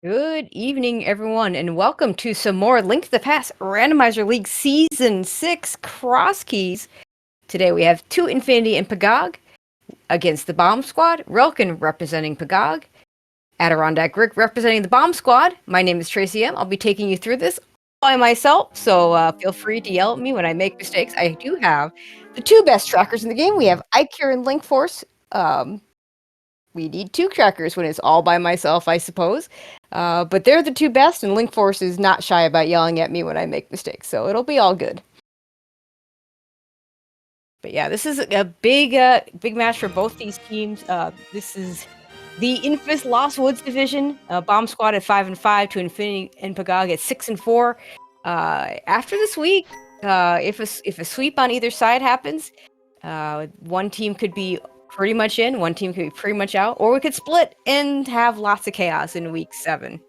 Good evening, everyone, and welcome to some more Link to the Past Randomizer League Season 6 Cross Keys. Today we have 2 Infinity and Pgog against the Bomb Squad, Relkin representing Pgog, Adirondack Rick representing the Bomb Squad. My name is Tracy M. I'll be taking you through this by myself, so feel free to yell at me when I make mistakes. I do have the 2 best trackers in the game. We have ICure and Link Force. We need 2 trackers when it's all by myself, I suppose. But they're the 2 best, and Link Force is not shy about yelling at me when I make mistakes, so it'll be all good. But yeah, this is a big match for both these teams. This is the infamous Lost Woods division. Bomb Squad at 5-5 to Infinity and Pgog at 6-4. After this week, if a sweep on either side happens, one team could be pretty much in, one team could be pretty much out, or we could split and have lots of chaos in week 7.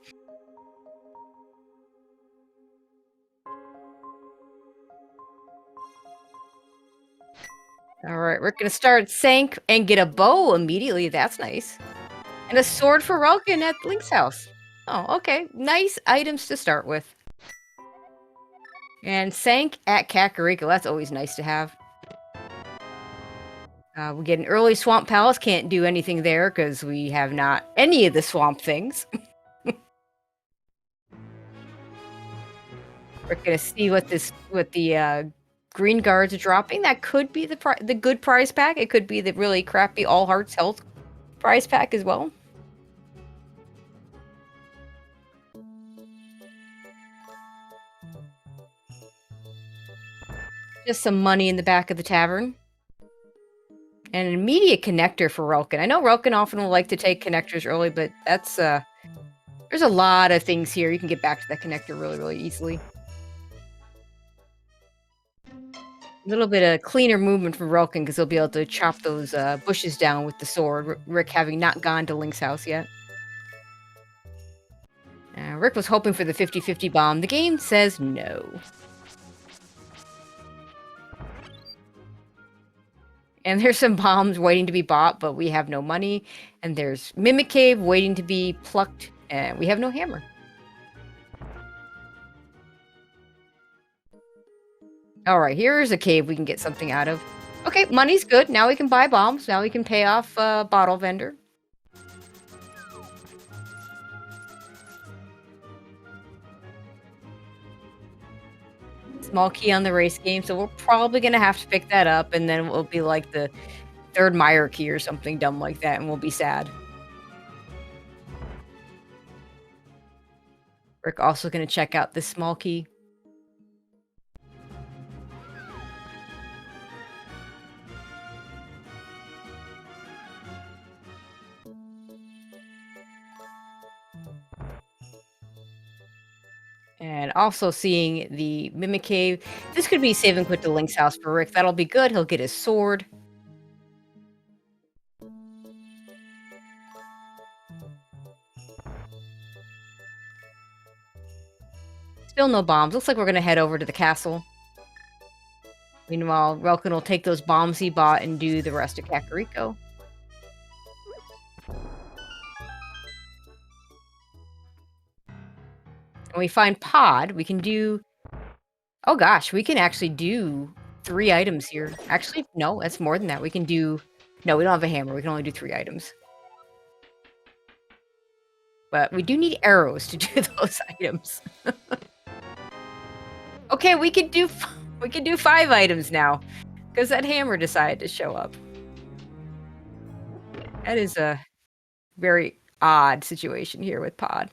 All right, we're gonna start Sank and get a bow immediately. That's nice. And a sword for Relkin at Link's house. Oh, okay. Nice items to start with. And Sank at Kakariko. That's always nice to have. We get an early Swamp Palace. Can't do anything there because we have not any of the swamp things. We're gonna see what the green guards are dropping. That could be the good prize pack. It could be the really crappy all hearts health prize pack as well. Just some money in the back of the tavern. And an immediate connector for Relkin. I know Relkin often will like to take connectors early, but that's there's a lot of things here. You can get back to that connector really, really easily. A little bit of cleaner movement from Relkin because he'll be able to chop those bushes down with the sword, Rick having not gone to Link's house yet. Rick was hoping for the 50-50 bomb. The game says no. And there's some bombs waiting to be bought, but we have no money. And there's Mimic Cave waiting to be plucked, and we have no hammer. Alright, here's a cave we can get something out of. Okay, money's good. Now we can buy bombs. Now we can pay off Bottle Vendor. Small key on the race game, so we're probably going to have to pick that up, and then we'll be like the 3rd Meyer key or something dumb like that, and we'll be sad. Rick also going to check out this small key. And also seeing the Mimic Cave. This could be save and quit to Link's house for Rick. That'll be good. He'll get his sword. Still no bombs. Looks like we're going to head over to the castle. Meanwhile, Relkin will take those bombs he bought and do the rest of Kakariko. When we find Pod, we can do... Oh gosh, we can actually do 3 items here. Actually, no, that's more than that. We can do... No, we don't have a hammer. We can only do 3 items. But we do need arrows to do those items. Okay, we can do 5 items now. Because that hammer decided to show up. That is a very odd situation here with Pod.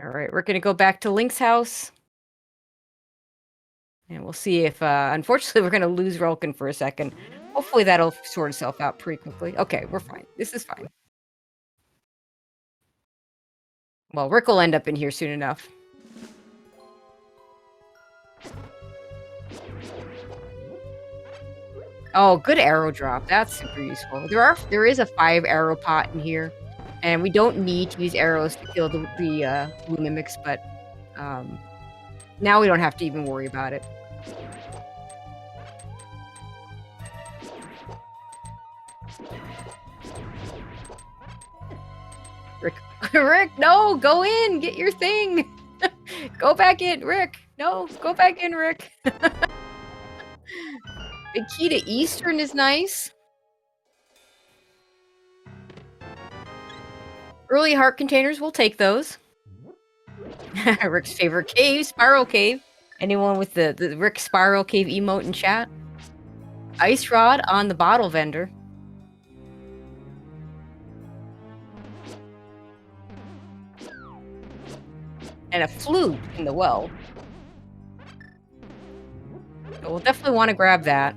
Alright, we're going to go back to Link's house. And we'll see if, unfortunately, we're going to lose Relkin for a second. Hopefully that'll sort itself out pretty quickly. Okay, we're fine. This is fine. Well, Rick will end up in here soon enough. Oh, good arrow drop. That's super useful. There is a 5 arrow pot in here. And we don't need to use arrows to kill the blue mimics, but now we don't have to even worry about it. Rick, Rick, no, go in, get your thing. Go back in, Rick. No, go back in, Rick. Big key to Eastern is nice. Early heart containers, we'll take those. Rick's favorite cave, Spiral Cave. Anyone with the Rick Spiral Cave emote in chat? Ice Rod on the bottle vendor. And a flute in the well. So we'll definitely want to grab that.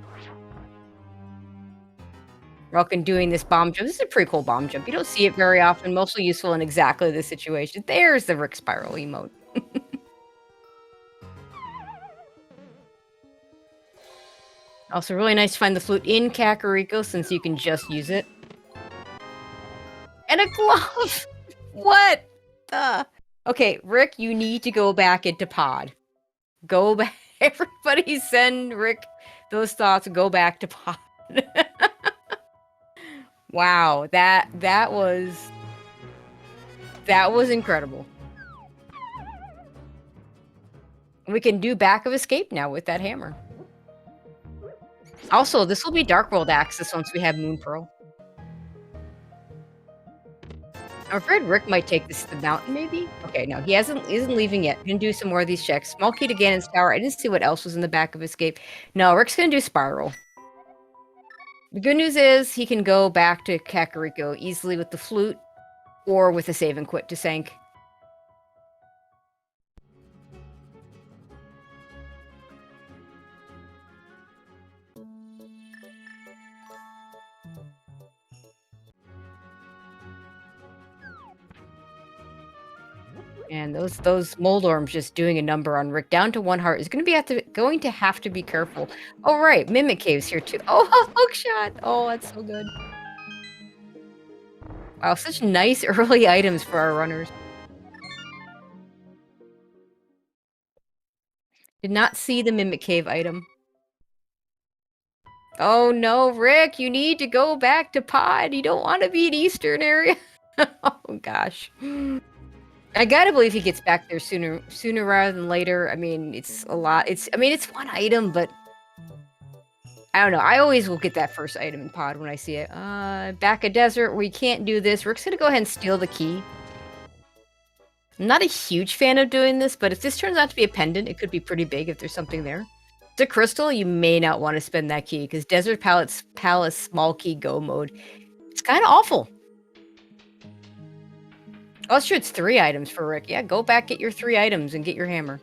Relkin doing this bomb jump. This is a pretty cool bomb jump. You don't see it very often, mostly useful in exactly this situation. There's the Rick Spiral emote. Also really nice to find the flute in Kakariko since you can just use it. And a glove! What? Okay, Rick, you need to go back into pod. Go back. Everybody send Rick those thoughts. Go back to pod. Wow, that was incredible. We can do back of escape now with that hammer. Also, this will be Dark World access once we have Moon Pearl. I'm afraid Rick might take this to the mountain, maybe? Okay, no, he isn't leaving yet. Gonna do some more of these checks. Small key to Ganon's Tower. I didn't see what else was in the back of escape. No, Rick's gonna do Spiral. The good news is he can go back to Kakariko easily with the flute or with a save and quit to Sank. And those mold orms just doing a number on Rick down to 1 heart is going to have to be careful. Oh right, Mimic Cave's here too. Oh, hook shot! Oh, that's so good. Wow, such nice early items for our runners. Did not see the Mimic Cave item. Oh no, Rick, you need to go back to pod. You don't want to be in Eastern area. Oh gosh. I gotta believe he gets back there sooner rather than later. I mean, it's a lot. It's 1 item, but I don't know. I always will get that first item in pod when I see it. Back a desert, we can't do this. Rick's gonna go ahead and steal the key. I'm not a huge fan of doing this, but if this turns out to be a pendant, it could be pretty big if there's something there. If it's a crystal, you may not want to spend that key, because Desert Palace small key go mode, it's kind of awful. Oh, sure, it's 3 items for Rick. Yeah, go back, get your 3 items, and get your hammer.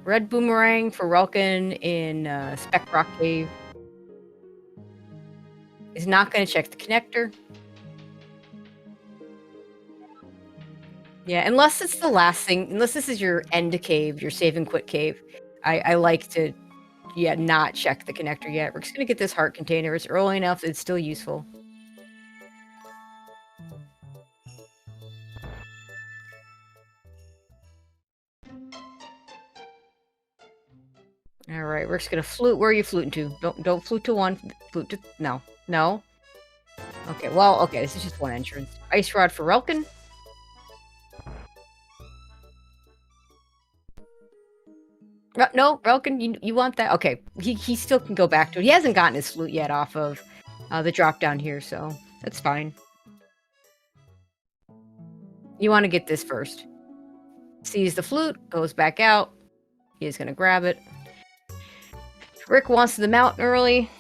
Red Boomerang for Relkin in Spec Rock Cave. Is not going to check the connector. Yeah, unless it's the last thing, unless this is your end cave, your save and quit cave, I like to, not check the connector yet. Rick's going to get this heart container. It's early enough that it's still useful. All right, Rick's gonna flute. Where are you fluting to? Don't flute to 1. Flute to no. Okay, well, okay. This is just 1 entrance. Ice Rod for Relkin. No, Relkin, you want that? Okay, he still can go back to it. He hasn't gotten his flute yet off of the drop down here, so that's fine. You want to get this first. Sees the flute, goes back out. He's gonna grab it. Rick wants the mountain early.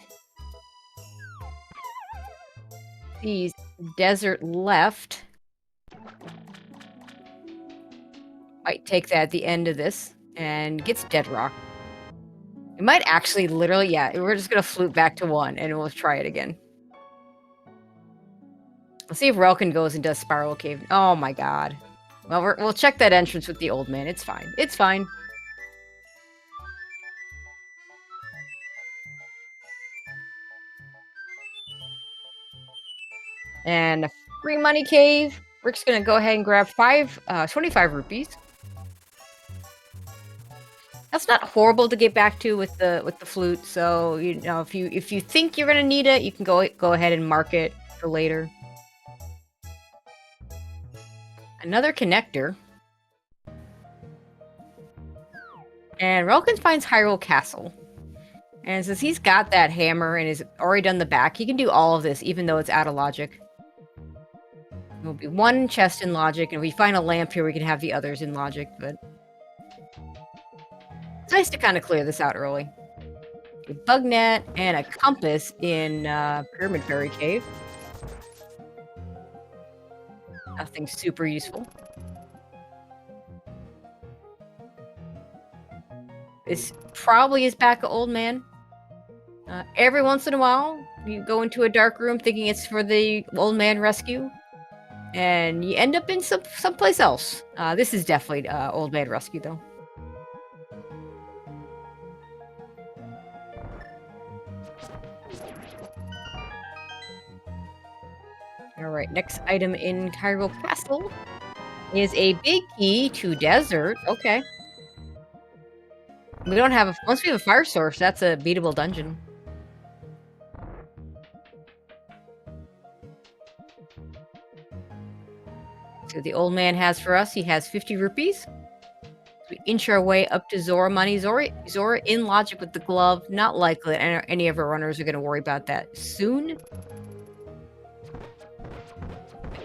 Sees desert left. Might take that at the end of this. And gets Dead Rock. It might actually literally, we're just going to flute back to 1, and we'll try it again. Let's see if Relkin goes and does Spiral Cave. Oh my god. Well, we'll check that entrance with the old man. It's fine. It's fine. And a free money cave. Rick's going to go ahead and grab 25 rupees. That's not horrible to get back to with the flute. So if you think you're gonna need it, you can go ahead and mark it for later. Another connector. And Relkin finds Hyrule Castle. And since he's got that hammer and has already done the back, he can do all of this, even though it's out of logic. There'll be one chest in logic, and if we find a lamp here, we can have the others in logic, but... It's nice to kind of clear this out early. A bug net and a compass in Pyramid Fairy Cave. Nothing super useful. This probably is back an old man. Every once in a while, you go into a dark room thinking it's for the old man rescue, and you end up in someplace else. This is definitely old man rescue, though. Alright, next item in Hyrule Castle is a big key to desert. Okay. We don't have once we have a fire source, that's a beatable dungeon. So the old man has for us, he has 50 rupees. We inch our way up to Zora money. Zora in logic with the glove. Not likely that any of our runners are going to worry about that soon.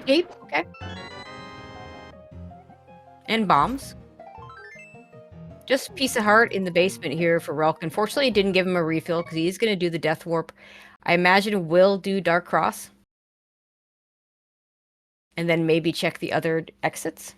Cape, okay. And bombs. Just piece of heart in the basement here for Relk. Unfortunately, it didn't give him a refill because he is going to do the Death Warp. I imagine we'll do Dark Cross. And then maybe check the other exits.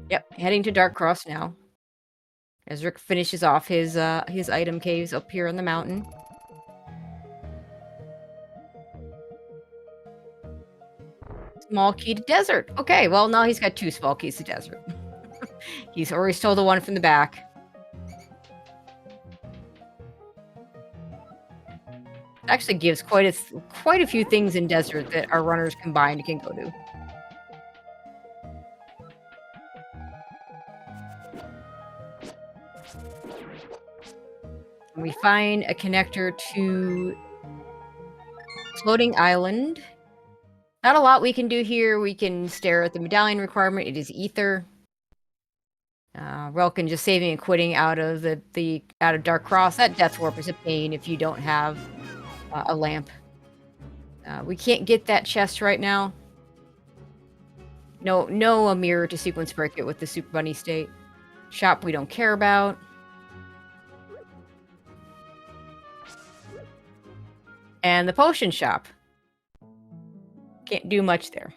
Yep, heading to Dark Cross now. As Rick finishes off his item caves up here on the mountain. Small key to desert. Okay, well, now he's got 2 small keys to desert. He's already stole the one from the back. Actually gives quite a few things in desert that our runners combined can go to. We find a connector to Floating Island. Not a lot we can do here. We can stare at the medallion requirement. It is ether. Relkin just saving and quitting out of out of Dark Cross. That Death Warp is a pain if you don't have a lamp. We can't get that chest right now. No, a mirror to sequence break it with the Super Bunny state. Shop we don't care about. And the potion shop. Can't do much there.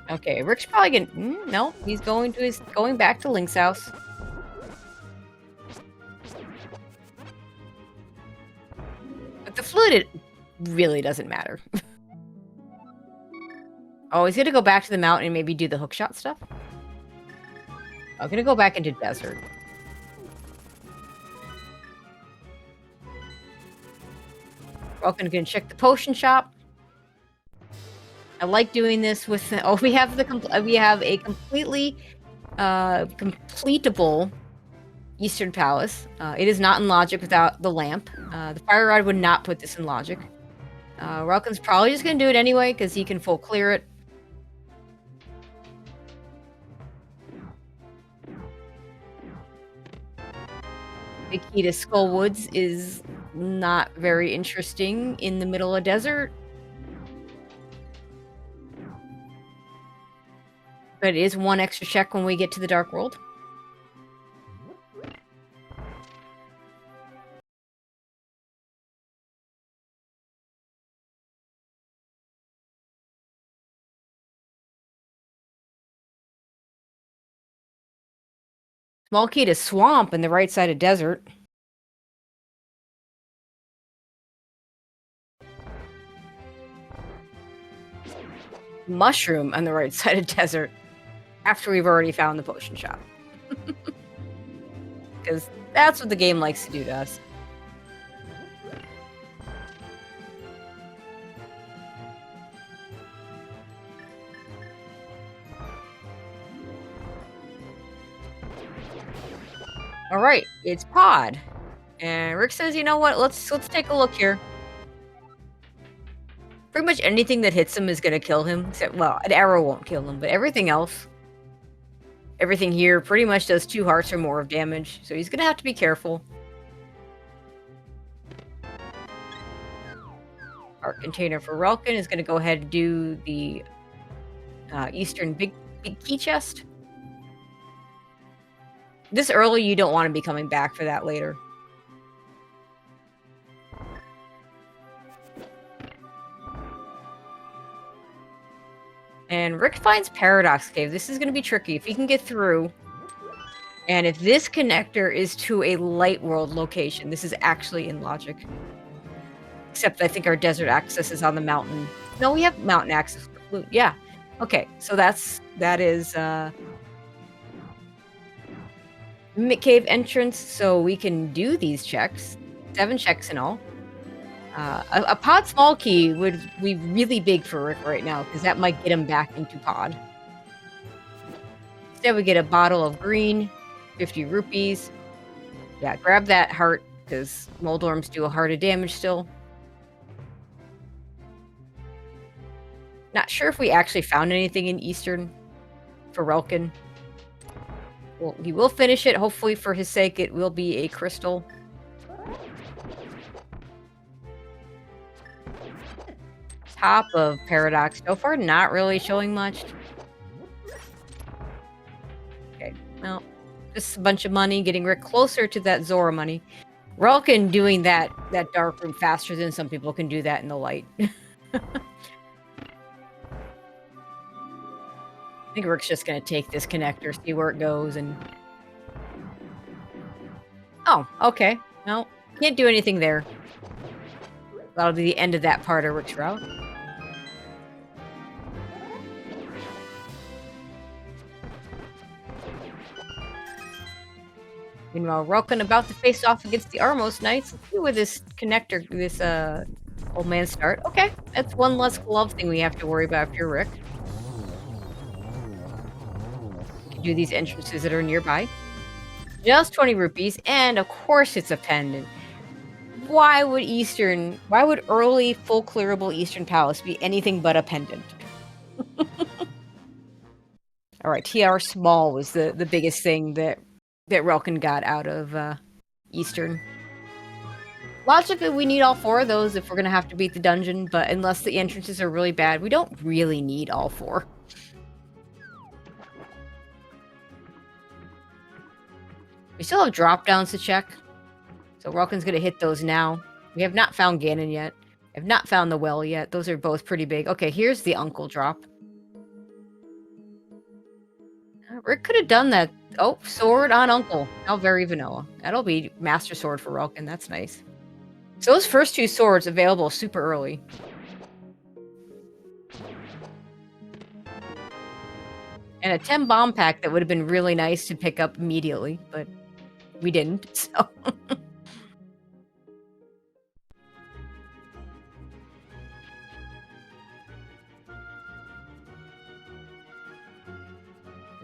Okay, Rick's probably gonna... no, he's going back to Link's house. But the fluid, it really doesn't matter. Oh, he's gonna go back to the mountain and maybe do the hookshot stuff? I'm gonna go back into desert. Welcome to check the potion shop. I like doing this with. Oh, we have a completely completable Eastern Palace. It is not in logic without the lamp. The fire rod would not put this in logic. Relkin's probably just gonna do it anyway because he can full clear it. The key to Skull Woods is not very interesting in the middle of desert. But it is one extra check when we get to the Dark World. Small key to Swamp in the right side of desert. Mushroom on the right side of desert after we've already found the potion shop. Because that's what the game likes to do to us. All right, it's Pod. And Rick says, you know what? Let's take a look here. Pretty much anything that hits him is gonna kill him. Except, well, an arrow won't kill him, but everything else, everything here pretty much does 2 hearts or more of damage. So he's gonna have to be careful. Our container for Relkin is gonna go ahead and do the Eastern big key chest. This early, you don't want to be coming back for that later. And Rick finds Paradox Cave. This is going to be tricky. If he can get through, and if this connector is to a light world location, this is actually in logic. Except I think our desert access is on the mountain. No, we have mountain access. Yeah. Okay, so that is Mimic Cave entrance, so we can do these checks. 7 checks in all. A pod small key would be really big for Rick right now, because that might get him back into pod. Instead, we get a bottle of green, 50 rupees. Yeah, grab that heart, because Moldorms do a heart of damage still. Not sure if we actually found anything in Eastern for Relkin. Well, he will finish it. Hopefully, for his sake, it will be a crystal. Top of Paradox. So far, not really showing much. Okay, well, just a bunch of money, getting Rick closer to that Zora money. Relkin doing that dark room faster than some people can do that in the light. I think Rick's just gonna take this connector, see where it goes, and... Oh, okay. No, can't do anything there. That'll be the end of that part of Rick's route. Meanwhile, Relkin about to face off against the Armos Knights. Let's see where this connector, this old man start. Okay, that's one less glove thing we have to worry about if you're Rick. Do these entrances that are nearby. Just 20 rupees, and of course it's a pendant. Why would early full clearable Eastern Palace be anything but a pendant? Alright, TR small was the biggest thing that Relkin got out of Eastern. Logically, we need all 4 of those if we're gonna have to beat the dungeon, but unless the entrances are really bad, we don't really need all 4. We still have drop downs to check, so Relkin's gonna hit those now. We have not found Ganon yet. I have not found the well yet. Those are both pretty big. Okay, here's the Uncle drop. Rick could have done that. Oh, sword on Uncle. How very vanilla. That'll be Master Sword for Relkin. That's nice. So those first 2 swords available super early. And a 10 bomb pack that would have been really nice to pick up immediately, but we didn't, so...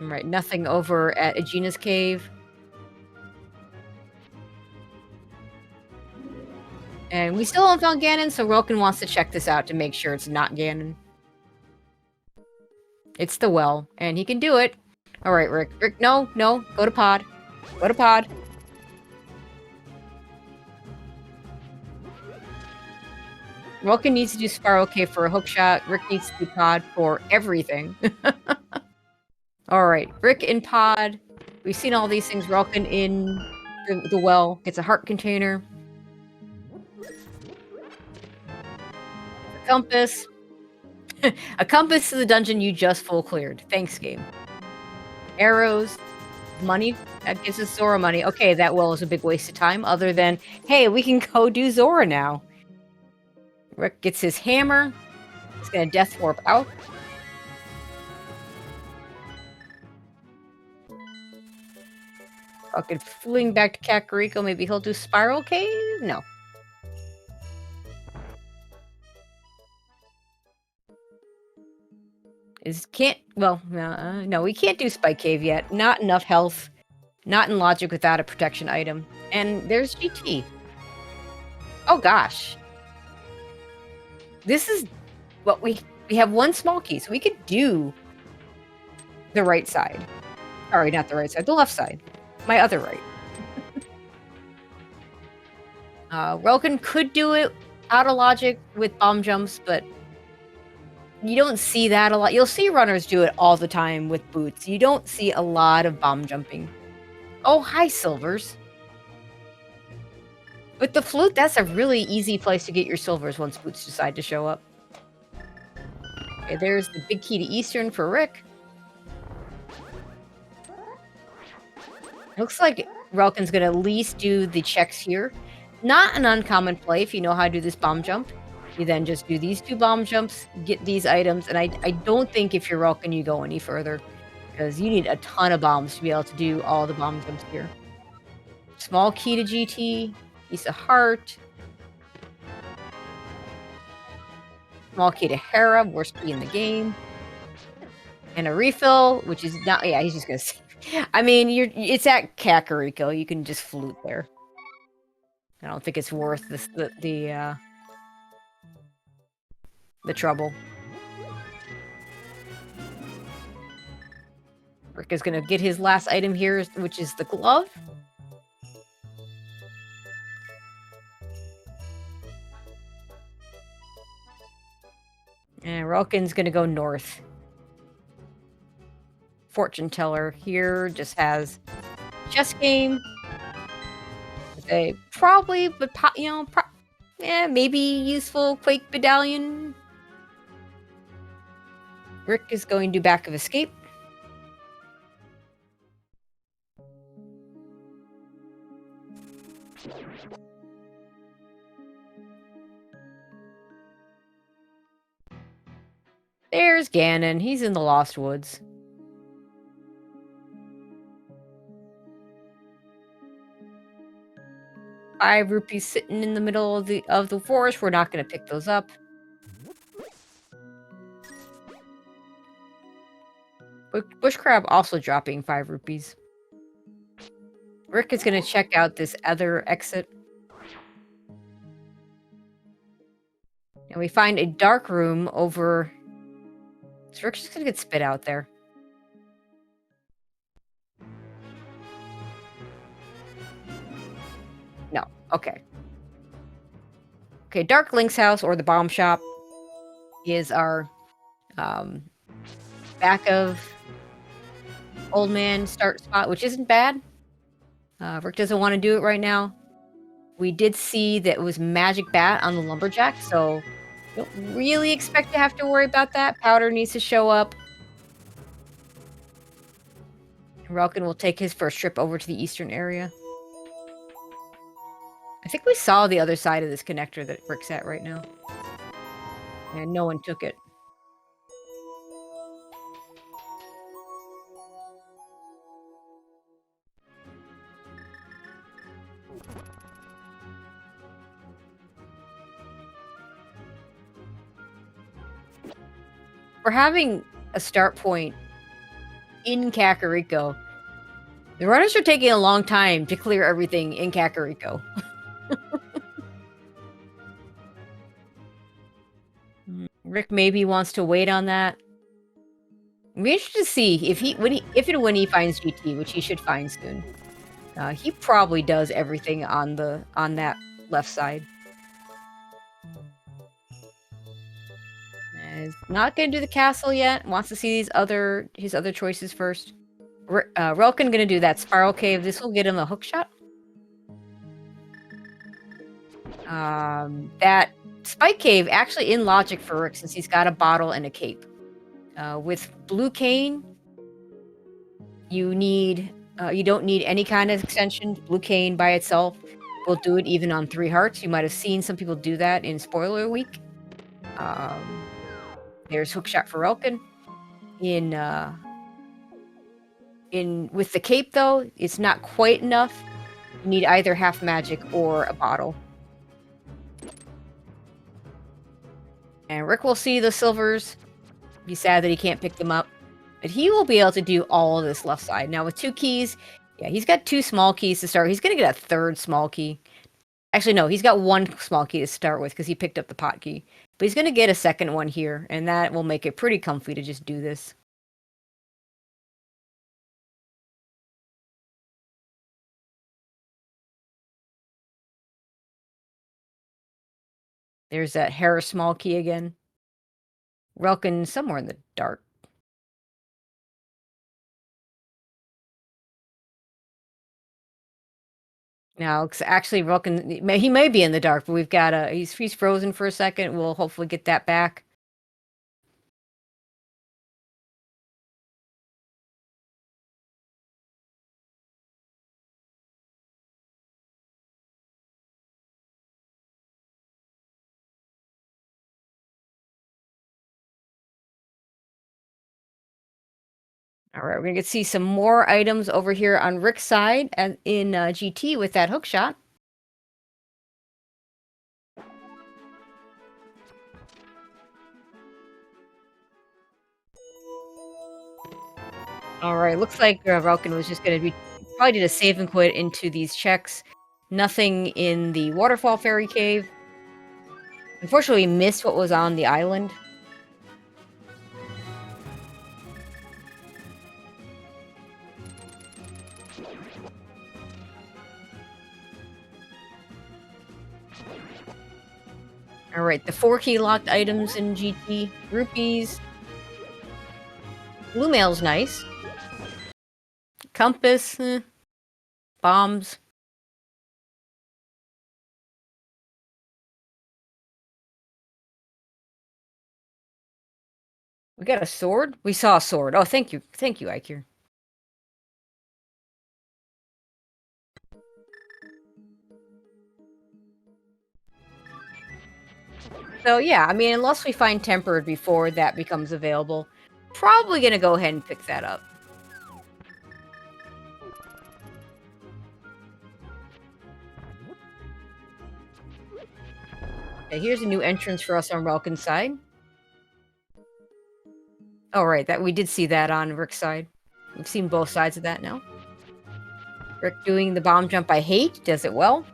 Alright, nothing over at Aegina's cave. And we still haven't found Ganon, so Relkin wants to check this out to make sure it's not Ganon. It's the well, and he can do it. Alright, Rick. Rick, no, go to pod. Go to pod. Relkin needs to do Spiral Cave for a hookshot. Rick needs to do pod for everything. Alright, Rick in pod. We've seen all these things. Relkin in the well. Gets a heart container. A compass. A compass to the dungeon you just full cleared. Thanks, game. Arrows. Money. That gives us Zora money. Okay, that well is a big waste of time, other than, hey, we can go do Zora now. Rick gets his hammer. He's gonna death warp out. Fucking fling back to Kakariko. Maybe he'll do Spiral Cave? No. No, we can't do Spike Cave yet. Not enough health. Not in logic without a protection item. And there's GT. Oh gosh. This is what we have one small key, so we could do the right side. Sorry, not the right side, the left side. My other right. Relkin could do it out of logic with bomb jumps, but you don't see that a lot. You'll see runners do it all the time with boots. You don't see a lot of bomb jumping. Oh, hi, silvers. With the flute, that's a really easy place to get your silvers once boots decide to show up. Okay, there's the big key to Eastern for Rick. Looks like Relkin's gonna at least do the checks here. Not an uncommon play if you know how to do this bomb jump. You then just do these 2 bomb jumps, get these items, and I don't think if you're Relkin you go any further, because you need a ton of bombs to be able to do all the bomb jumps here. Small key to GT, piece of heart. Small key to Hera, worst key in the game. And a refill, which is not, yeah, he's just gonna say. I mean, it's at Kakariko. You can just flute there. I don't think it's worth the trouble. Rick is gonna get his last item here, which is the glove. And Relkin's gonna go north. Fortune teller here just has chess game. They probably, but you know, maybe useful Quake medallion. Rick is going to back of escape. There's Ganon. He's in the Lost Woods. Five rupees sitting in the middle of the forest. We're not going to pick those up. Bush crab also dropping 5 rupees. Rick is going to check out this other exit. And we find a dark room over. So Rick's just going to get spit out there. No. Okay. Okay, Dark Link's house or the bomb shop is our back of old man start spot, which isn't bad. Rick doesn't want to do it right now. We did see that it was Magic Bat on the Lumberjack, so don't really expect to have to worry about that. Powder needs to show up. Relkin will take his first trip over to the eastern area. I think we saw the other side of this connector that Rick's at right now. And no one took it. We're having a start point in Kakariko. The runners are taking a long time to clear everything in Kakariko. Rick maybe wants to wait on that. We're interested to see if when he finds GT, which he should find soon. He probably does everything on that left side. Is not going to do the castle yet. Wants to see his other choices first. Relkin going to do that spiral cave. This will get him a hook shot. That spike cave actually in logic for Rick since he's got a bottle and a cape. With blue cane, you don't need any kind of extension. Blue cane by itself will do it even on 3 hearts. You might have seen some people do that in spoiler week. There's hookshot for Relkin. With the cape though, it's not quite enough. You need either half magic or a bottle. And Rick will see the silvers. Be sad that he can't pick them up. But he will be able to do all of this left side. Now with 2 keys, Yeah, he's got 2 small keys to start. He's gonna get a 3rd small key. Actually, no, he's got 1 small key to start with because he picked up the pot key. But he's gonna get a 2nd one here, and that will make it pretty comfy to just do this. There's that Harris small key again. Relkin somewhere in the dark. Now, actually, Relkin, he may be in the dark, but we've got he's frozen for a second. We'll hopefully get that back. All right, we're gonna get to see some more items over here on Rick's side and in GT with that hook shot. All right, looks like Relkin was just gonna be probably did a save and quit into these checks. Nothing in the waterfall fairy cave. Unfortunately, we missed what was on the island. All right, the 4 key locked items in GT. Rupees. Blue mail's nice. Compass. Bombs. We got a sword? We saw a sword. Oh, thank you. Thank you, Ikir. So, yeah, I mean, unless we find Tempered before that becomes available, probably gonna go ahead and pick that up. Okay, here's a new entrance for us on Relkin's side. Oh, right, that we did see that on Rick's side. We've seen both sides of that now. Rick doing the bomb jump I hate, does it well.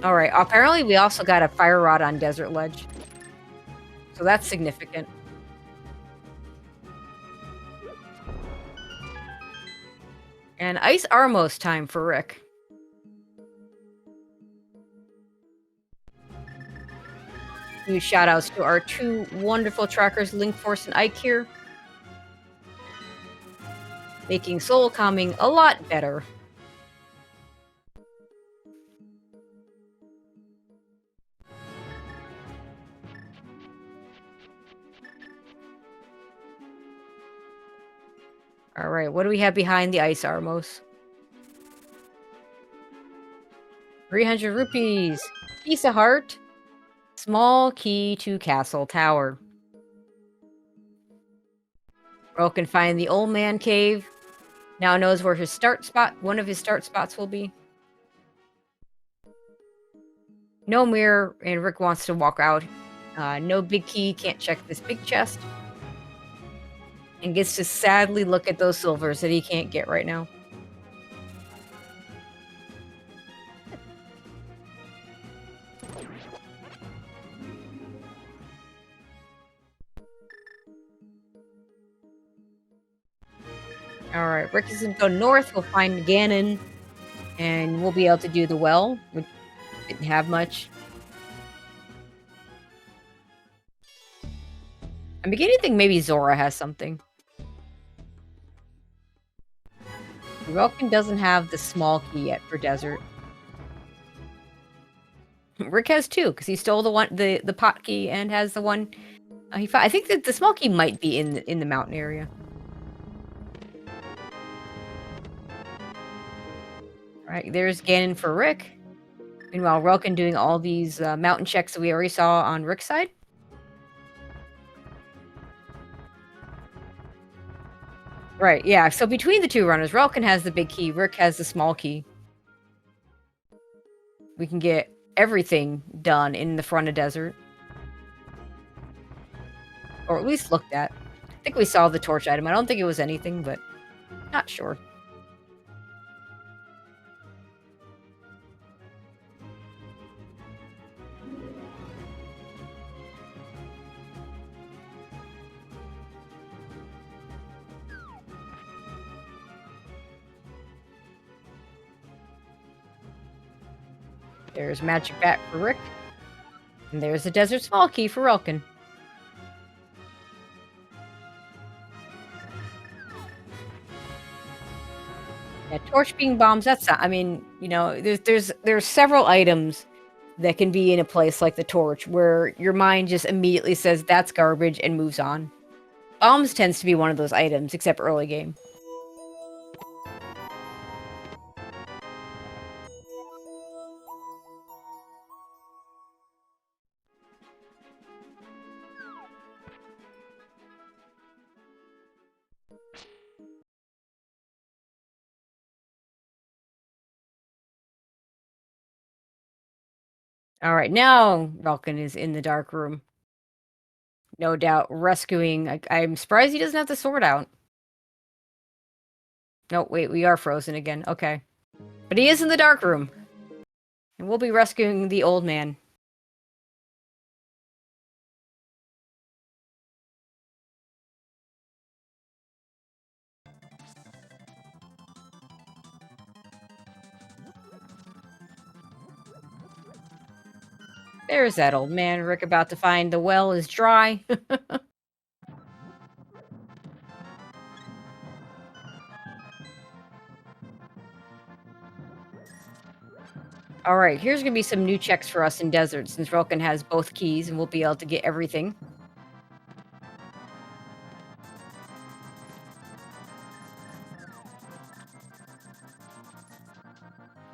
All right, apparently we also got a fire rod on Desert Ledge. So that's significant. And Ice Armos time for Rick. Huge shout outs to our 2 wonderful trackers, Link Force and Ike here. Making soul calming a lot better. All right, what do we have behind the Ice Armos? 300 rupees. Piece of heart. Small key to Castle Tower. Ro can find the old man cave. Now knows where his start spot, one of his start spots will be. No mirror, and Rick wants to walk out. No big key, can't check this big chest. And gets to sadly look at those silvers that he can't get right now. Alright, Rick is gonna go north, we'll find Ganon, and we'll be able to do the well. We didn't have much. I'm beginning to think maybe Zora has something. Relkin doesn't have the small key yet for Desert. Rick has 2, because he stole the pot key and has the one he found. I think that the small key might be in the mountain area. Alright, there's Ganon for Rick. Meanwhile, Relkin doing all these mountain checks that we already saw on Rick's side. Right, yeah, so between the 2 runners, Relkin has the big key, Rick has the small key. We can get everything done in the front of Desert. Or at least looked at. I think we saw the torch item. I don't think it was anything, but Not sure. There's Magic Bat for Rick. And there's the Desert Small Key for Relkin. Yeah, torch beam bombs, that's not, I mean, you know, there's several items that can be in a place like the torch where your mind just immediately says that's garbage and moves on. Bombs tends to be one of those items, except early game. All right, now Relkin is in the dark room. No doubt rescuing. I'm surprised he doesn't have the sword out. No, wait, we are frozen again. Okay. But he is in the dark room. And we'll be rescuing the old man. There's that old man. Rick about to find the well is dry. All right, here's going to be some new checks for us in Desert, since Relkin has both keys and we'll be able to get everything.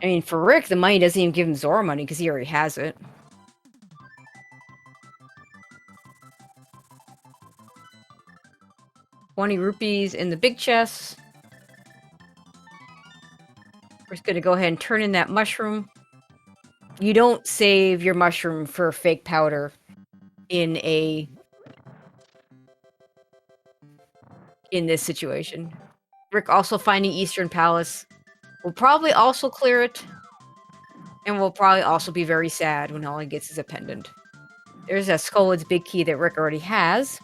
I mean, for Rick, the money doesn't even give him Zora money because he already has it. ₹20 in the big chest. We're just going to go ahead and turn in that mushroom. You don't save your mushroom for fake powder in this situation. Rick also finding Eastern Palace. We'll probably also clear it. And we'll probably also be very sad when all he gets is a pendant. There's a Skullwood's big key that Rick already has.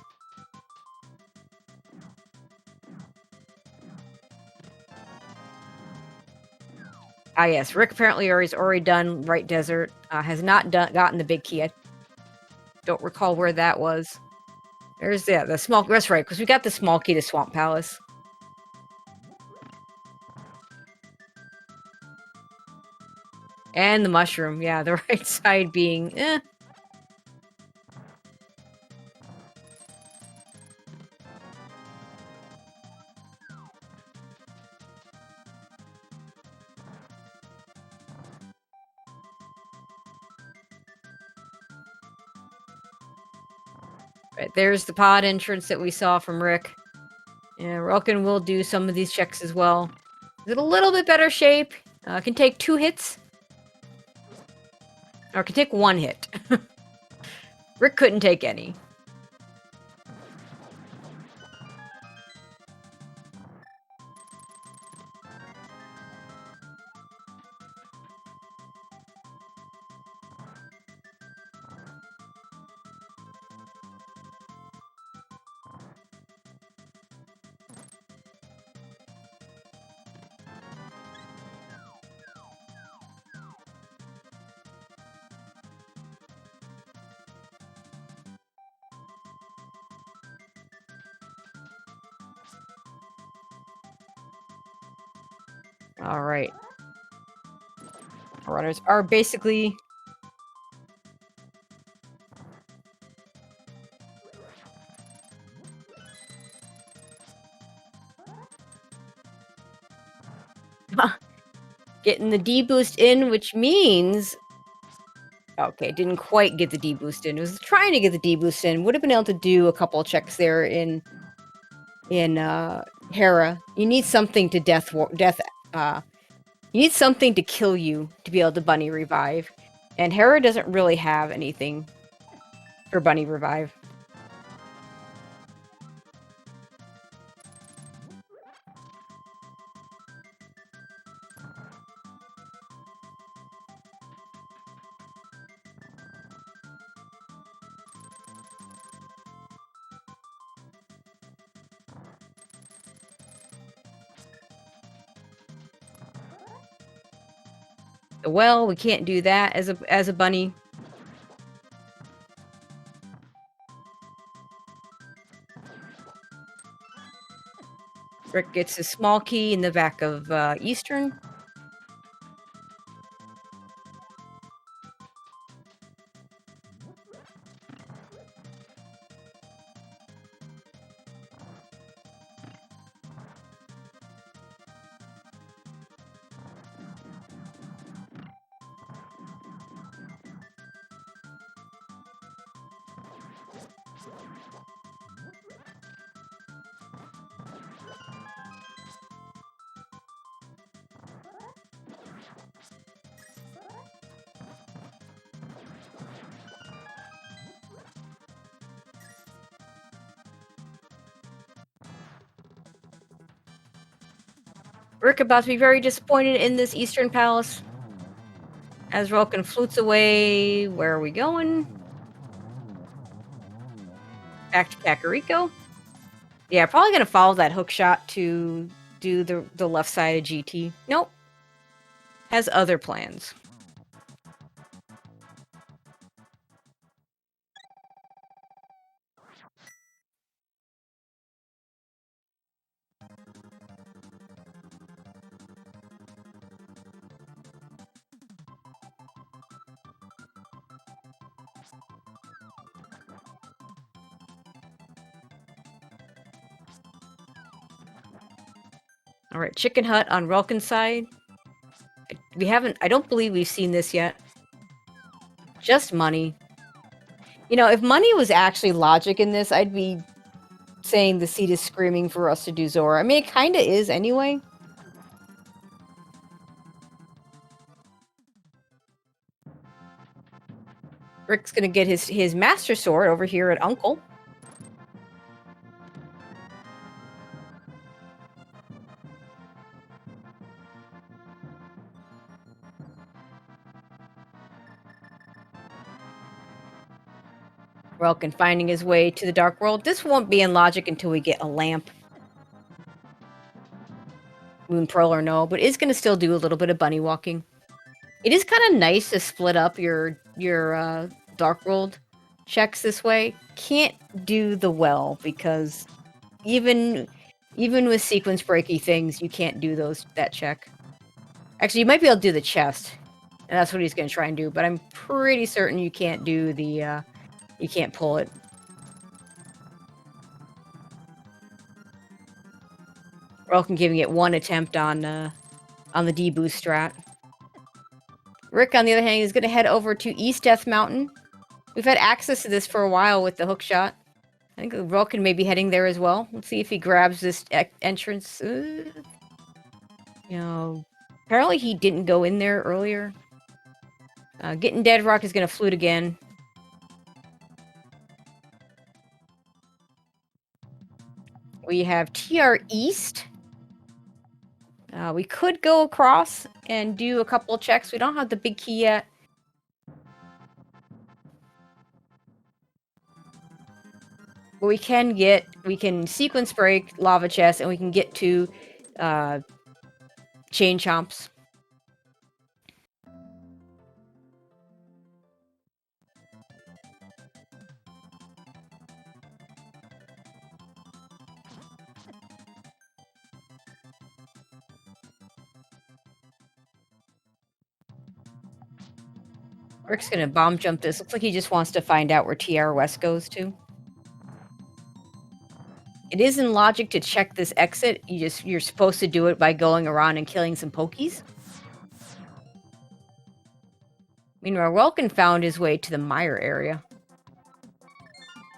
Ah, yes. Rick apparently has already done Right Desert. Has not gotten the big key. I don't recall where that was. There's the small... That's right, because we got the small key to Swamp Palace. And the mushroom. Yeah, the right side being... eh. Right, there's the pod entrance that we saw from Rick. Yeah, Relkin will do some of these checks as well. Is it a little bit better shape? Can take 2 hits. Or can take 1 hit. Rick couldn't take any. All right. Runners are basically... getting the D boost in, which means... Okay, didn't quite get the D boost in. It was trying to get the D boost in. Would have been able to do a couple of checks there in Hera. You need something to you need something to kill you to be able to bunny revive. And Hera doesn't really have anything for bunny revive. The well, we can't do that as a bunny. Rick gets his small key in the back of Eastern. Rick about to be very disappointed in this Eastern Palace. As Rolkin flutes away, where are we going? Back to Kakariko. Yeah, probably gonna follow that hook shot to do the left side of GT. Nope. Has other plans. All right, Chicken Hut on Rolkin's side. I don't believe we've seen this yet. Just money. You know, if money was actually logic in this, I'd be saying the seed is screaming for us to do Zora. I mean, it kind of is anyway. Rick's gonna get his Master Sword over here at Uncle. Relkin finding his way to the Dark World. This won't be in logic until we get a lamp. Moon Pearl or no, but is going to still do a little bit of bunny walking. It is kind of nice to split up your Dark World checks this way. Can't do the well because even with sequence breaky things, you can't do that check. Actually, you might be able to do the chest, and that's what he's going to try and do. But I'm pretty certain you can't do the you can't pull it. Relkin giving it one attempt on the D-boost strat. Rick, on the other hand, is going to head over to East Death Mountain. We've had access to this for a while with the hook shot. I think Relkin may be heading there as well. Let's see if he grabs this entrance. You know, apparently he didn't go in there earlier. Getting Dead Rock is going to flute again. We have TR East. We could go across and do a couple of checks. We don't have the big key yet. But we can sequence break Lava Chest, and we can get to Chain Chomps. Rick's gonna bomb jump this. Looks like he just wants to find out where TR West goes to. It is in logic to check this exit. You're supposed to do it by going around and killing some Pokies. Meanwhile, Welkin found his way to the Mire area.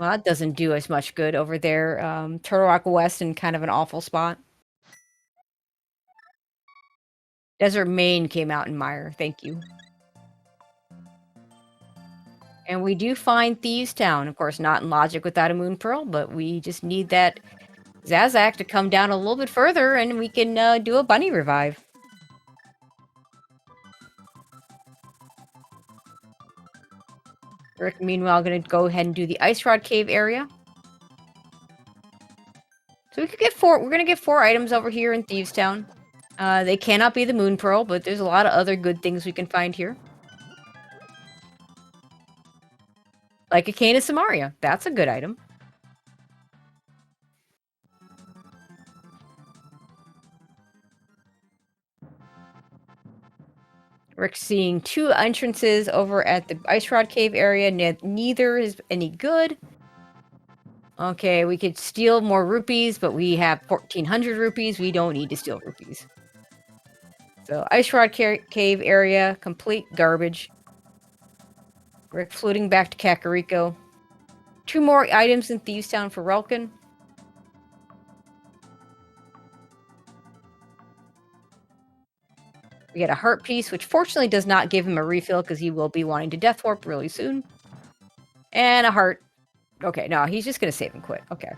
Well, that doesn't do as much good over there. Turtle Rock West in kind of an awful spot. Desert Main came out in Mire. Thank you. And we do find Thieves Town. Of course, not in logic without a Moon Pearl, but we just need that Zazak to come down a little bit further, and we can do a bunny revive. Rick, meanwhile, going to go ahead and do the Ice Rod Cave area. So we could get 4. We're going to get 4 items over here in Thieves Town. They cannot be the Moon Pearl, but there's a lot of other good things we can find here. Like a Cane of Samaria. That's a good item. We're seeing 2 entrances over at the Ice Rod Cave area. Neither is any good. Okay, we could steal more rupees, but we have 1,400 rupees. We don't need to steal rupees. So, Ice Rod Cave area, complete garbage. Rick floating back to Kakariko. 2 more items in Thieves Town for Relkin. We get a heart piece, which fortunately does not give him a refill because he will be wanting to Death Warp really soon. And a heart. Okay, no, he's just going to save and quit. Okay.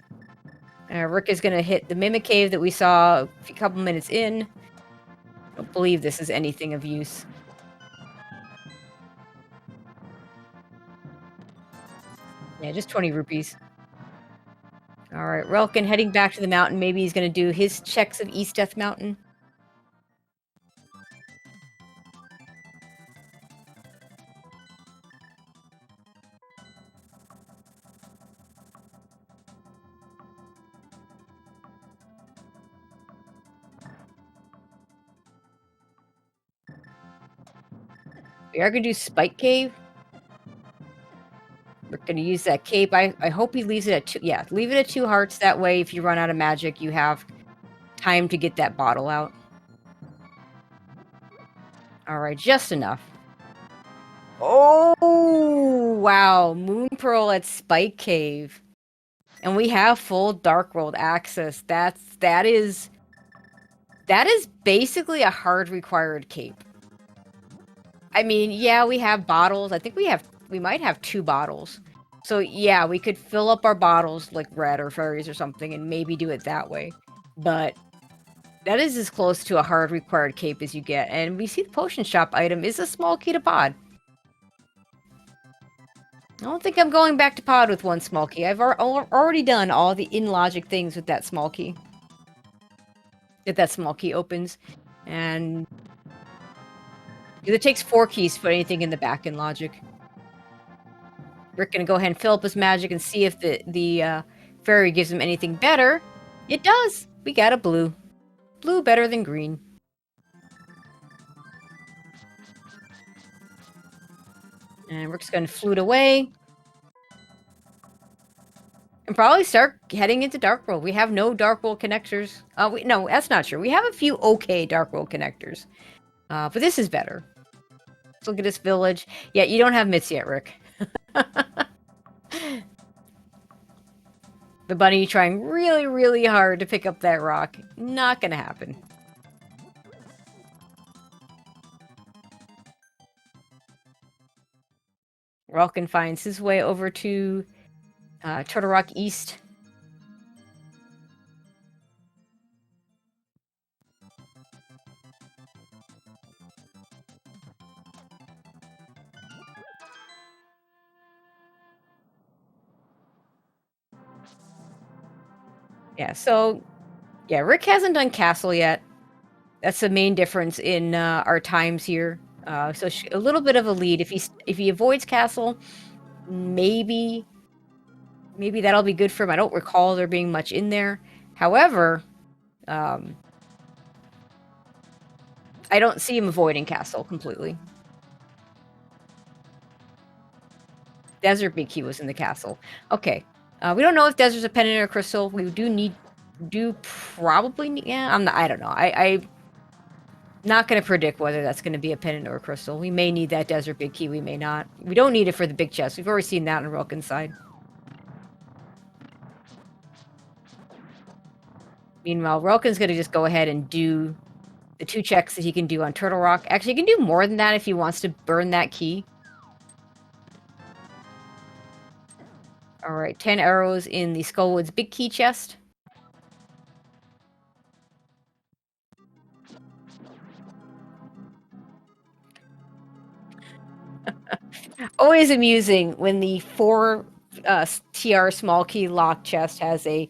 Rick is going to hit the Mimic Cave that we saw a couple minutes in. I don't believe this is anything of use. Yeah, just 20 rupees. Alright, Relkin heading back to the mountain. Maybe he's going to do his checks of East Death Mountain. We are going to do Spike Cave. We're going to use that cape. I hope he leaves it at 2. Yeah, leave it at 2 hearts. That way, if you run out of magic, you have time to get that bottle out. Alright, just enough. Oh, wow. Moon Pearl at Spike Cave. And we have full Dark World access. That is basically a hard required cape. I mean, yeah, we have bottles. I think we might have 2 bottles. So yeah, we could fill up our bottles like red or fairies or something and maybe do it that way. But that is as close to a hard required cape as you get. And we see the potion shop item is a small key to pod. I don't think I'm going back to pod with 1 small key. I've already done all the in-logic things with that small key. If that small key opens. And it takes 4 keys to put anything in the back in logic. Rick gonna go ahead and fill up his magic and see if the fairy gives him anything better. It does! We got a blue. Blue better than green. And Rick's gonna flute away. And probably start heading into Dark World. We have no Dark World connectors. No, that's not true. We have a few okay Dark World connectors. But this is better. Let's look at this village. Yeah, you don't have mitts yet, Rick. The bunny trying really, really hard to pick up that rock. Not gonna happen. Relkin finds his way over to Turtle Rock East. Yeah, so yeah, Rick hasn't done Castle yet. That's the main difference in our times here. So a little bit of a lead. If he avoids Castle, maybe that'll be good for him. I don't recall there being much in there. However, I don't see him avoiding Castle completely. Desert Big Key was in the castle. Okay. We don't know if Desert's a pendant or a crystal. We probably need, yeah, I don't know. I'm not going to predict whether that's going to be a pendant or a crystal. We may need that Desert Big Key, we may not. We don't need it for the big chest. We've already seen that on Relkin's side. Meanwhile, Relkin's going to just go ahead and do the 2 checks that he can do on Turtle Rock. Actually, he can do more than that if he wants to burn that key. Alright, 10 arrows in the Skullwoods Big Key chest. Always amusing when the 4 TR small key lock chest has a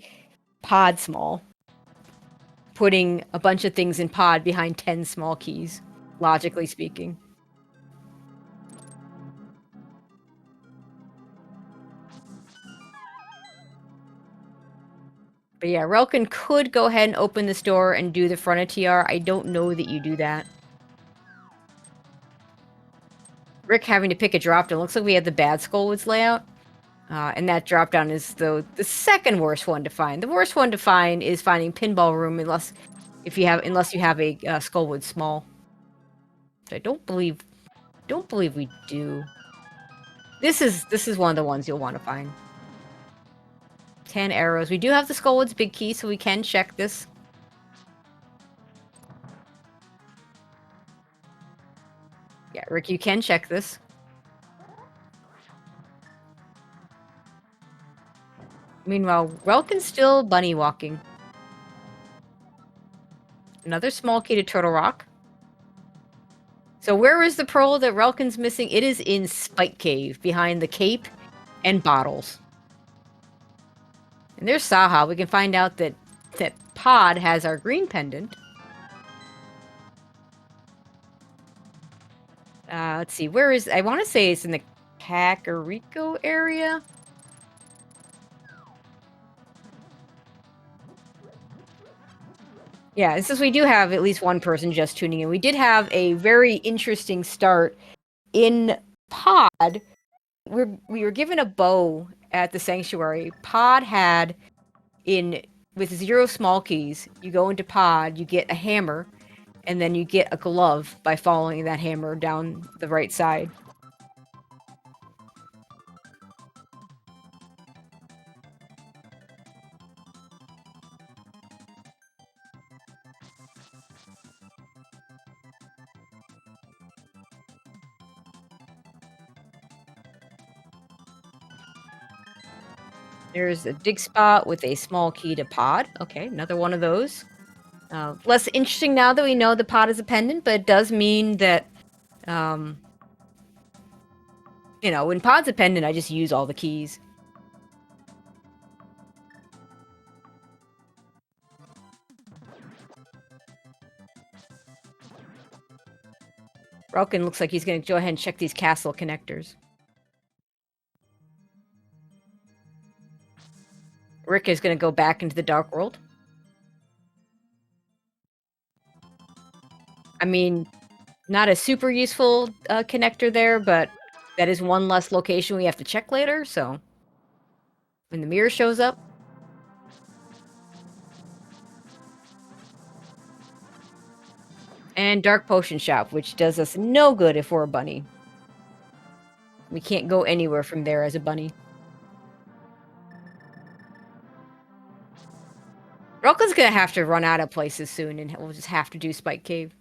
pod small. putting a bunch of things in pod behind 10 small keys, logically speaking. But yeah, Relkin could go ahead and open this door and do the front of TR. I don't know that you do that. Rick having to pick a drop down. Looks like we had the bad Skullwoods layout. And that drop down is the second worst one to find. The worst one to find is finding Pinball Room unless you have a Skullwood small. I don't believe we do. This is one of the ones you'll want to find. 10 arrows. We do have the Skullwoods big key, so we can check this. Yeah, Rick, you can check this. Meanwhile, Relkin's still bunny walking. Another small key to Turtle Rock. So where is the pearl that Relkin's missing? It is in Spike Cave, behind the cape and bottles. And there's Saha. We can find out that Pod has our green pendant. Let's see. Where is... I want to say it's in the Kakariko area. Yeah, since we do have at least one person just tuning in, we did have a very interesting start in Pod. We were given a bow at the Sanctuary. Pod had, with 0 small keys, you go into Pod, you get a hammer, and then you get a glove by following that hammer down the right side. There's a dig spot with a small key to Pod. Okay, another one of those. Less interesting now that we know the Pod is a pendant, but it does mean that, when Pod's a pendant, I just use all the keys. Relkin looks like he's going to go ahead and check these castle connectors. Rick is going to go back into the Dark World. I mean, not a super useful connector there, but that is one less location we have to check later, so when the mirror shows up. And Dark Potion Shop, which does us no good if we're a bunny. We can't go anywhere from there as a bunny. Relkin's gonna have to run out of places soon, and we'll just have to do Spike Cave.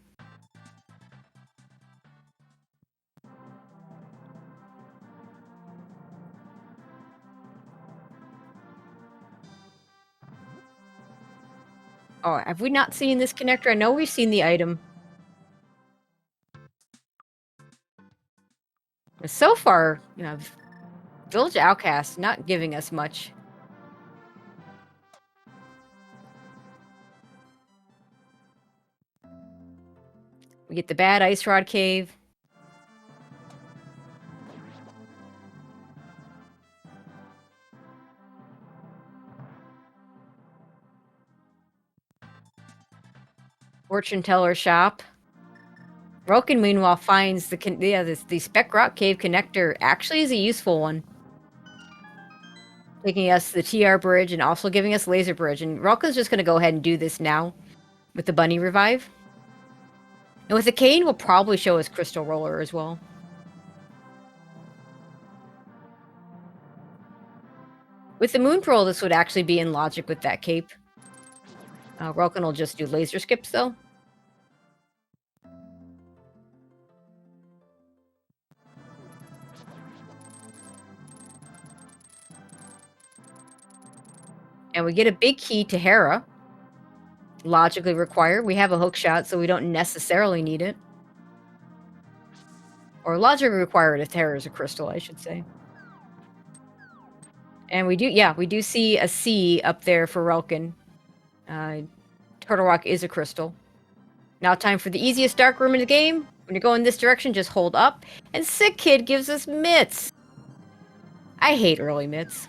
Oh, have we not seen this connector? I know we've seen the item. So far, Village Outcast not giving us much. We get the bad Ice Rod Cave. Fortune Teller Shop. Relkin, meanwhile, finds the Spec Rock Cave connector actually is a useful one. Taking us the TR Bridge and also giving us Laser Bridge. And Relkin's just going to go ahead and do this now with the Bunny Revive. And with the cane, we'll probably show us Crystal Roller as well. With the Moon Pearl, this would actually be in logic with that cape. Relkin will just do laser skips, though. And we get a big key to Hera. Logically required. We have a hook shot, so we don't necessarily need it. Or logically required if Hera is a crystal, I should say. And we do see a C up there for Relkin. Turtle Rock is a crystal. Now time for the easiest dark room in the game. When you're going this direction, just hold up. And Sick Kid gives us mitts. I hate early mitts.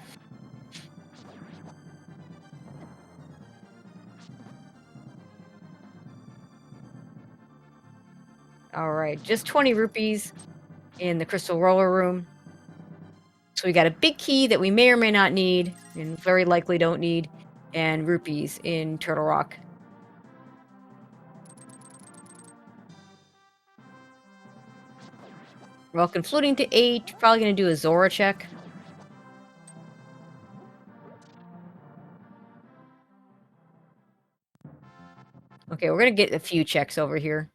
Alright, just 20 rupees in the crystal roller room. So we got a big key that we may or may not need, and very likely don't need, and rupees in Turtle Rock. Welcome floating to 8. Probably going to do a Zora check. Okay, we're going to get a few checks over here.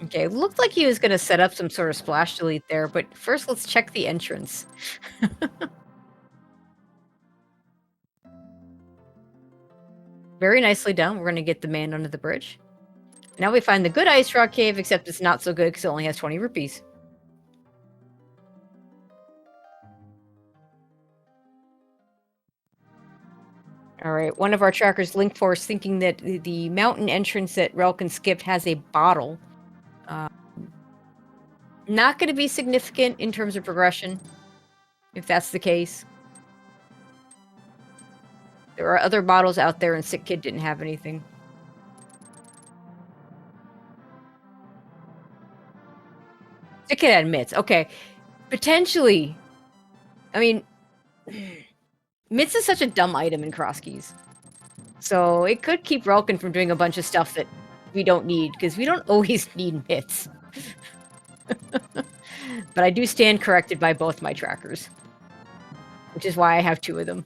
Okay, looked like he was going to set up some sort of splash delete there, but first let's check the entrance. Very nicely done. We're going to get the man under the bridge. Now we find the good ice rock cave, except it's not so good because it only has 20 rupees. Alright, one of our trackers, Link Force, thinking that the mountain entrance that Relkin skipped has a bottle. Not going to be significant in terms of progression, if that's the case. There are other bottles out there, and Sick Kid didn't have anything. Sick Kid had mitts. Okay. Potentially. I mean, mitts is such a dumb item in cross keys. So it could keep Relkin from doing a bunch of stuff that we don't need, because we don't always need mitts. But I do stand corrected by both my trackers. Which is why I have 2 of them.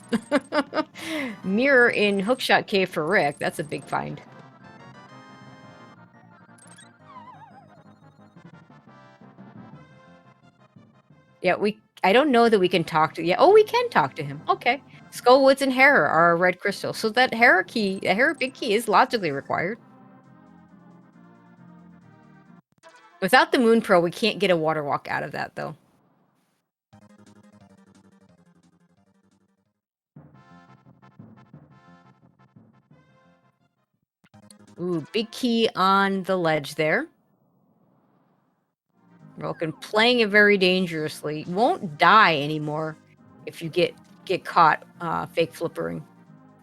Mirror in Hookshot Cave for Rick. That's a big find. Yeah, I don't know that we can talk to... Yeah, oh, we can talk to him. Okay. Skullwoods and Hera are a red crystal. So that Hera key, the Hera big key is logically required. Without the Moon Pearl, we can't get a water walk out of that, though. Ooh, big key on the ledge there. Relkin playing it very dangerously. Won't die anymore if you get caught fake flippering.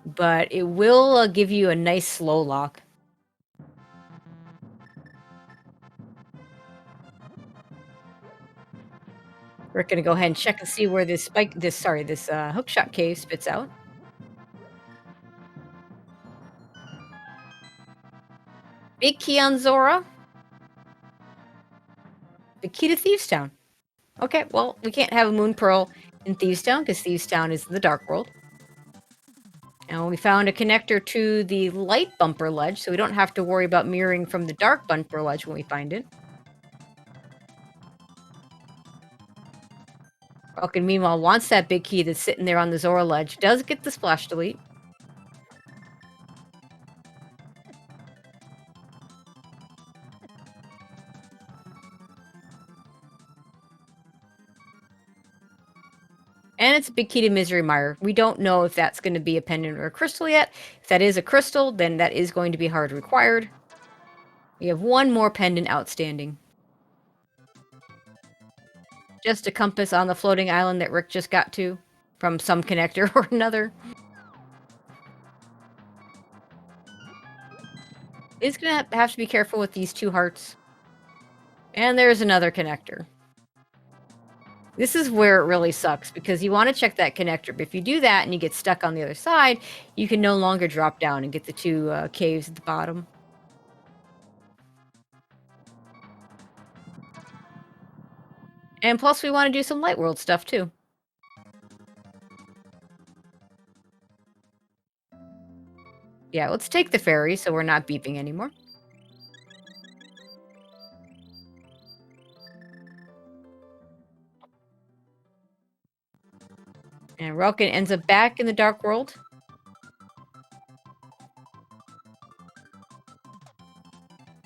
But it will give you a nice slow lock. We're gonna go ahead and check and see where this hookshot cave spits out. Big key on Zora. Big key to Thieves Town. Okay, well, we can't have a Moon Pearl in Thieves Town because Thieves Town is the Dark World. And we found a connector to the light bumper ledge, so we don't have to worry about mirroring from the dark bumper ledge when we find it. Falcon, meanwhile, wants that big key that's sitting there on the Zora ledge. Does get the splash delete. And it's a big key to Misery Mire. We don't know if that's going to be a pendant or a crystal yet. If that is a crystal, then that is going to be hard required. We have 1 more pendant outstanding. Just a compass on the floating island that Rick just got to from some connector or another. He's going to have to be careful with these 2 hearts. And there's another connector. This is where it really sucks, because you want to check that connector, but if you do that and you get stuck on the other side, you can no longer drop down and get the 2 caves at the bottom. And plus, we want to do some Light World stuff, too. Yeah, let's take the ferry so we're not beeping anymore. And Relkin ends up back in the Dark World.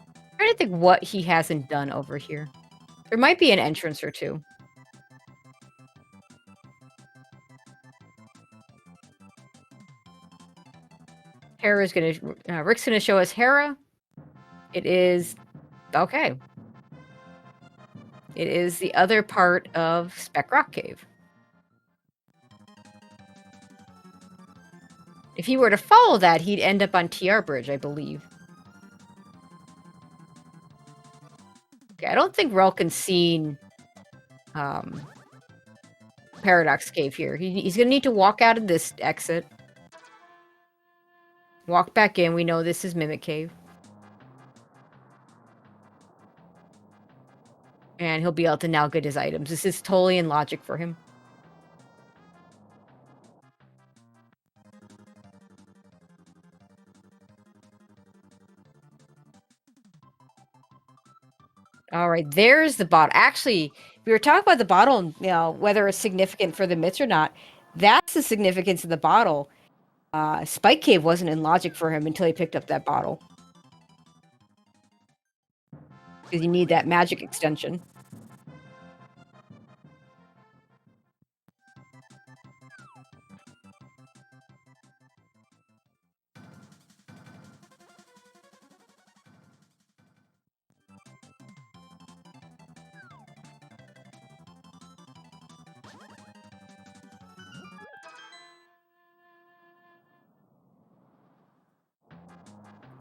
I'm trying to think what he hasn't done over here. There might be an entrance or 2. Hera's gonna. Rick's gonna show us Hera. It is okay. It is the other part of Spec Rock Cave. If he were to follow that, he'd end up on TR Bridge, I believe. Okay, I don't think Relkin's seen Paradox Cave here. He's gonna need to walk out of this exit. Walk back in. We know this is Mimic Cave. And he'll be able to now get his items. This is totally in logic for him. All right, there's the bottle. Actually, we were talking about the bottle and whether it's significant for the myths or not. That's the significance of the bottle. Spike Cave wasn't in logic for him until he picked up that bottle. Because you need that magic extension.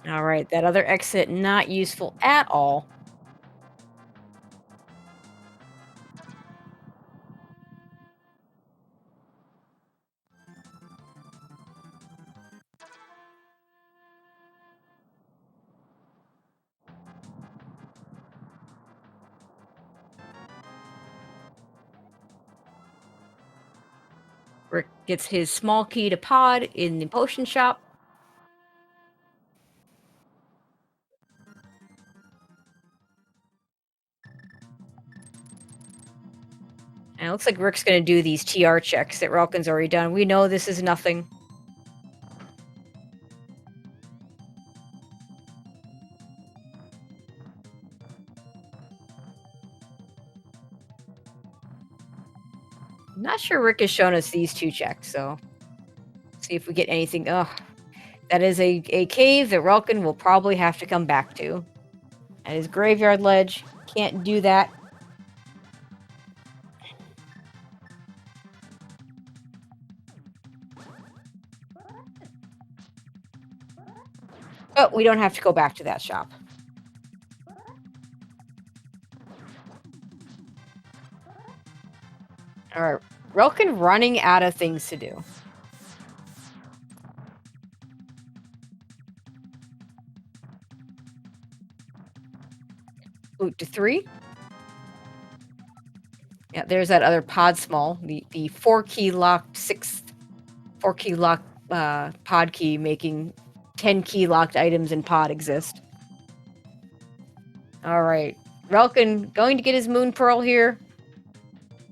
All right, that other exit not useful at all. Rick gets his small key to pod in the potion shop. And it looks like Rick's going to do these TR checks that Relkin's already done. We know this is nothing. I'm not sure Rick has shown us these two checks, so see if we get anything. Ugh. That is a cave that Relkin will probably have to come back to. At his graveyard ledge. Can't do that. But we don't have to go back to that shop. Alright. Relkin running out of things to do. Boot to 3. Yeah, there's that other pod small. The 4-key locked 6th 4-key locked pod key making 10-key locked items in pod exist. Alright. Relkin going to get his Moon Pearl here.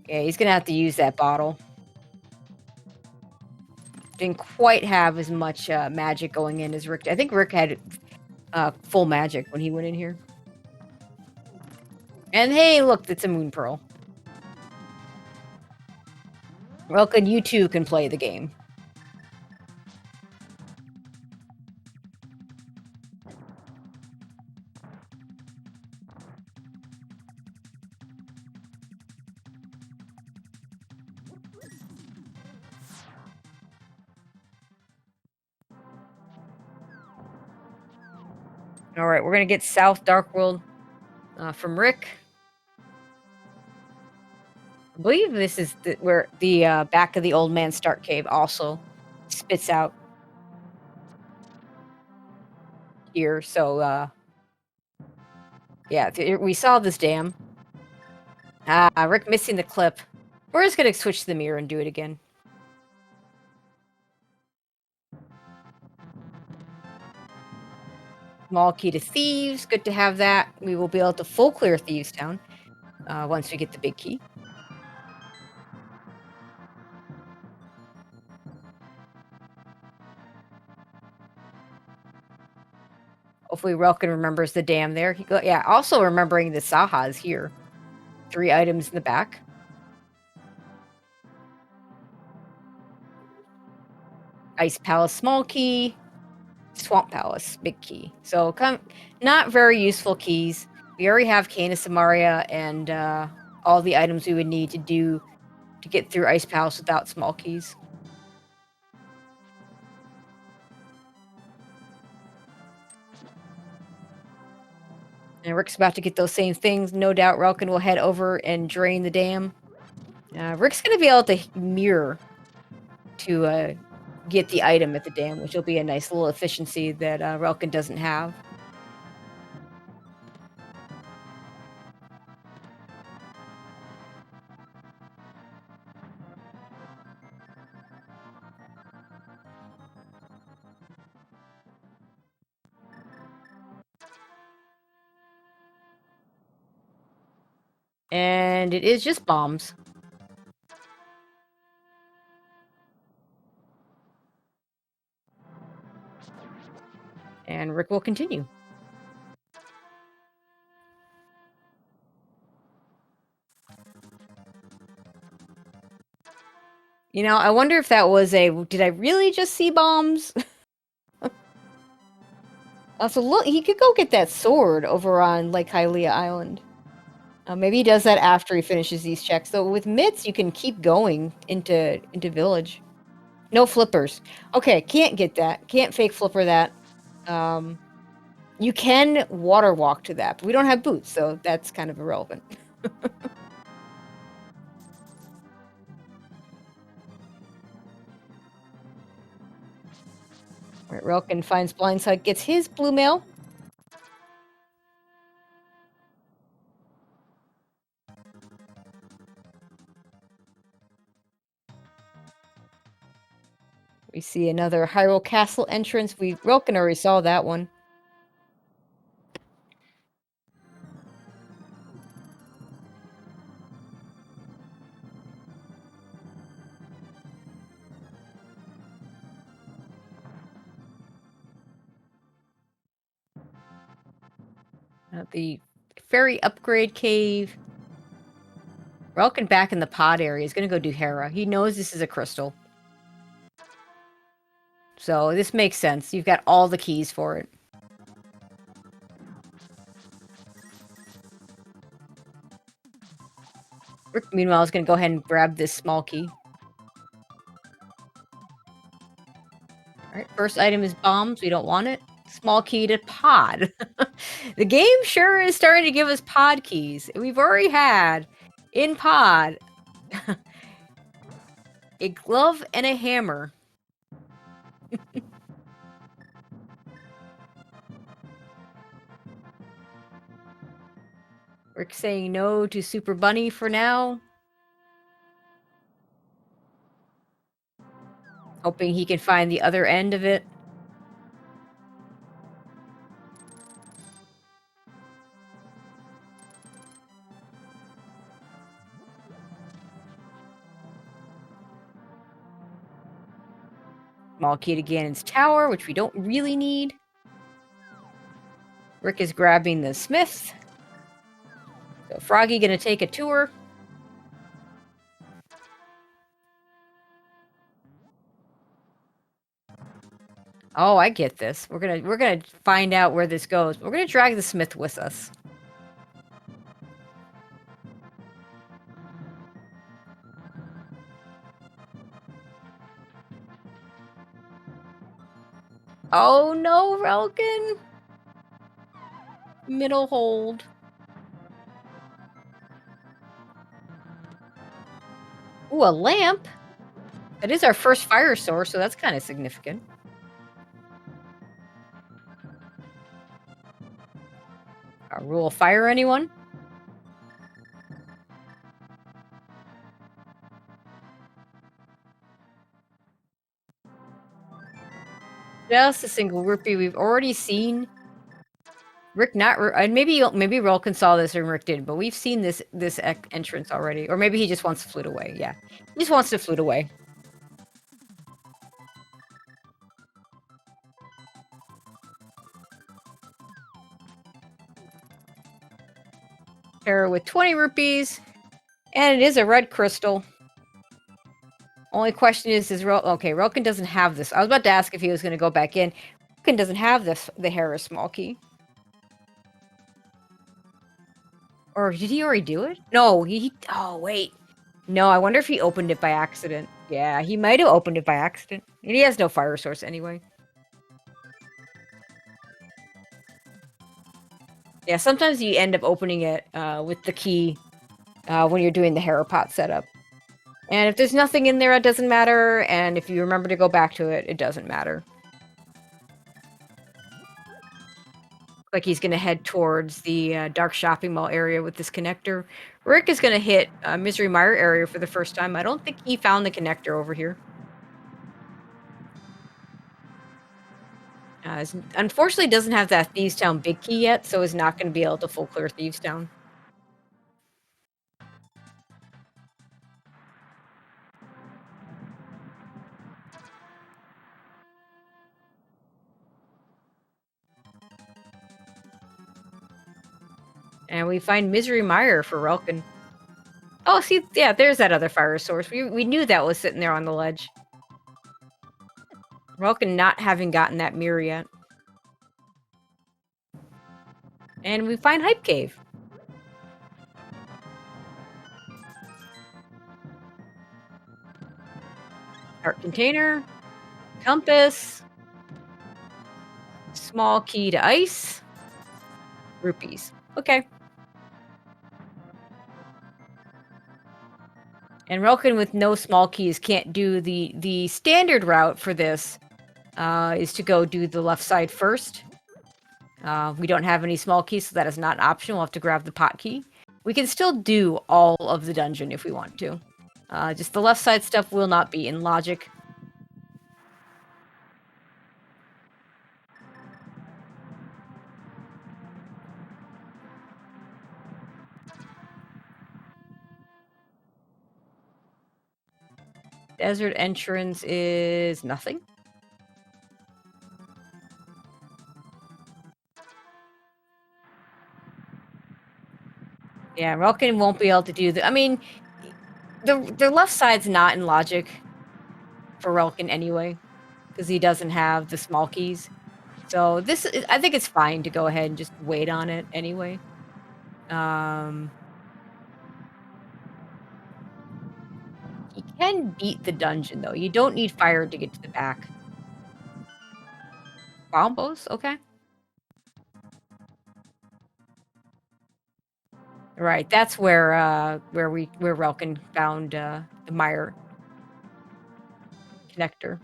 Yeah, he's gonna have to use that bottle. Didn't quite have as much magic going in as Rick. I think Rick had full magic when he went in here. And hey, look, it's a Moon Pearl. Relkin, you too can play the game. Alright, we're gonna get South Dark World from Rick. I believe this is where the back of the Old Man Stark Cave also spits out here. So, yeah, we saw this dam. Rick missing the clip. We're just gonna switch to the mirror and do it again. Small key to Thieves. Good to have that. We will be able to full clear Thieves Town once we get the big key. Hopefully Relkin remembers the dam there. Yeah, also remembering the Saha's here. 3 items in the back. Ice Palace small key. Swamp Palace, big key. So not very useful keys. We already have Cane of Samaria and all the items we would need to get through Ice Palace without small keys. And Rick's about to get those same things. No doubt Relkin will head over and drain the dam. Rick's going to be able to mirror to get the item at the dam, which will be a nice little efficiency that Relkin doesn't have. And it is just bombs. And Rick will continue. You know, I wonder if that was did I really just see bombs? So look, he could go get that sword over on Lake Hylia Island. Maybe he does that after he finishes these checks. Though with mitts, you can keep going into village. No flippers. Okay, can't get that. Can't fake flipper that. You can water walk to that, but we don't have boots, so that's kind of irrelevant. Right, Relkin finds Blindside, gets his blue mail. We see another Hyrule Castle entrance. Relkin already saw that one. The fairy upgrade cave. Relkin back in the pod area is going to go do Hera. He knows this is a crystal. So this makes sense. You've got all the keys for it. Rick, meanwhile, is going to go ahead and grab this small key. Alright, first item is bombs. We don't want it. Small key to pod. The game sure is starting to give us pod keys. We've already had, in pod, a glove and a hammer. Rick saying no to Super Bunny for now. Hoping he can find the other end of it. Small key to Ganon's tower, which we don't really need. Rick is grabbing the smith. So Froggy gonna take a tour. Oh, I get this. We're gonna find out where this goes. We're gonna drag the smith with us. Oh no, Relkin! Middle hold. Ooh, a lamp? That is our first fire source, so that's kind of significant. Rule of fire, anyone? Just a single rupee. We've already seen Rick and maybe Relkin saw this and Rick did, but we've seen this entrance already. Or maybe he just wants to flute away. Yeah, he just wants to flute away. Hera with 20 rupees, and it is a red crystal. Only question is okay, Relkin doesn't have this. I was about to ask if he was going to go back in. Vulcan doesn't have the Harris small key. Or did he already do it? No, he. Oh wait, no. I wonder if he opened it by accident. Yeah, he might have opened it by accident. And he has no fire source anyway. Yeah, sometimes you end up opening it with the key when you're doing the Harapot setup. And if there's nothing in there, it doesn't matter. And if you remember to go back to it, it doesn't matter. Like he's going to head towards the dark shopping mall area with this connector. Rick is going to hit Misery Mire area for the first time. I don't think he found the connector over here. Unfortunately, doesn't have that Thieves Town big key yet, so is not going to be able to full clear Thieves Town. And we find Misery Mire for Relkin. Oh, see, yeah, there's that other fire source. We knew that was sitting there on the ledge. Relkin not having gotten that mirror yet. And we find Hype Cave. Heart container. Compass. Small key to ice. Rupees. Okay. And Relkin with no small keys can't do the standard route for this is to go do the left side first. We don't have any small keys, so that is not an option. We'll have to grab the pot key. We can still do all of the dungeon if we want to. Just the left side stuff will not be in logic. Desert entrance is nothing. Yeah, Relkin won't be able to do the. I mean, the left side's not in logic for Relkin anyway, because he doesn't have the small keys. So this, I think it's fine to go ahead and just wait on it anyway. You can beat the dungeon though. You don't need fire to get to the back. Combos, okay. Right, that's where Relkin found the Mire connector.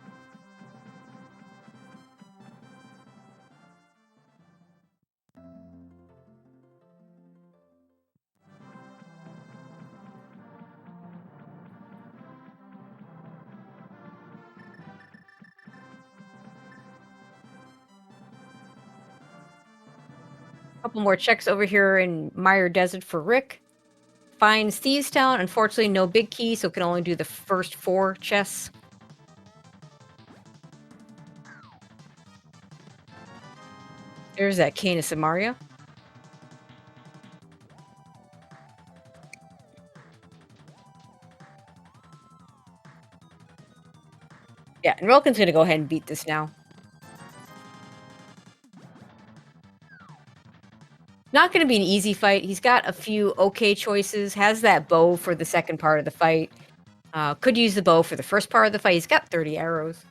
Couple more checks over here in Mire Desert for Rick. Finds Thieves Town. Unfortunately, no big key, so can only do the first 4 chests. There's that Cane of Samaria. Yeah, and Relkin's gonna go ahead and beat this now. Not gonna be an easy fight. He's got a few okay choices. Has that bow for the second part of the fight. Could use the bow for the first part of the fight. He's got 30 arrows.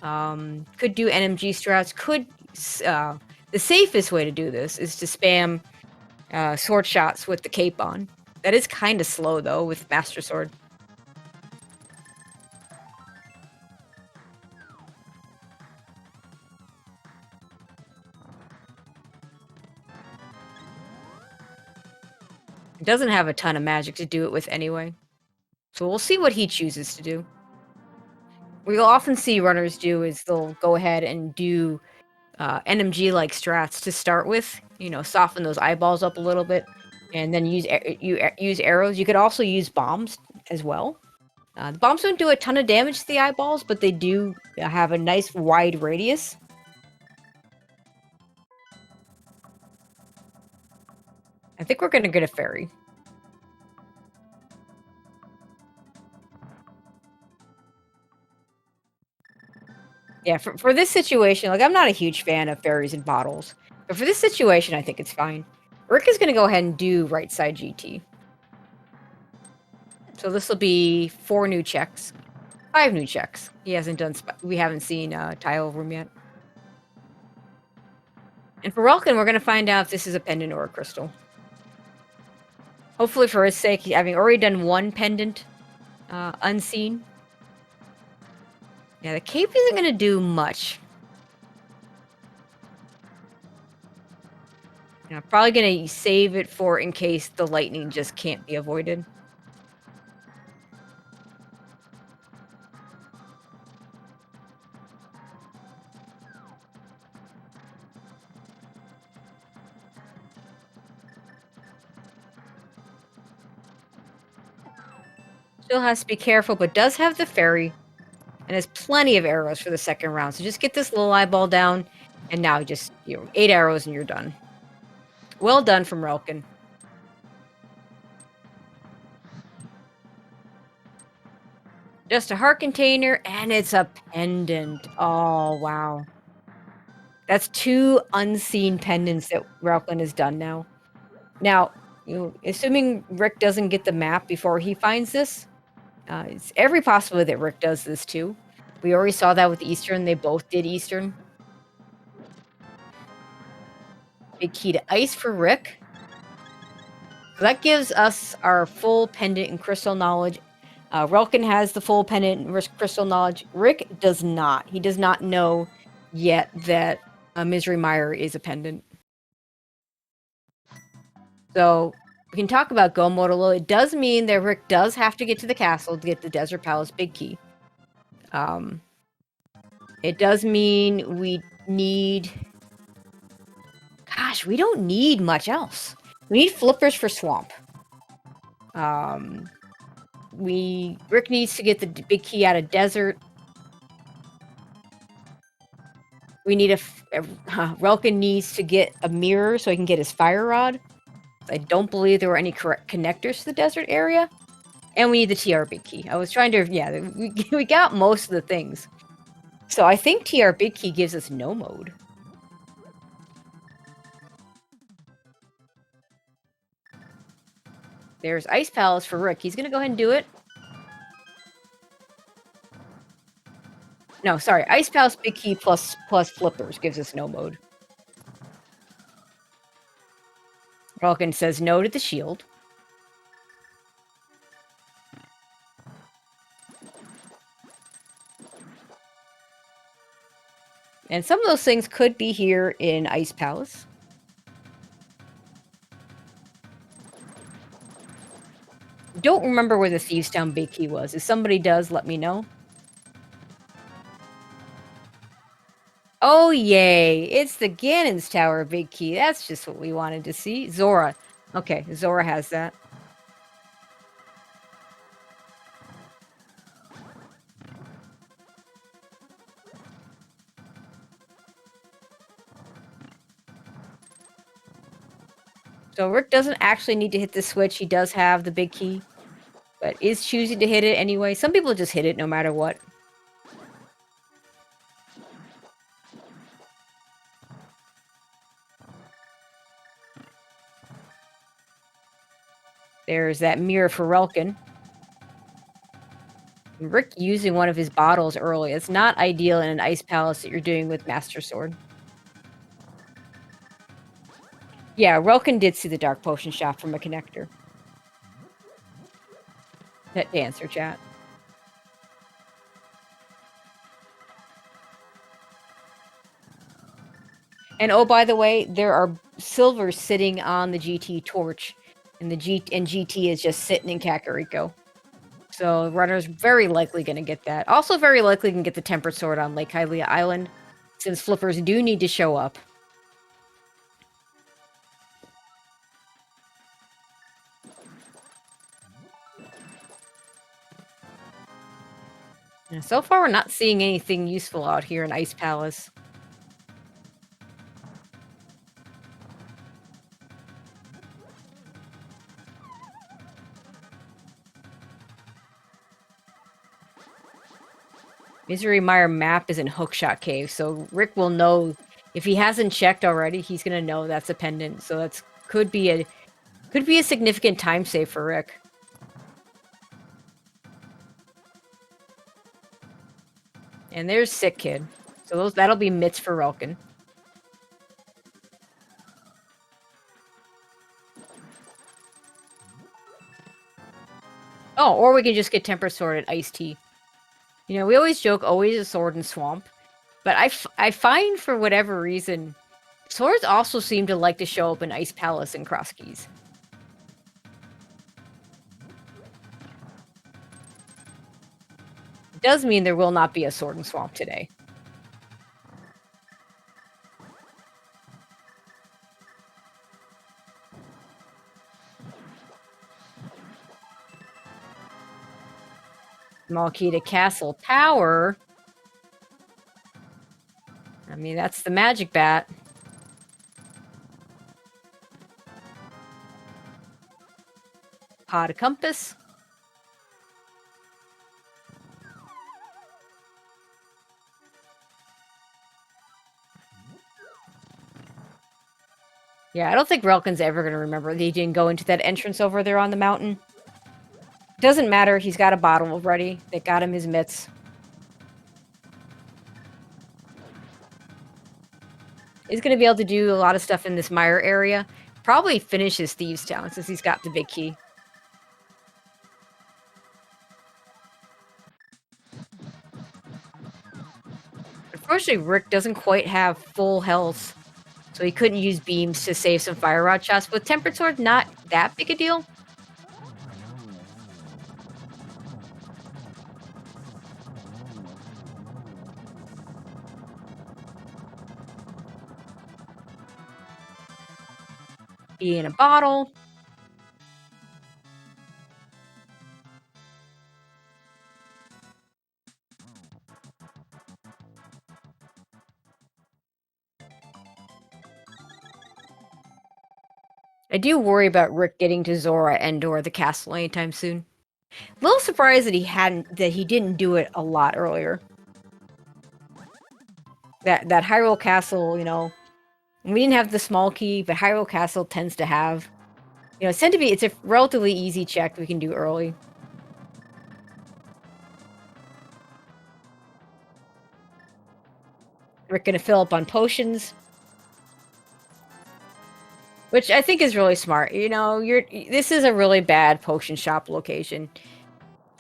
Could do NMG strats. Could the safest way to do this is to spam sword shots with the cape on. That is kind of slow though with Master Sword. It doesn't have a ton of magic to do it with anyway. So we'll see what he chooses to do. What you'll often see runners do is they'll go ahead and do NMG-like strats to start with. You know, soften those eyeballs up a little bit, and then use arrows. You could also use bombs as well. The bombs don't do a ton of damage to the eyeballs, but they do have a nice wide radius. I think we're going to get a fairy. Yeah, for this situation, like, I'm not a huge fan of fairies in bottles, but for this situation, I think it's fine. Rick is gonna go ahead and do right side GT. So this will be 4 new checks. 5 new checks. He hasn't done. We haven't seen tile room yet. And for Relkin, we're gonna find out if this is a pendant or a crystal. Hopefully, for his sake, having already done 1 pendant unseen. Yeah, the cape isn't gonna do much. Yeah, probably gonna save it for in case the lightning just can't be avoided. Still has to be careful, but does have the fairy and has plenty of arrows for the second round. So just get this little eyeball down, and now just 8 arrows and you're done. Well done from Relkin. Just a heart container, and it's a pendant. Oh, wow. That's 2 unseen pendants that Relkin has done now. Now, assuming Rick doesn't get the map before he finds this, it's every possibility that Rick does this too. We already saw that with Eastern. They both did Eastern. Big key to ice for Rick. So that gives us our full pendant and crystal knowledge. Relkin has the full pendant and crystal knowledge. Rick does not. He does not know yet that Misery Mire is a pendant. So we can talk about go mode a little. It does mean that Rick does have to get to the castle to get the Desert Palace big key. It does mean we need... Gosh, we don't need much else. We need flippers for Swamp. Rick needs to get the big key out of Desert. We need Relkin needs to get a mirror so he can get his fire rod. I don't believe there were any correct connectors to the desert area. And we need the TR big key. I was trying to, yeah, we got most of the things. So I think TR big key gives us no mode. There's Ice Palace for Rick. He's going to go ahead and do it. No, sorry. Ice Palace big key plus flippers gives us no mode. Relkin says no to the shield. And some of those things could be here in Ice Palace. Don't remember where the Thieves Town big key was. If somebody does, let me know. Oh, yay. It's the Ganon's Tower big key. That's just what we wanted to see. Zora. Okay, Zora has that. So Rick doesn't actually need to hit the switch. He does have the big key, but is choosing to hit it anyway. Some people just hit it no matter what. There's that mirror for Relkin. Rick using one of his bottles early. It's not ideal in an Ice Palace that you're doing with Master Sword. Yeah, Relkin did see the Dark Potion shop from a connector. That answer, chat. And oh, by the way, there are silvers sitting on the GT torch, and GT is just sitting in Kakariko. So runner's very likely going to get that. Also very likely can get the Tempered Sword on Lake Hylia Island, since flippers do need to show up. And so far, we're not seeing anything useful out here in Ice Palace. Misery Mire map is in Hookshot Cave, so Rick will know if he hasn't checked already. He's gonna know that's a pendant, so that's could be a significant time save for Rick. And there's Sick Kid, so that'll be mitts for Relkin. Oh, or we can just get Temper Sword at Ice Tea. You know, we always joke, always a sword in Swamp. But I find, for whatever reason, swords also seem to like to show up in Ice Palace and Cross Keys. It does mean there will not be a sword in Swamp today. Small key to Castle Tower. I mean, that's the magic bat. Pot of Compass. Yeah, I don't think Relkin's ever going to remember that he didn't go into that entrance over there on the mountain. Doesn't matter, he's got a bottle ready. That got him his mitts. He's going to be able to do a lot of stuff in this mire area. Probably finish his Thieves' Town since he's got the big key. Unfortunately, Rick doesn't quite have full health, so he couldn't use beams to save some Fire Rod shots. With Tempered Sword, not that big a deal. Be in a bottle. I do worry about Rick getting to Zora and or the castle anytime soon. A little surprised that he didn't do it a lot earlier. That Hyrule Castle, you know, we didn't have the small key, but Hyrule Castle tends to have, you know, it's a relatively easy check we can do early. Rick gonna fill up on potions. Which I think is really smart. You know, this is a really bad potion shop location.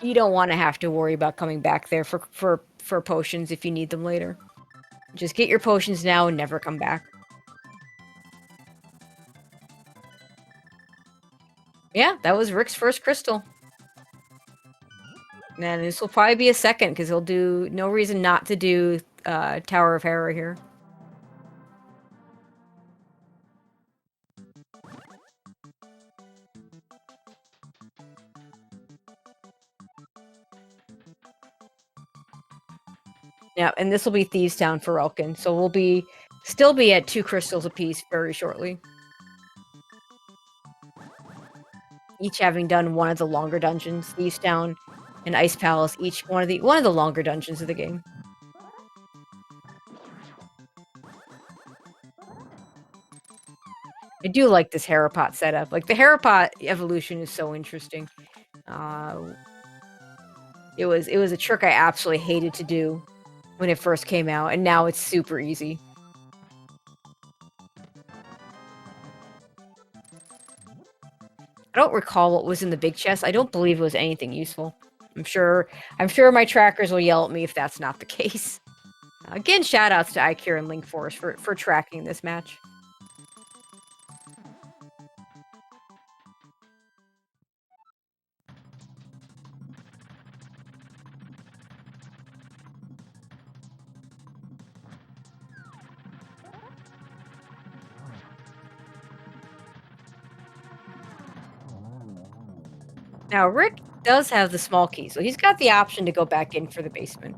You don't want to have to worry about coming back there for potions if you need them later. Just get your potions now and never come back. Yeah, that was Rick's first crystal. And this will probably be a second, because he'll do no reason not to do Tower of Hera here. Yeah, and this will be Thieves' Town for Relkin, so we'll still be at 2 crystals apiece very shortly. Each having done one of the longer dungeons, Thieves' Town and Ice Palace, each one of the longer dungeons of the game. I do like this Harapot setup. Like, the Harapot evolution is so interesting. It was a trick I absolutely hated to do when it first came out, and now it's super easy. I don't recall what was in the big chest. I don't believe it was anything useful. I'm sure my trackers will yell at me if that's not the case. Again, shoutouts to iCure and Link Force for tracking this match. Now, Rick does have the small key, so he's got the option to go back in for the basement.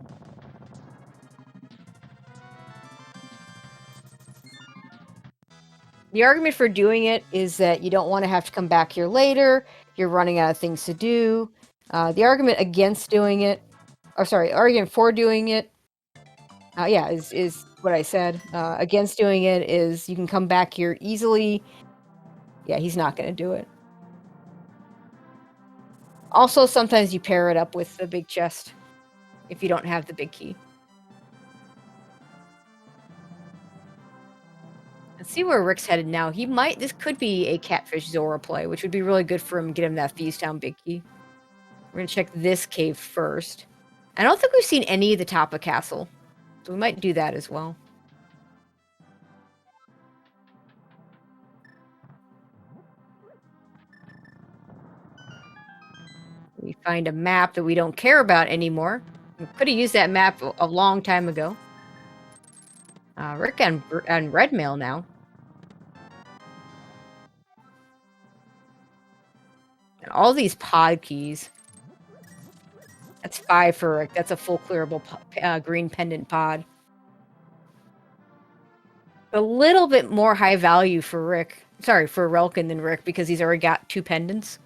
The argument for doing it is that you don't want to have to come back here later, you're running out of things to do. The argument against doing it or sorry, argument for doing it, yeah, is what I said. Against doing it is you can come back here easily. Yeah, he's not going to do it. Also, sometimes you pair it up with the big chest if you don't have the big key. Let's see where Rick's headed now. This could be a Catfish Zora play, which would be really good for him, get him that Thieves Town big key. We're going to check this cave first. I don't think we've seen any of the top of castle, so we might do that as well. We find a map that we don't care about anymore. We could have used that map a long time ago. Rick on red mail now. And all these pod keys. That's 5 for Rick. That's a full clearable green pendant pod. A little bit more high value for Rick. Sorry, for Relkin than Rick because he's already got 2 pendants.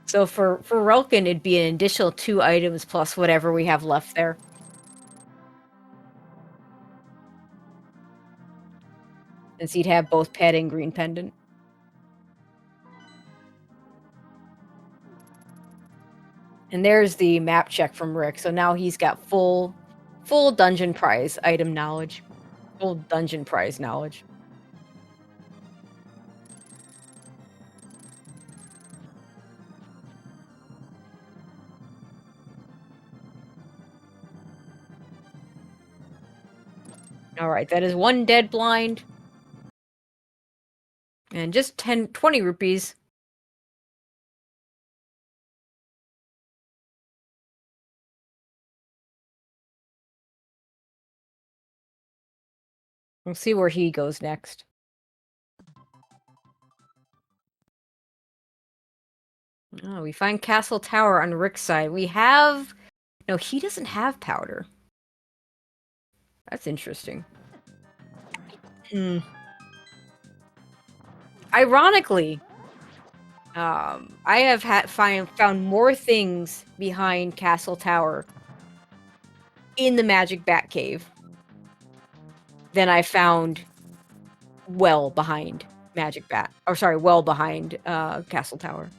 So for Relkin, it'd be an additional 2 items plus whatever we have left there. Since he'd have both pet and green pendant. And there's the map check from Rick. So now he's got full dungeon prize item knowledge. Full dungeon prize knowledge. All right, that is 1 dead blind. And just 20 rupees. We'll see where he goes next. Oh, we find Castle Tower on Rick's side. We have... No, he doesn't have powder. That's interesting. Ironically, I have found more things behind Castle Tower in the Magic Bat Cave than I found well behind Magic Bat. Or sorry, well behind Castle Tower.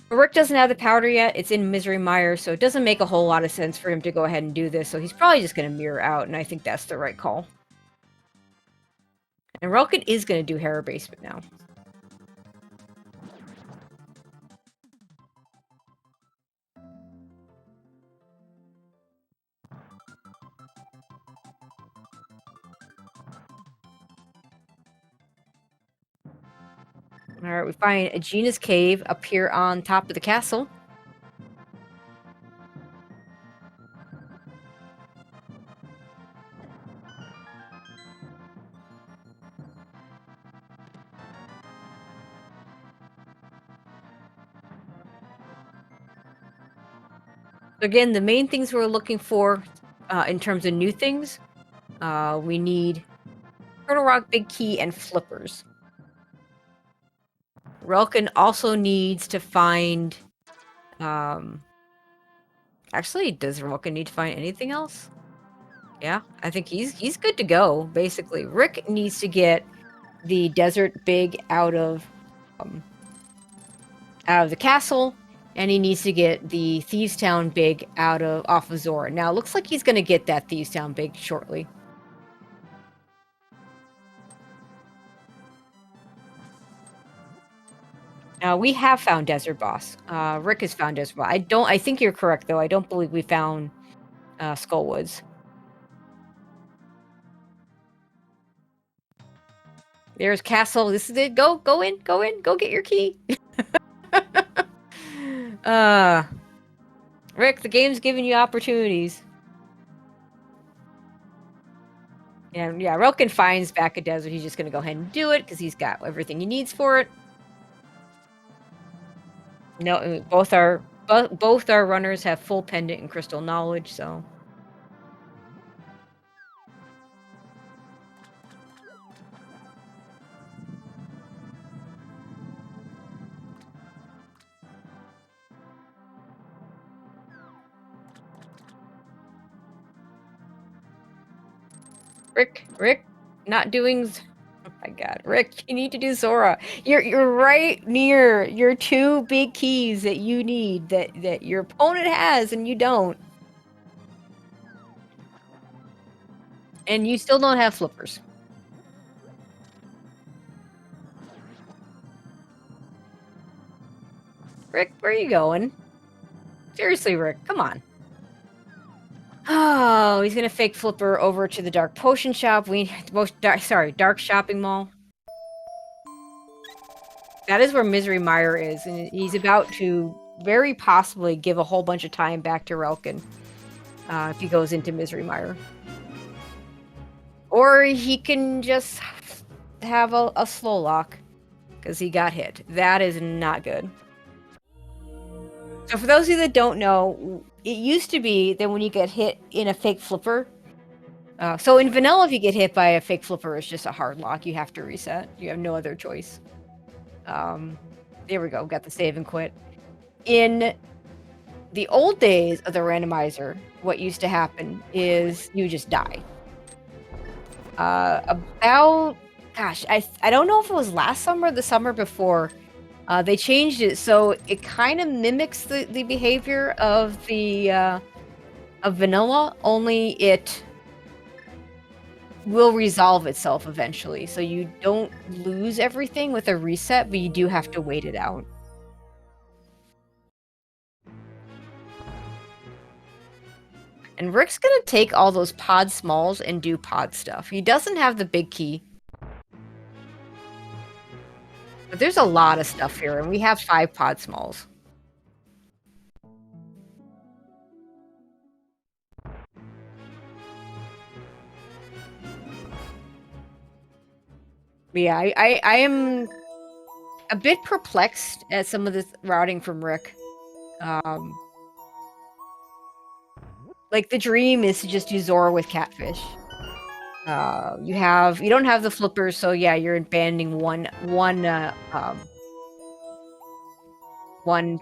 Rick doesn't have the powder yet. It's in Misery Mire, so it doesn't make a whole lot of sense for him to go ahead and do this. So he's probably just going to mirror out, and I think that's the right call. And Relkin is going to do Harrow Basement now. Alright, we find Aegina's Cave up here on top of the castle. Again, the main things we're looking for in terms of new things, we need Turtle Rock Big Key and Flippers. Relkin also needs to find... actually, does Relkin need to find anything else? Yeah, I think he's good to go, basically. Rick needs to get the Desert Big out of the castle, and he needs to get the Thieves Town Big off of Zora. Now, it looks like he's going to get that Thieves Town Big shortly. We have found Desert Boss. Rick has found Desert Boss. I think you're correct, though. I don't believe we found Skullwoods. There's Castle. This is it. Go in. Go get your key. Rick, the game's giving you opportunities. And yeah, Relkin finds back a desert. He's just going to go ahead and do it because he's got everything he needs for it. No, both our runners have full pendant and crystal knowledge, so. Rick, not doing. Oh my God, Rick, you need to do Zora. You're right near your two big keys that you need that your opponent has and you don't. And you still don't have flippers. Rick, where are you going? Seriously, Rick, come on. Oh, he's gonna fake flipper over to the dark potion shop. Dark shopping mall. That is where Misery Mire is, and he's about to very possibly give a whole bunch of time back to Relkin if he goes into Misery Mire. Or he can just have a slow lock because he got hit. That is not good. So for those of you that don't know, it used to be that when you get hit in a fake flipper, so in vanilla, if you get hit by a fake flipper, it's just a hard lock. You have to reset. You have no other choice. There we go. Got the save and quit. In the old days of the randomizer, what used to happen is you just die. Gosh, I don't know if it was last summer or the summer before. They changed it so it kind of mimics the behavior of the of vanilla, only it will resolve itself eventually. So you don't lose everything with a reset, but you do have to wait it out. And Rick's gonna take all those pod smalls and do pod stuff. He doesn't have the big key. But there's a lot of stuff here, and we have 5 pod smalls. But yeah, I am a bit perplexed at some of this routing from Rick. Like, the dream is to just do Zora with Catfish. You don't have the flippers, so yeah, you're abandoning one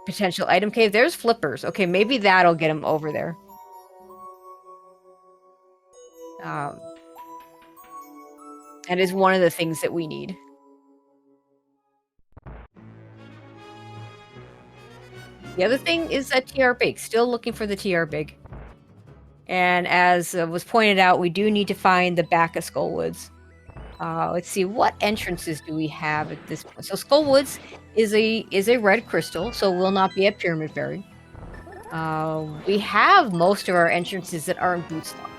potential item cave. There's flippers. Okay, maybe that'll get him over there. That is one of the things that we need. The other thing is that TR Big. Still looking for the TR Big. And as was pointed out, we do need to find the back of Skullwoods. Let's see, what entrances do we have at this point? So Skullwoods is a red crystal, so will not be at Pyramid Berry. We have most of our entrances that aren't boots locked.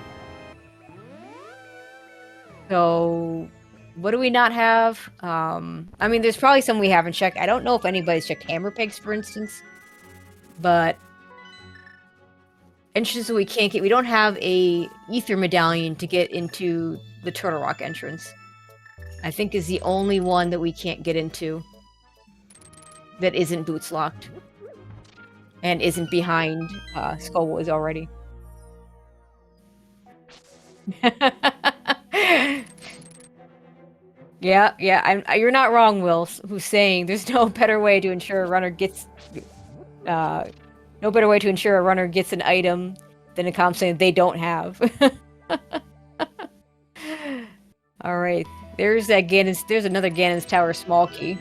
So what do we not have? I mean, there's probably some we haven't checked. I don't know if anybody's checked Hammer Pegs, for instance. But entrances we can't get. We don't have a Ether Medallion to get into the Turtle Rock entrance. I think is the only one that we can't get into that isn't boots locked and isn't behind Skullwoods already. Yeah, you're not wrong, Will, who's saying there's no better way to ensure a runner gets no better way to ensure a runner gets an item than a comp saying they don't have. All right, there's that Ganon's. There's another Ganon's Tower small key.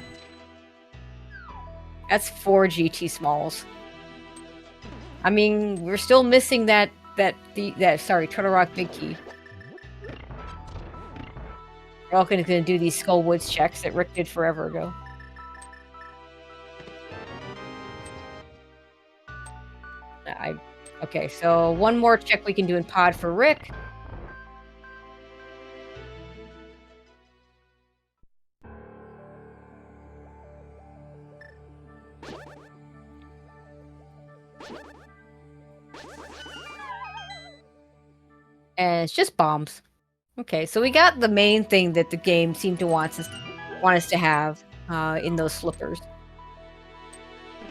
That's 4 GT smalls. I mean, we're still missing that Turtle Rock big key. We're all gonna do these Skullwoods checks that Rick did forever ago. Okay, so one more check we can do in pod for Rick. And it's just bombs. Okay, so we got the main thing that the game seemed to want us to have in those flippers.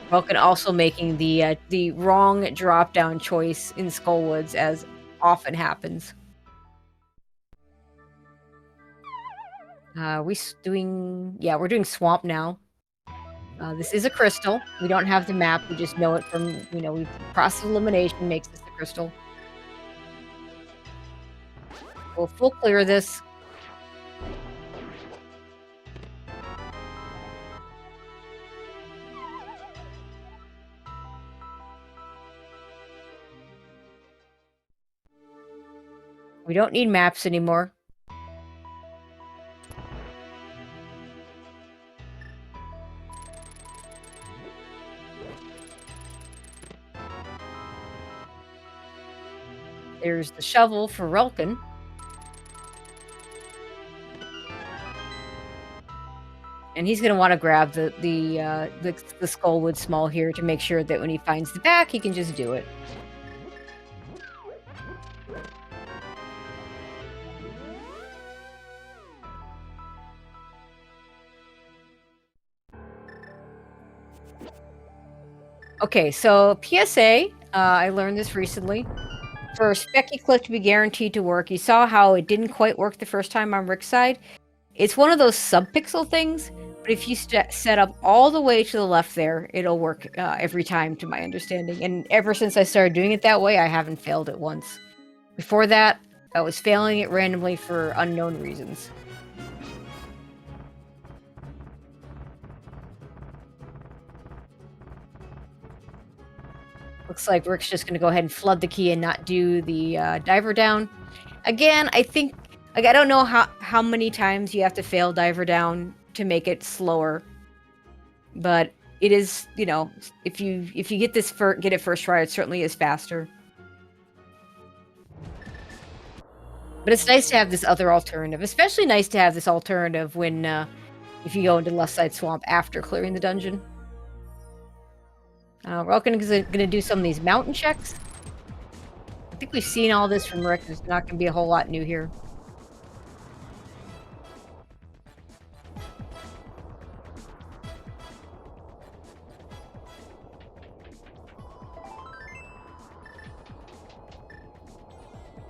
Vulcan also making the wrong drop-down choice in Skullwoods, as often happens. We're doing Swamp now. This is a crystal. We don't have the map. We just know it from, process elimination makes this a crystal. We'll full clear this. We don't need maps anymore. There's the shovel for Relkin. And he's going to want to grab the skullwood small here to make sure that when he finds the back, he can just do it. Okay, so PSA, I learned this recently. For Specky Cliff to be guaranteed to work, you saw how it didn't quite work the first time on Rick's side. It's one of those sub-pixel things, but if you set up all the way to the left there, it'll work every time, to my understanding. And ever since I started doing it that way, I haven't failed it once. Before that, I was failing it randomly for unknown reasons. Looks like Rick's just going to go ahead and flood the key and not do the diver down. Again, I think, like, I don't know how many times you have to fail diver down to make it slower. But it is, you know, if you get it first try, it certainly is faster. But it's nice to have this other alternative. Especially nice to have this alternative when if you go into Left Side Swamp after clearing the dungeon. We're all going to do some of these mountain checks. I think we've seen all this from Rick. There's not going to be a whole lot new here.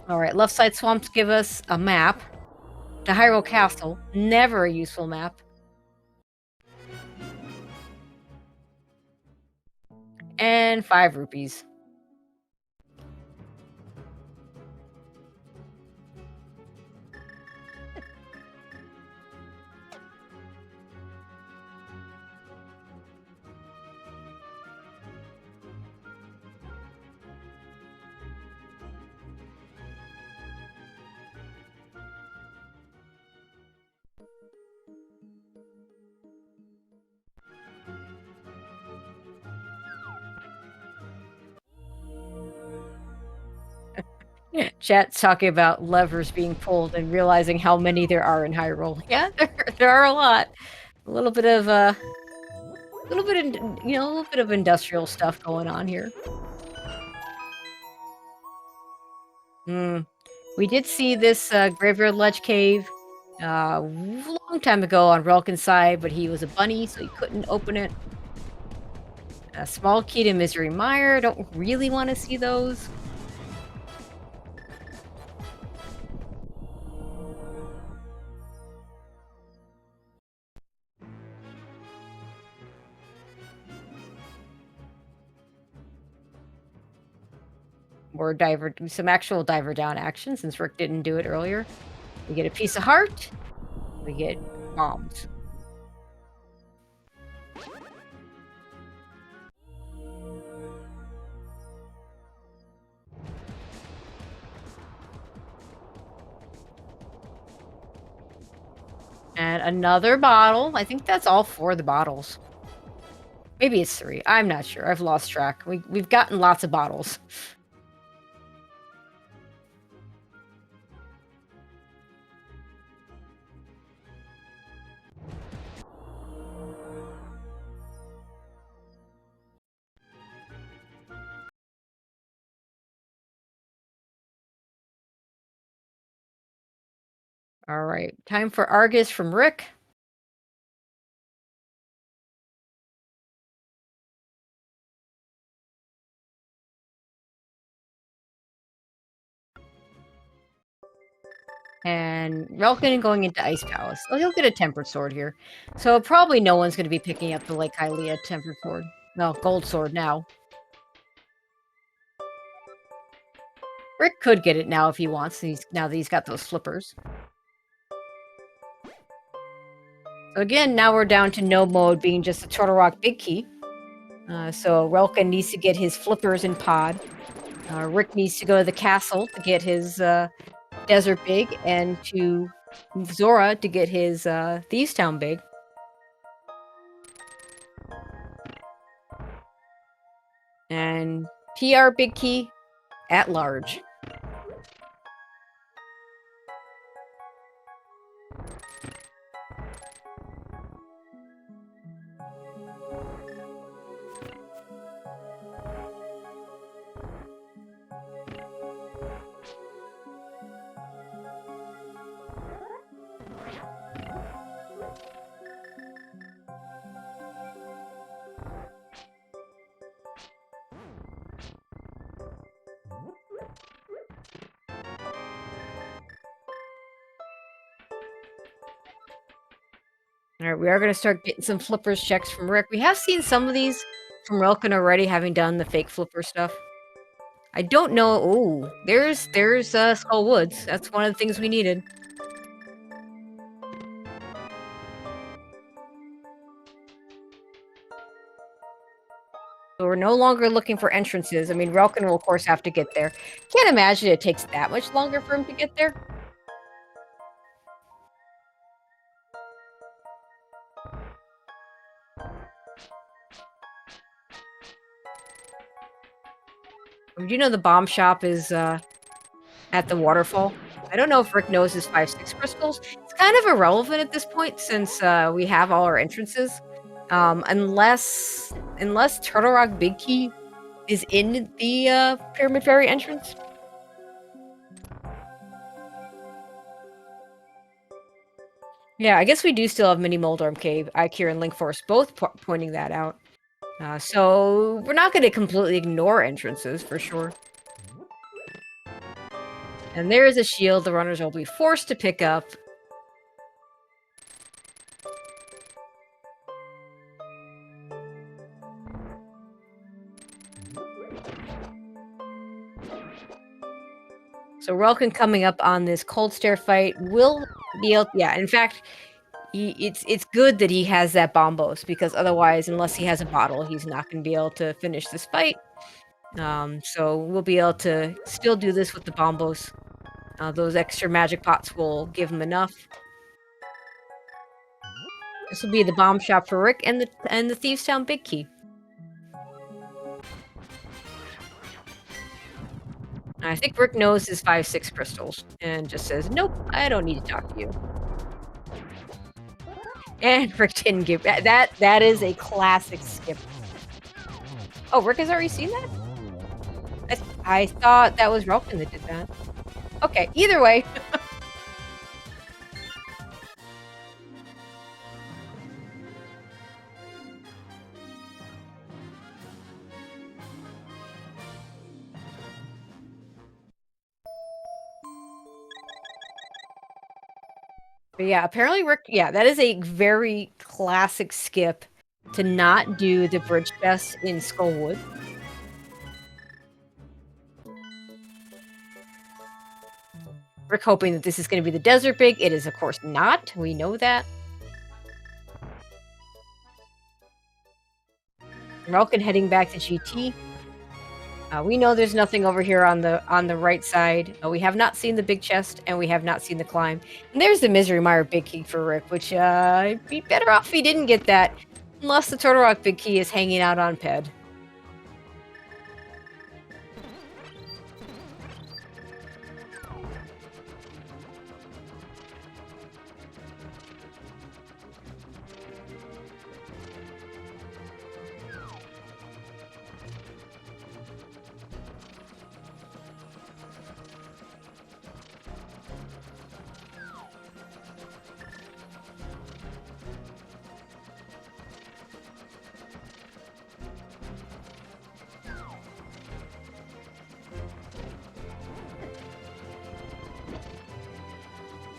All right, Left Side Swamps give us a map to Hyrule Castle. Never a useful map. And 5 rupees. Chat's talking about levers being pulled and realizing how many there are in Hyrule. Yeah, there are a lot. A little bit of industrial stuff going on here. We did see this Graveyard Ledge Cave a long time ago on Relkin's side, but he was a bunny, so he couldn't open it. A small key to Misery Mire. Don't really want to see those. Or some actual diver down action, since Rick didn't do it earlier. We get a piece of heart. We get bombs. And another bottle. I think that's all 4 of the bottles. Maybe it's 3. I'm not sure. I've lost track. We've gotten lots of bottles. All right, time for Argus from Rick. And Relkin going into Ice Palace. Oh, he'll get a Tempered Sword here. So probably no one's going to be picking up the Lake Hylia Tempered Sword. Well, Gold Sword now. Rick could get it now if he wants. Now that he's got those flippers. So again, now we're down to no mode being just a Turtle Rock Big Key. So Relka needs to get his flippers in pod. Rick needs to go to the castle to get his Desert Big, and to Zora to get his Thieves Town Big. And TR Big Key at large. All right, we are going to start getting some flippers checks from Rick. We have seen some of these from Relkin already, having done the fake flipper stuff. I don't know. Oh, there's Skull Woods. That's one of the things we needed. So we're no longer looking for entrances. I mean, Relkin will, of course, have to get there. Can't imagine it takes that much longer for him to get there. You know the bomb shop is at the waterfall. I don't know if Rick knows his 5-6 crystals. It's kind of irrelevant at this point since we have all our entrances. Unless Turtle Rock Big Key is in the Pyramid Fairy entrance. Yeah, I guess we do still have Mini Moldorm Cave, Ikir, and Link Forest both pointing that out. So we're not going to completely ignore entrances, for sure. And there is a shield the runners will be forced to pick up. So Relkin coming up on this cold stare fight will be able... Yeah, in fact... It's good that he has that Bombos, because otherwise, unless he has a bottle, he's not going to be able to finish this fight. So we'll be able to still do this with the Bombos. Those extra magic pots will give him enough. This will be the bomb shop for Rick and the Thieves Town Big Key. I think Rick knows his 5-6 crystals and just says, "Nope, I don't need to talk to you." And Rick didn't give that. That is a classic skip. Oh, Rick has already seen that? I thought that was Relkin that did that. Okay, either way. But yeah, apparently Rick, yeah, that is a very classic skip to not do the bridge chest in Skullwood. Rick hoping that this is going to be the Desert Big. It is, of course, not. We know that. Relkin heading back to GT. We know there's nothing over here on the right side. We have not seen the big chest, and we have not seen the climb. And there's the Misery Mire Big Key for Rick, which he'd be better off if he didn't get that, unless the Turtle Rock Big Key is hanging out on Ped.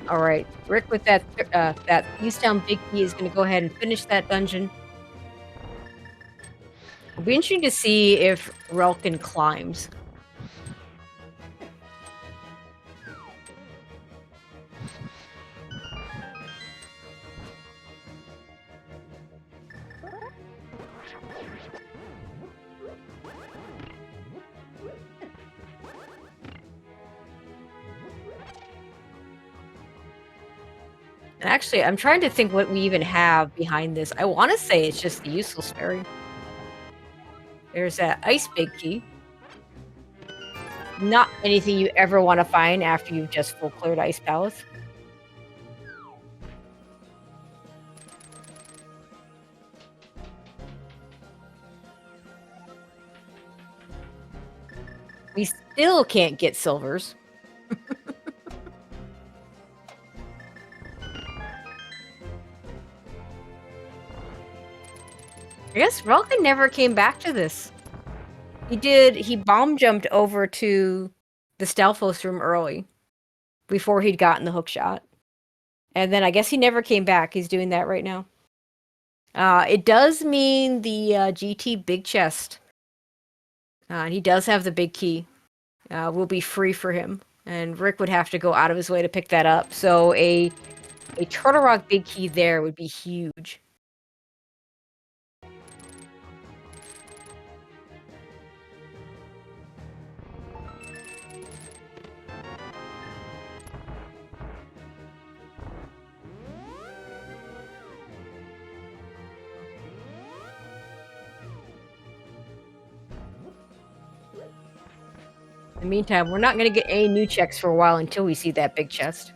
All right, Rick with that Thieves Town Big Key is going to go ahead and finish that dungeon. It'll be interesting to see if Relkin climbs. And actually, I'm trying to think what we even have behind this. I want to say it's just the useless fairy. There's that ice big key. Not anything you ever want to find after you've just full cleared Ice Palace. We still can't get silvers. I guess Relkin never came back to this. He bomb jumped over to the Stalfos room early before he'd gotten the hook shot. And then I guess he never came back. He's doing that right now. It does mean the GT big chest. He does have the big key. Will be free for him. And Rick would have to go out of his way to pick that up. So a Turtle Rock big key there would be huge. In the meantime, we're not going to get any new checks for a while until we see that big chest.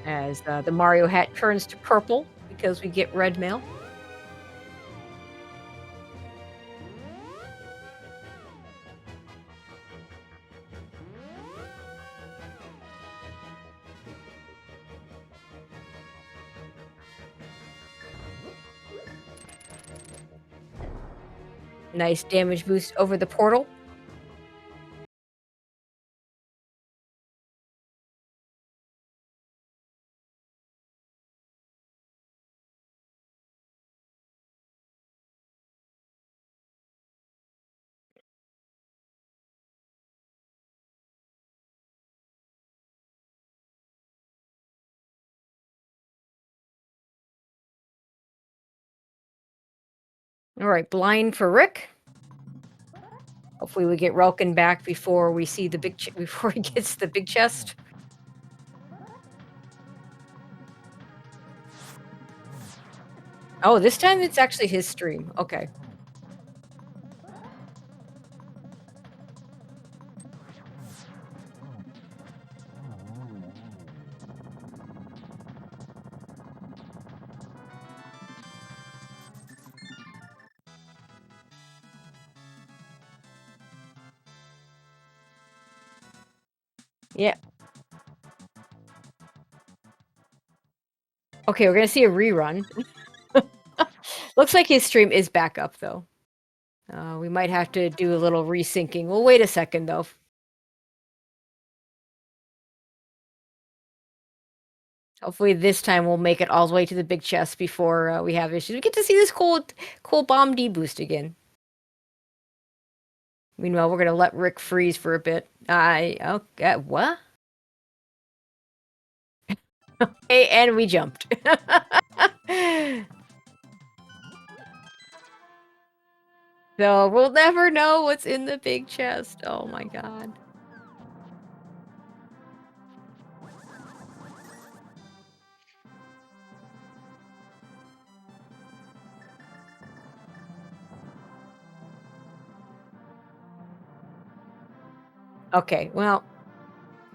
As the Mario hat turns to purple because we get red mail. Nice damage boost over the portal. All right, blind for Rick. Hopefully we get Relkin back before we see the before he gets the big chest. Oh, this time it's actually his stream. Okay. Yeah. Okay, we're gonna see a rerun. Looks like his stream is back up though. We might have to do a little resyncing. We'll wait a second though. Hopefully this time we'll make it all the way to the big chest before we have issues. We get to see this cool bomb D boost again. Meanwhile, we're gonna let Rick freeze for a bit. Okay, what? Okay, and we jumped. So we'll never know what's in the big chest. Oh my god. Okay, well,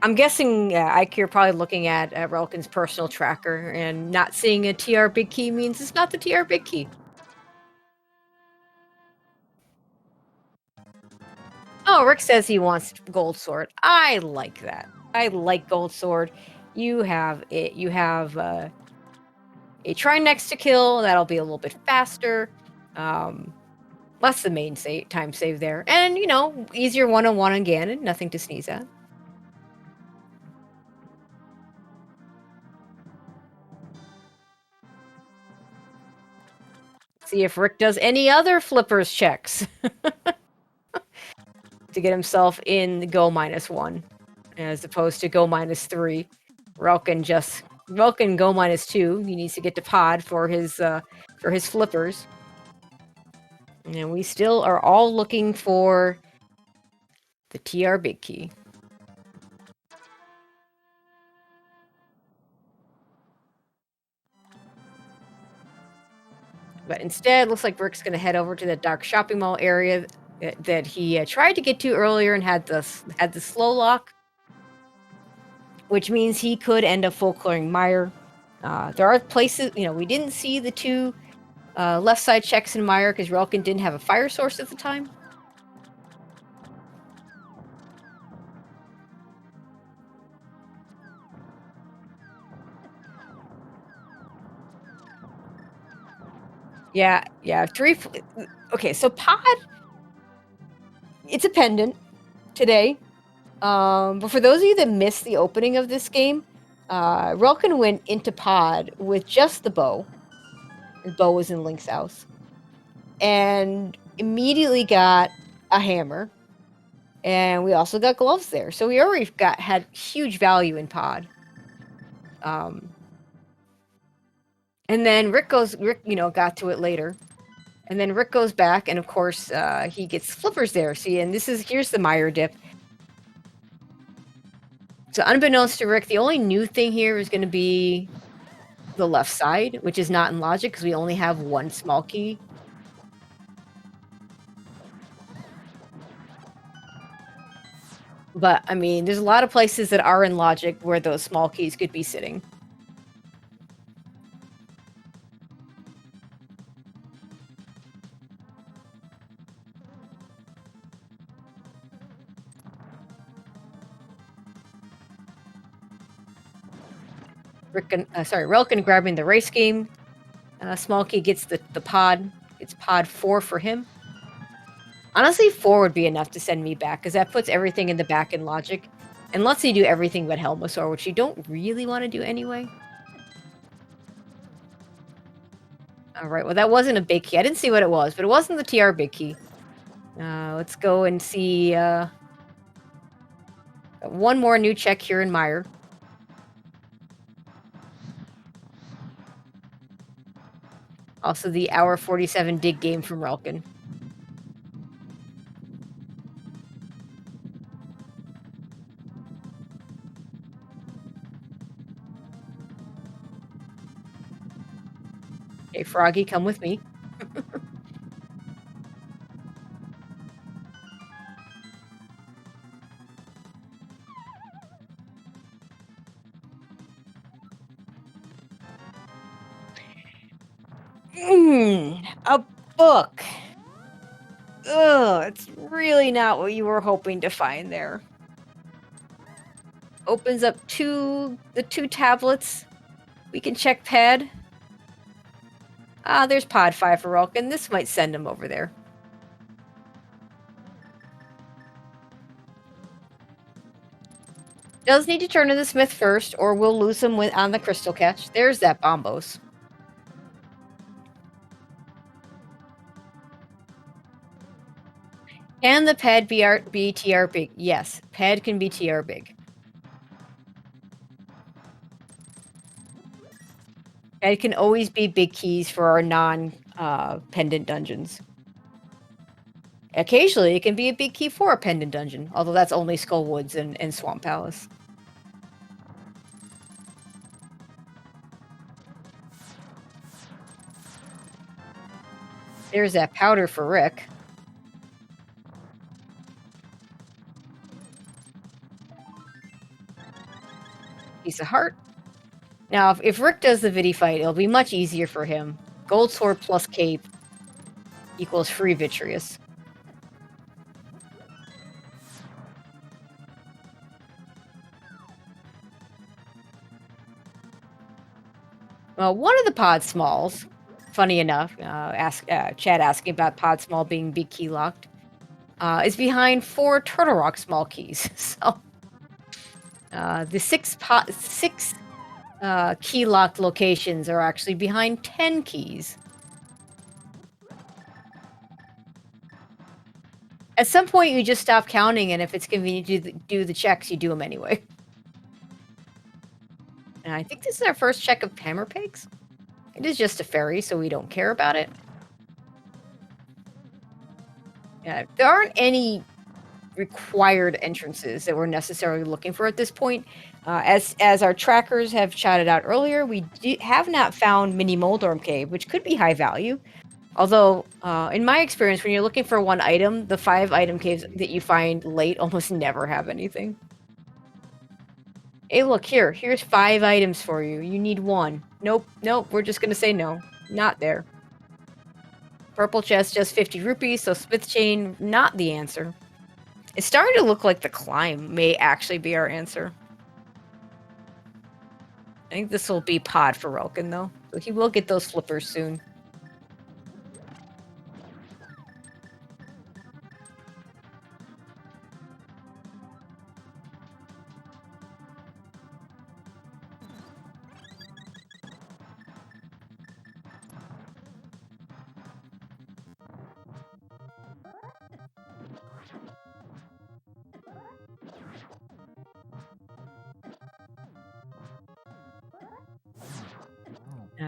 I'm guessing Ike, you're probably looking at Relkin's personal tracker and not seeing a TR big key means it's not the TR big key. Oh, Rick says he wants gold sword. I like that. I like gold sword. You have it. You have a try next to kill. That'll be a little bit faster. Less the main time save there, and easier one-on-one on Ganon. Nothing to sneeze at. See if Rick does any other flippers checks to get himself in the go -1 as opposed to go -3. Relkin go -2. He needs to get to pod for his for his flippers. And we still are all looking for the TR big key. But instead, looks like Rick's going to head over to the dark shopping mall area that he tried to get to earlier and had the slow lock, which means he could end up full clearing Meyer. There are places, we didn't see the two left side checks in Meyer because Relkin didn't have a fire source at the time. Yeah. Okay, so Pod, it's a pendant today. But for those of you that missed the opening of this game, Relkin went into Pod with just the bow. His bow was in Link's house. And immediately got a hammer. And we also got gloves there. So we already had huge value in Pod. And then Rick, got to it later. And then Rick goes back, and of course, he gets flippers there. See, and here's the Meyer dip. So unbeknownst to Rick, the only new thing here is going to be the left side, which is not in logic because we only have one small key. But, I mean, there's a lot of places that are in logic where those small keys could be sitting. Relkin grabbing the race game. Small key gets the pod. It's pod 4 for him. Honestly, 4 would be enough to send me back, because that puts everything in the back in logic. And lets you do everything but Helmasaur, which you don't really want to do anyway. Alright, well that wasn't a big key. I didn't see what it was, but it wasn't the TR big key. Let's go and see... one more new check here in Meyer. Also the hour 47 dig game from Relkin. Okay, Froggy, come with me. A book. Ugh, it's really not what you were hoping to find there. Opens up the two tablets. We can check pad. There's pod 5 for Relkin. This might send him over there. Does need to turn to the Smith first, or we'll lose him on the crystal catch. There's that Bombos. Can the pad be TR big? Yes, pad can be TR big. Pad can always be big keys for our non-pendant dungeons. Occasionally, it can be a big key for a pendant dungeon, although that's only Skull Woods and Swamp Palace. There's that powder for Rick. Piece of heart. Now, if Rick does the Vidi fight, it'll be much easier for him. Gold sword plus cape equals free Vitreous. Well, one of the pod smalls, funny enough, Chad asking about pod small being big key locked, is behind 4 Turtle Rock small keys. So the 6 key locked locations are actually behind 10 keys. At some point, you just stop counting, and if it's convenient to do the checks, you do them anyway. And I think this is our first check of Hammer Pigs. It is just a ferry, so we don't care about it. Yeah, there aren't any required entrances that we're necessarily looking for at this point. As our trackers have shouted out earlier, we have not found Mini Moldorm Cave, which could be high value. Although, in my experience, when you're looking for one item, the 5 item caves that you find late almost never have anything. Hey, look, here's 5 items for you. You need 1. Nope, we're just gonna say no. Not there. Purple chest, just 50 rupees, so smith chain, not the answer. It's starting to look like the climb may actually be our answer. I think this will be pod for Relkin, though. So he will get those flippers soon.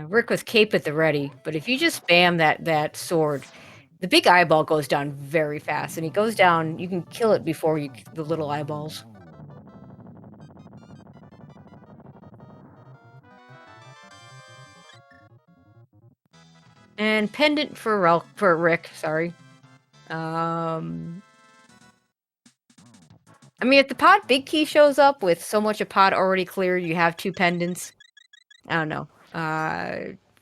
Rick with cape at the ready, but if you just spam that sword, the big eyeball goes down very fast, and he goes down, you can kill it before the little eyeballs. And pendant for Rick, sorry. I mean, if the pod big key shows up with so much a pod already cleared, you have 2 pendants. I don't know.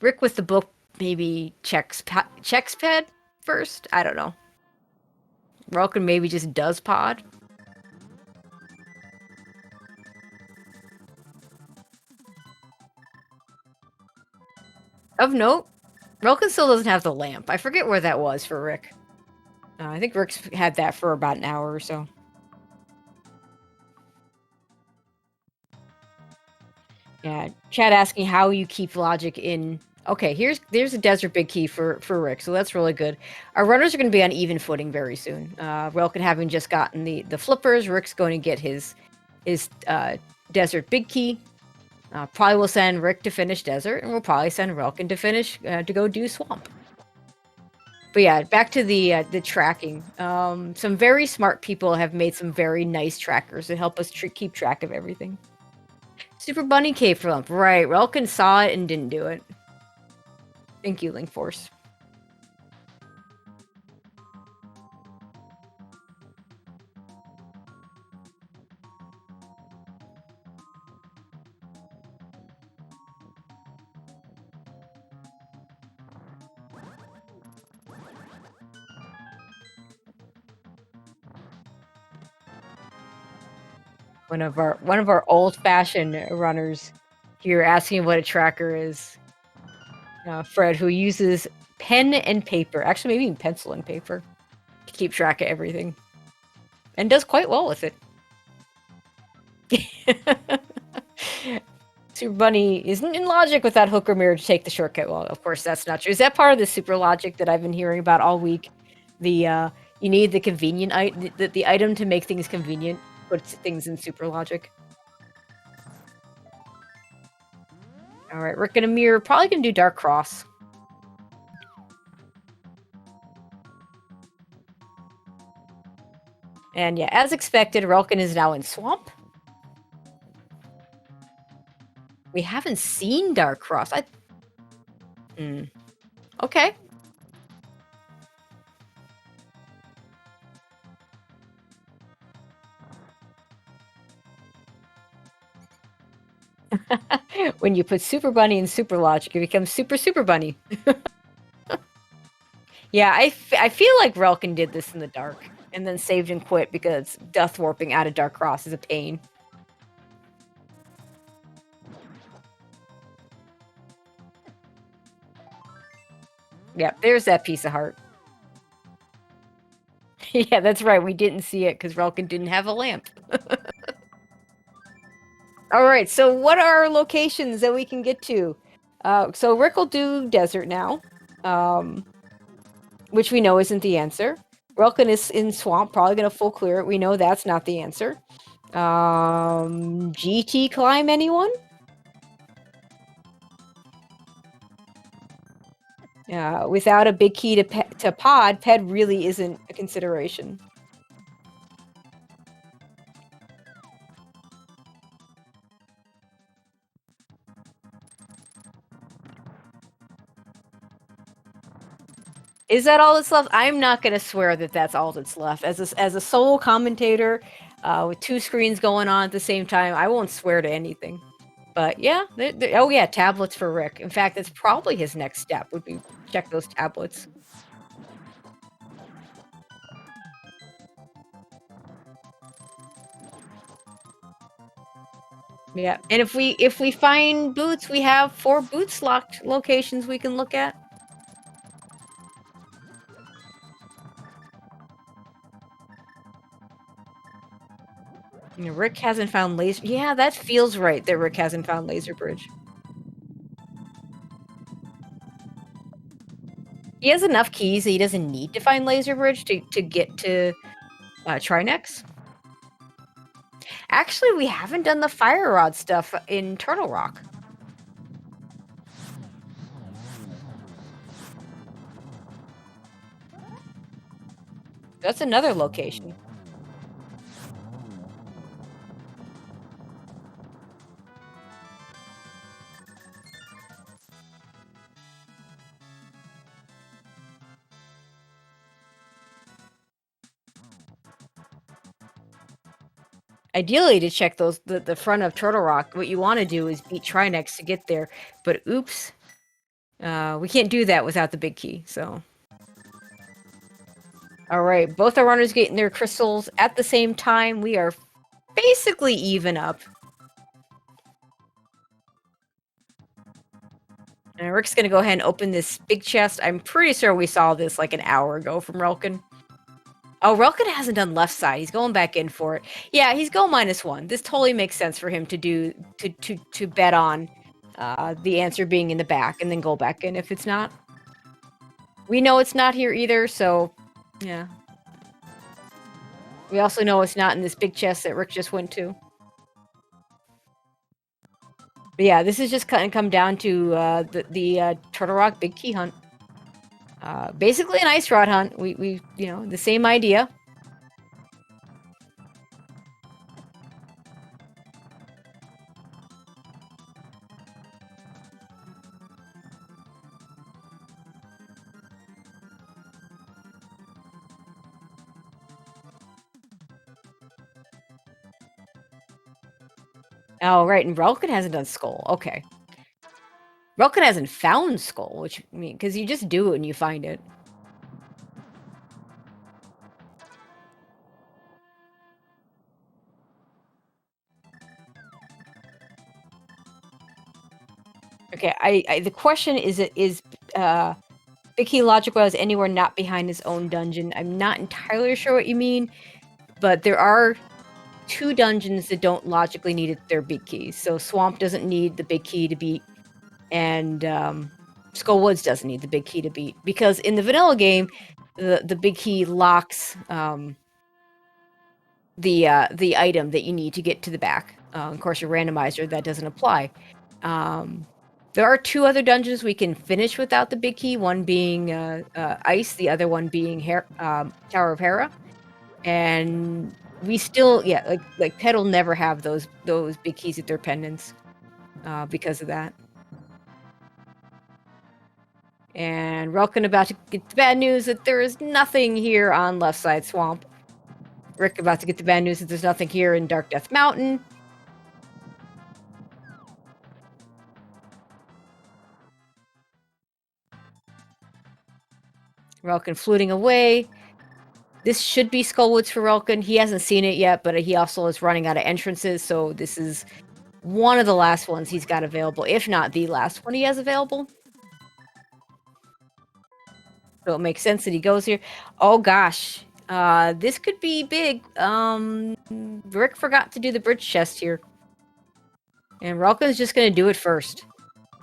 Rick with the book maybe checks ped first. I don't know. Relkin maybe just does pod. Of note, Relkin still doesn't have the lamp. I forget where that was for Rick. I think Rick's had that for about an hour or so. Yeah, chat asking how you keep logic in. Okay, there's a desert big key for Rick, so that's really good. Our runners are going to be on even footing very soon. Relkin having just gotten the flippers, Rick's going to get his desert big key. Probably will send Rick to finish desert, and we'll probably send Relkin to finish to go do swamp. But yeah, back to the tracking. Some very smart people have made some very nice trackers that help us keep track of everything. Super Bunny Cave for Lump. Right, Relkin saw it and didn't do it. Thank you, Link Force. One of our old-fashioned runners here asking what a tracker is. Fred, who uses pen and paper, actually maybe even pencil and paper, to keep track of everything, and does quite well with it. Super Bunny isn't in logic with that hooker mirror to take the shortcut. Well, of course that's not true. Is that part of the super logic that I've been hearing about all week? The you need the convenient the item to make things convenient. Puts things in super logic. All right, Rick and Amir probably gonna do Dark Cross. And yeah, as expected, Relkin is now in Swamp. We haven't seen Dark Cross. Okay. When you put Super Bunny in Super Logic, it becomes Super Bunny. Yeah, I feel like Relkin did this in the dark, and then saved and quit because death warping out of Dark Cross is a pain. Yeah, there's that piece of heart. Yeah, that's right. We didn't see it because Relkin didn't have a lamp. All right, so what are our locations that we can get to? So Rick will do desert now, which we know isn't the answer. Relkin is in swamp, probably going to full clear it. We know that's not the answer. GT climb, anyone? Without a big key to pod, ped really isn't a consideration. Is that all that's left? I'm not going to swear that that's all that's left. As a solo commentator with two screens going on at the same time, I won't swear to anything. But yeah, oh yeah, tablets for Rick. In fact, that's probably his next step, would be check those tablets. Yeah, and if we find boots, we have 4 boots locked locations we can look at. Rick hasn't found laser. Yeah, that feels right that Rick hasn't found laser bridge. He has enough keys that he doesn't need to find laser bridge to get to Trinex. Actually, we haven't done the fire rod stuff in Turtle Rock. That's another location. Ideally, to check the front of Turtle Rock, what you want to do is beat Trinex to get there. But oops, we can't do that without the big key. So, all right, both our runners getting their crystals at the same time. We are basically even up. And Rick's gonna go ahead and open this big chest. I'm pretty sure we saw this like an hour ago from Relkin. Oh, Relkin hasn't done left side. He's going back in for it. Yeah, he's go -1. This totally makes sense for him to do to bet on the answer being in the back and then go back in if it's not. We know it's not here either, so yeah. We also know it's not in this big chest that Rick just went to. But yeah, this is just kind of come down to the Turtle Rock big key hunt. Basically an ice rod hunt. We you know, the same idea. Oh, right, and Relkin hasn't done Skull. Okay. Relkin hasn't found Skull, which I mean, because you just do it and you find it. Okay, the question is Big Key Logic was anywhere not behind his own dungeon. I'm not entirely sure what you mean, but there are 2 dungeons that don't logically need their big keys. So Swamp doesn't need the big key to beat, and Skull Woods doesn't need the big key to beat. Because in the vanilla game, the big key locks the item that you need to get to the back. Of course, your randomizer, that doesn't apply. There are 2 other dungeons we can finish without the big key, one being Ice, the other one being Tower of Hera. And we still, yeah, like Pet will never have those big keys at their pendants because of that. And Relkin about to get the bad news that there is nothing here on left side Swamp. Rick about to get the bad news that there's nothing here in Dark Death Mountain. Relkin fluting away. This should be Skullwoods for Relkin. He hasn't seen it yet, but he also is running out of entrances, so this is one of the last ones he's got available, if not the last one he has available. So it makes sense that he goes here. Oh gosh, this could be big. Rick forgot to do the bridge chest here. And Relkin's just going to do it first.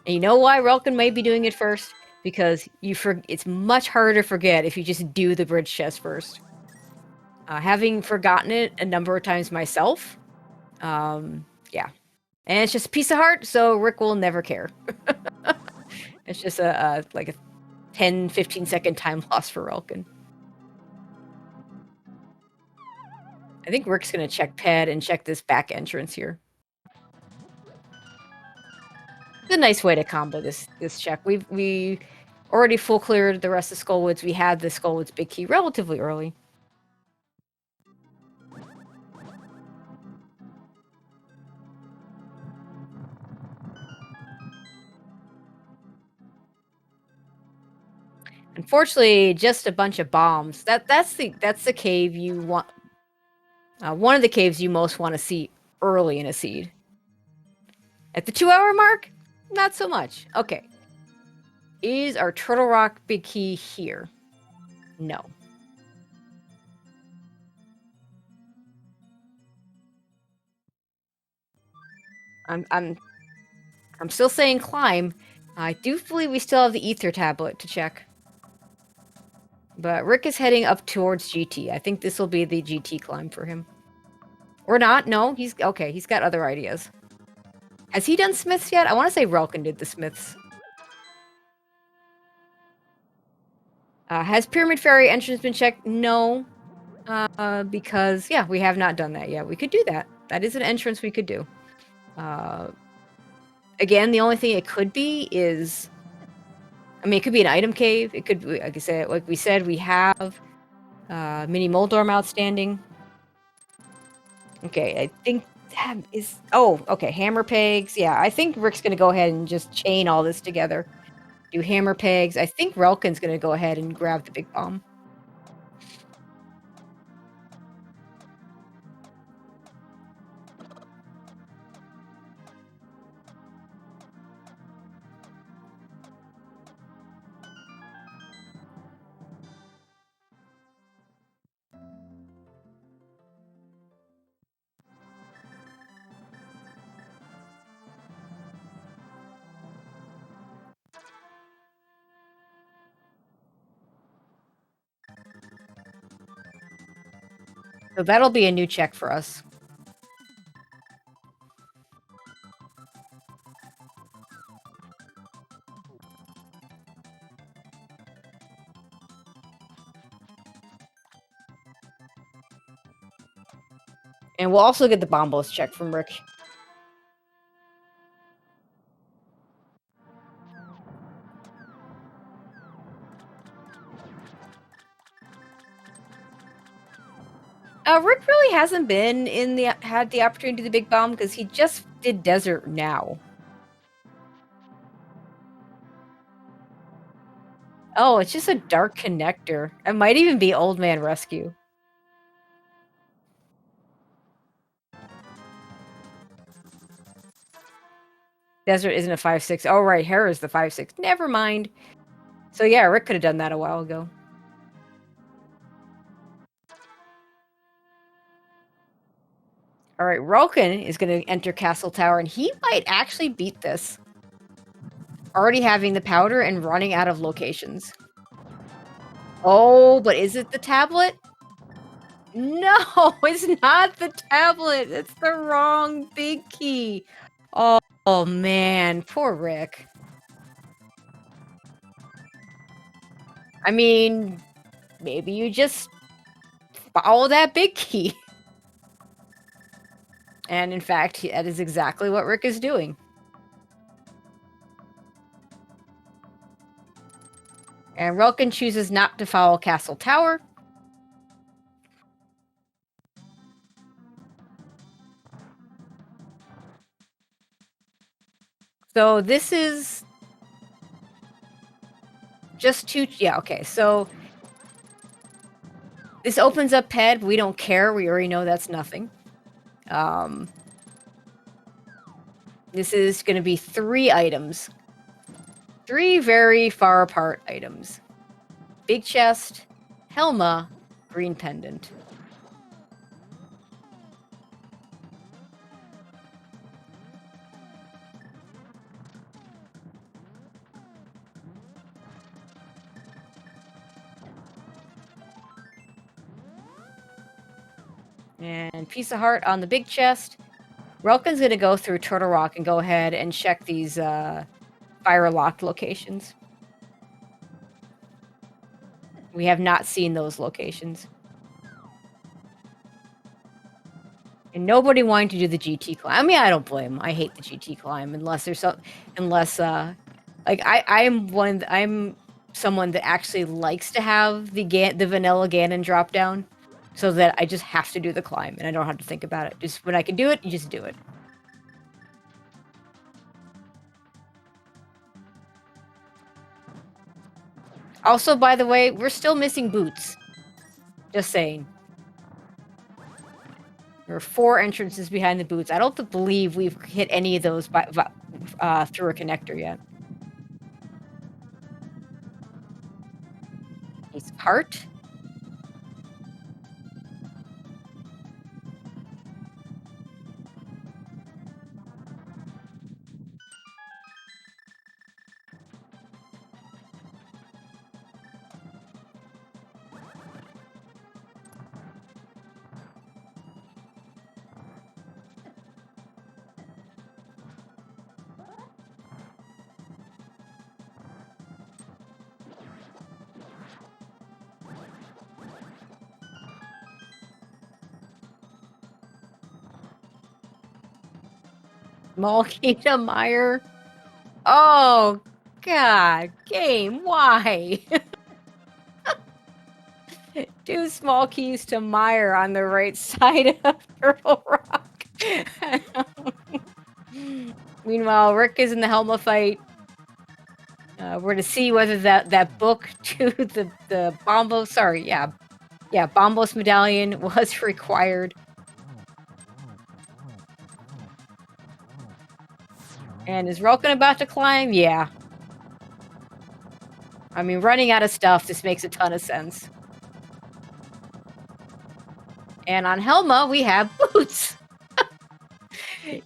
And you know why Relkin may be doing it first? Because it's much harder to forget if you just do the bridge chest first. Having forgotten it a number of times myself, yeah. And it's just a piece of heart, so Rick will never care. It's just like a 10, 15-second time loss for Relkin. I think Rick's going to check ped and check this back entrance here. It's a nice way to combo this check. We already full cleared the rest of Skullwoods. We had the Skullwoods big key relatively early. Unfortunately, just a bunch of bombs. That's the cave you want. One of the caves you most want to see early in a seed. At the 2-hour mark, not so much. Okay. Is our Turtle Rock big key here? No. I'm still saying climb. I do believe we still have the ether tablet to check. But Rick is heading up towards GT. I think this will be the GT climb for him. Or not. No, he's okay. He's got other ideas. Has he done Smiths yet? I want to say Relkin did the Smiths. Has Pyramid Fairy entrance been checked? No. Because, yeah, we have not done that yet. We could do that. That is an entrance we could do. Again, the only thing it could be is... I mean, it could be an item cave. It could be, like we said, we have Mini Moldorm outstanding. Okay, I think that is... Oh, okay, Hammer Pegs. Yeah, I think Rick's going to go ahead and just chain all this together. Do Hammer Pegs. I think Relkin's going to go ahead and grab the big bomb. So that'll be a new check for us. And we'll also get the Bombos check from Rick. Rick really hasn't been had the opportunity to do the big bomb because he just did Desert now. Oh, it's just a dark connector. It might even be Old Man Rescue. Desert isn't a 5/6. Oh, right. Hera is the 5/6. Never mind. So, yeah, Rick could have done that a while ago. All right, Relkin is going to enter Castle Tower, and he might actually beat this. Already having the powder and running out of locations. Oh, but is it the tablet? No, it's not the tablet. It's the wrong big key. Oh man, poor Rick. I mean, maybe you just follow that big key. And in fact, that is exactly what Rick is doing. And Relkin chooses not to follow Castle Tower. So this is just two... Yeah, okay. So this opens up Ped. We don't care. We already know that's nothing. This is going to be 3 items. 3 very far apart items. Big chest, Helma, green pendant. And piece of heart on the big chest. Relkin's going to go through Turtle Rock and go ahead and check these fire locked locations. We have not seen those locations. And nobody wanting to do the GT climb. I mean, I don't blame them. I hate the GT climb unless there's some, like I'm someone that actually likes to have the vanilla Ganon drop down, so that I just have to do the climb and I don't have to think about it. Just when I can do it, you just do it. Also, by the way, we're still missing boots. Just saying. There are 4 entrances behind the boots. I don't believe we've hit any of those through a connector yet. Piece of heart. Small key to Meyer. Oh, God. Game, why? 2 small keys to Meyer on the right side of Turtle Rock. Meanwhile, Rick is in the Helma fight. We're to see whether that book to the Bombos, Bombos medallion was required. And is Relkin about to climb? Yeah. I mean, running out of stuff, this makes a ton of sense. And on Helma, we have boots.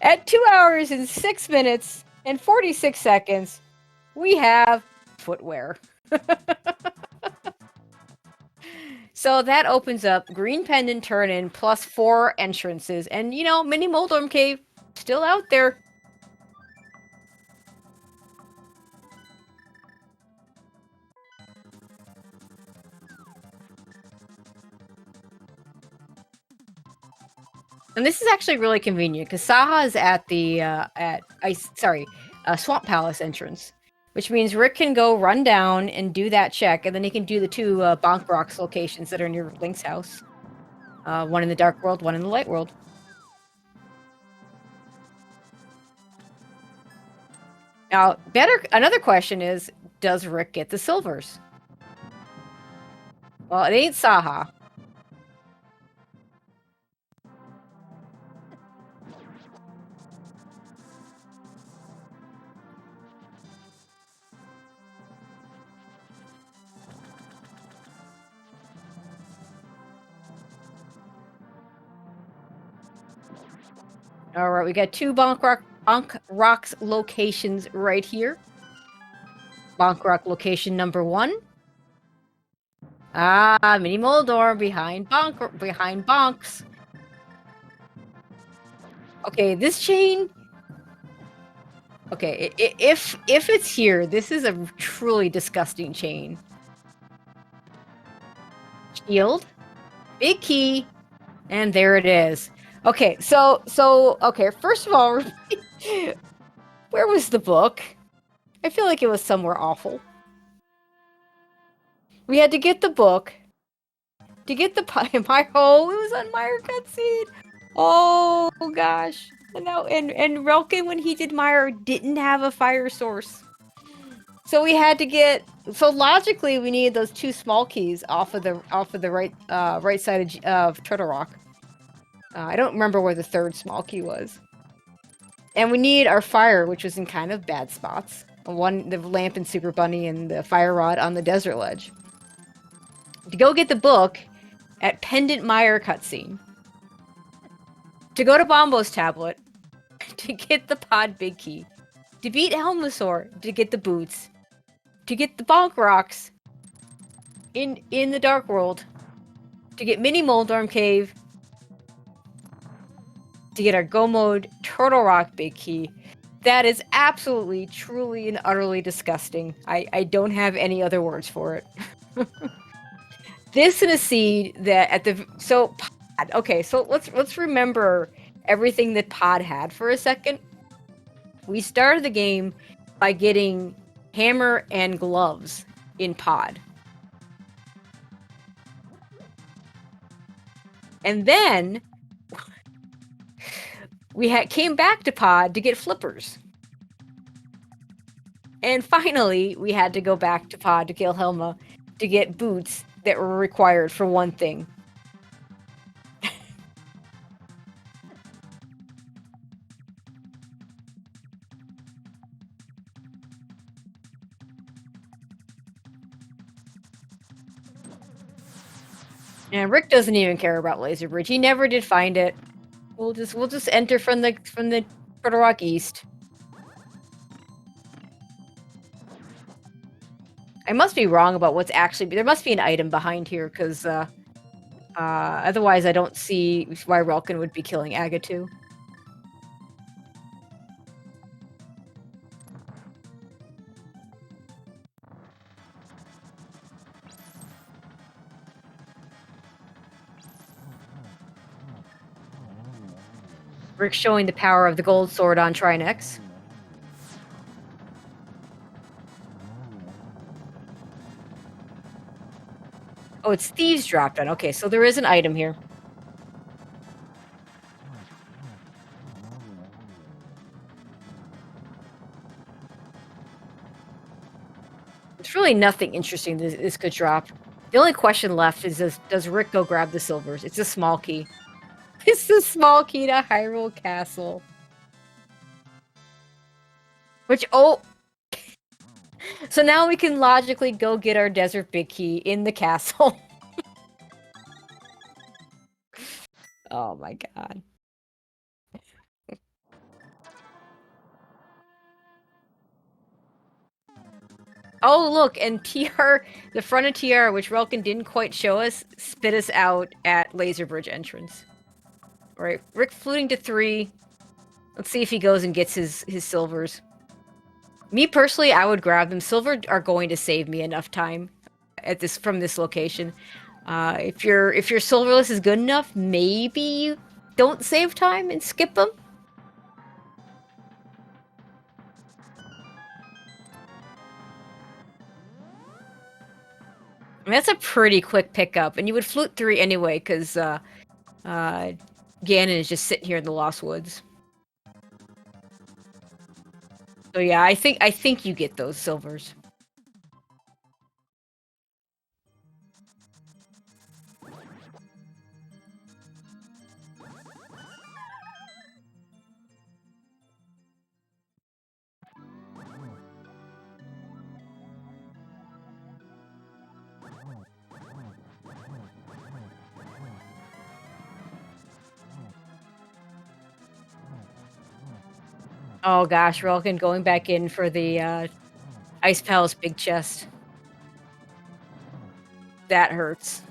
At 2 hours and 6 minutes and 46 seconds, we have footwear. So that opens up Green Pendant Turn-In plus 4 entrances. And, you know, Mini Moldorm Cave, still out there. And this is actually really convenient because Saha is at the Swamp Palace entrance, which means Rick can go run down and do that check, and then he can do the 2 Bonk Rocks locations that are near Link's house. One in the Dark World, one in the Light World. Now, another question is, does Rick get the silvers? Well, it ain't Saha. All right, we got 2 Bonk Rocks locations right here. Bonk Rock location number 1. Ah, Mini Moldorm behind Bonks. Okay, this chain. Okay, if it's here, this is a truly disgusting chain. Shield, big key, and there it is. Okay, so okay, first of all, where was the book? I feel like it was somewhere awful. We had to get the book to get the Meyer. Oh, it was on Meyer cutscene. Oh gosh, and now and Relkin, when he did Meyer, didn't have a fire source, so we had to get. So logically, we needed those 2 small keys off of the right side of Turtle Rock. I don't remember where the 3rd small key was. And we need our fire, which was in kind of bad spots. The lamp in Super Bunny and the fire rod on the desert ledge. To go get the book at Pendant Meyer cutscene. To go to Bombo's tablet. To get the pod big key. To beat Helmasaur. To get the boots. To get the Bonk Rocks. In the Dark World. To get Mini Moldorm Cave. To get our Go Mode Turtle Rock big key. That is absolutely, truly, and utterly disgusting. I don't have any other words for it. this in a seed that at the so Pod. Okay, so let's remember everything that Pod had for a second. We started the game by getting hammer and gloves in Pod. And then we came back to Pod to get flippers. And finally, we had to go back to Pod to kill Helma to get boots that were required for one thing. And Rick doesn't even care about Laser Bridge. He never did find it. We'll just enter from the Turtle Rock East. I must be wrong about what's actually. There must be an item behind here, because otherwise I don't see why Relkin would be killing Agatu. Rick showing the power of the gold sword on Trinex. Oh, it's Thieves drop down. Okay, so there is an item here. There's really nothing interesting this could drop. The only question left is, does Rick go grab the silvers? It's a small key. It's the small key to Hyrule Castle. Which, oh... So now we can logically go get our Desert Big Key in the castle. Oh my god. Oh, look, and TR, the front of TR, which Relkin didn't quite show us, spit us out at Laser Bridge entrance. All right, Rick fluting to 3. Let's see if he goes and gets his silvers. Me personally, I would grab them. Silver are going to save me enough time at from this location. If your silverless is good enough, maybe you don't save time and skip them. I mean, that's a pretty quick pickup, and you would flute 3 anyway, because Ganon is just sitting here in the Lost Woods. So yeah, I think you get those silvers. Oh gosh, Relkin going back in for the Ice Palace big chest. That hurts.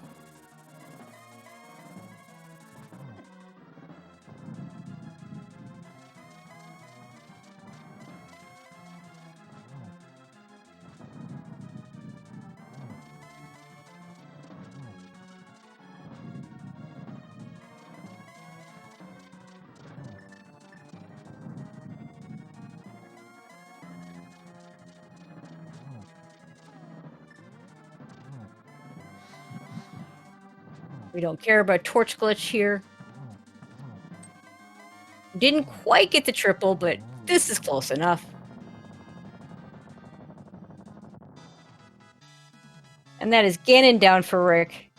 We don't care about Torch Glitch here. Didn't quite get the triple, but this is close enough. And that is Ganon down for Rick.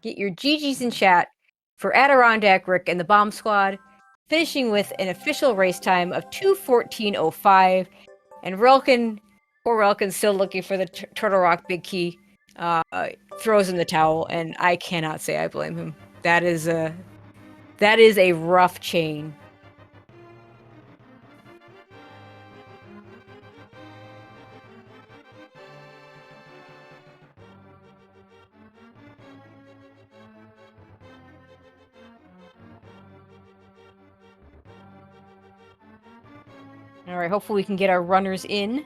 Get your GGs in chat for Adirondack Rick and the Bomb Squad, finishing with an official race time of 2:14:05. And Relkin, poor Relkin, still looking for the Turtle Rock Big Key, throws in the towel, and I cannot say I blame him. That is a rough chain. All right, hopefully we can get our runners in.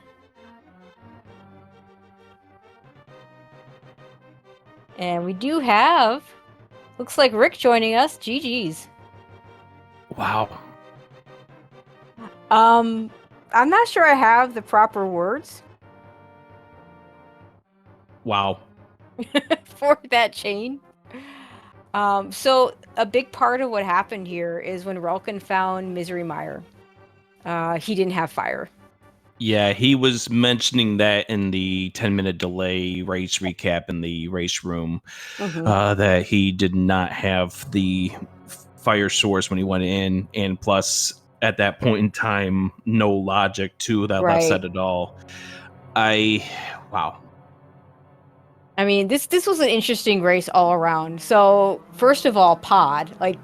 And we do have, looks like Rick joining us. GG's. Wow. I'm not sure I have the proper words. Wow. For that chain. So a big part of what happened here is when Relkin found Misery Mire, he didn't have fire. Yeah, he was mentioning that in the 10-minute delay race recap in the race room, that he did not have the fire source when he went in, and plus at that point in time, no logic to that left side at all. Wow. I mean, this was an interesting race all around. So first of all, pod, like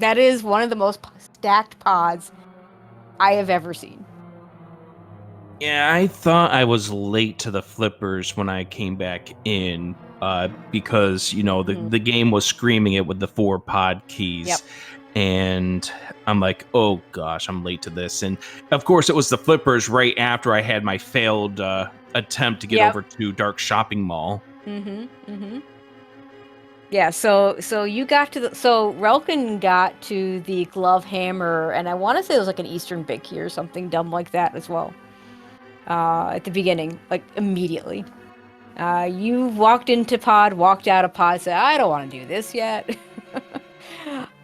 that is one of the most stacked pods I have ever seen. Yeah, I thought I was late to the flippers when I came back in, because the game was screaming it with the 4 pod keys. Yep. And I'm like, oh gosh, I'm late to this. And of course, it was the flippers right after I had my failed attempt to get over to Dark Shopping Mall. Yeah, so you got to so Relkin got to the glove hammer, and I want to say it was like an Eastern Big Key or something dumb like that as well. At the beginning, like immediately. You walked into pod, walked out of pod, said, I don't want to do this yet.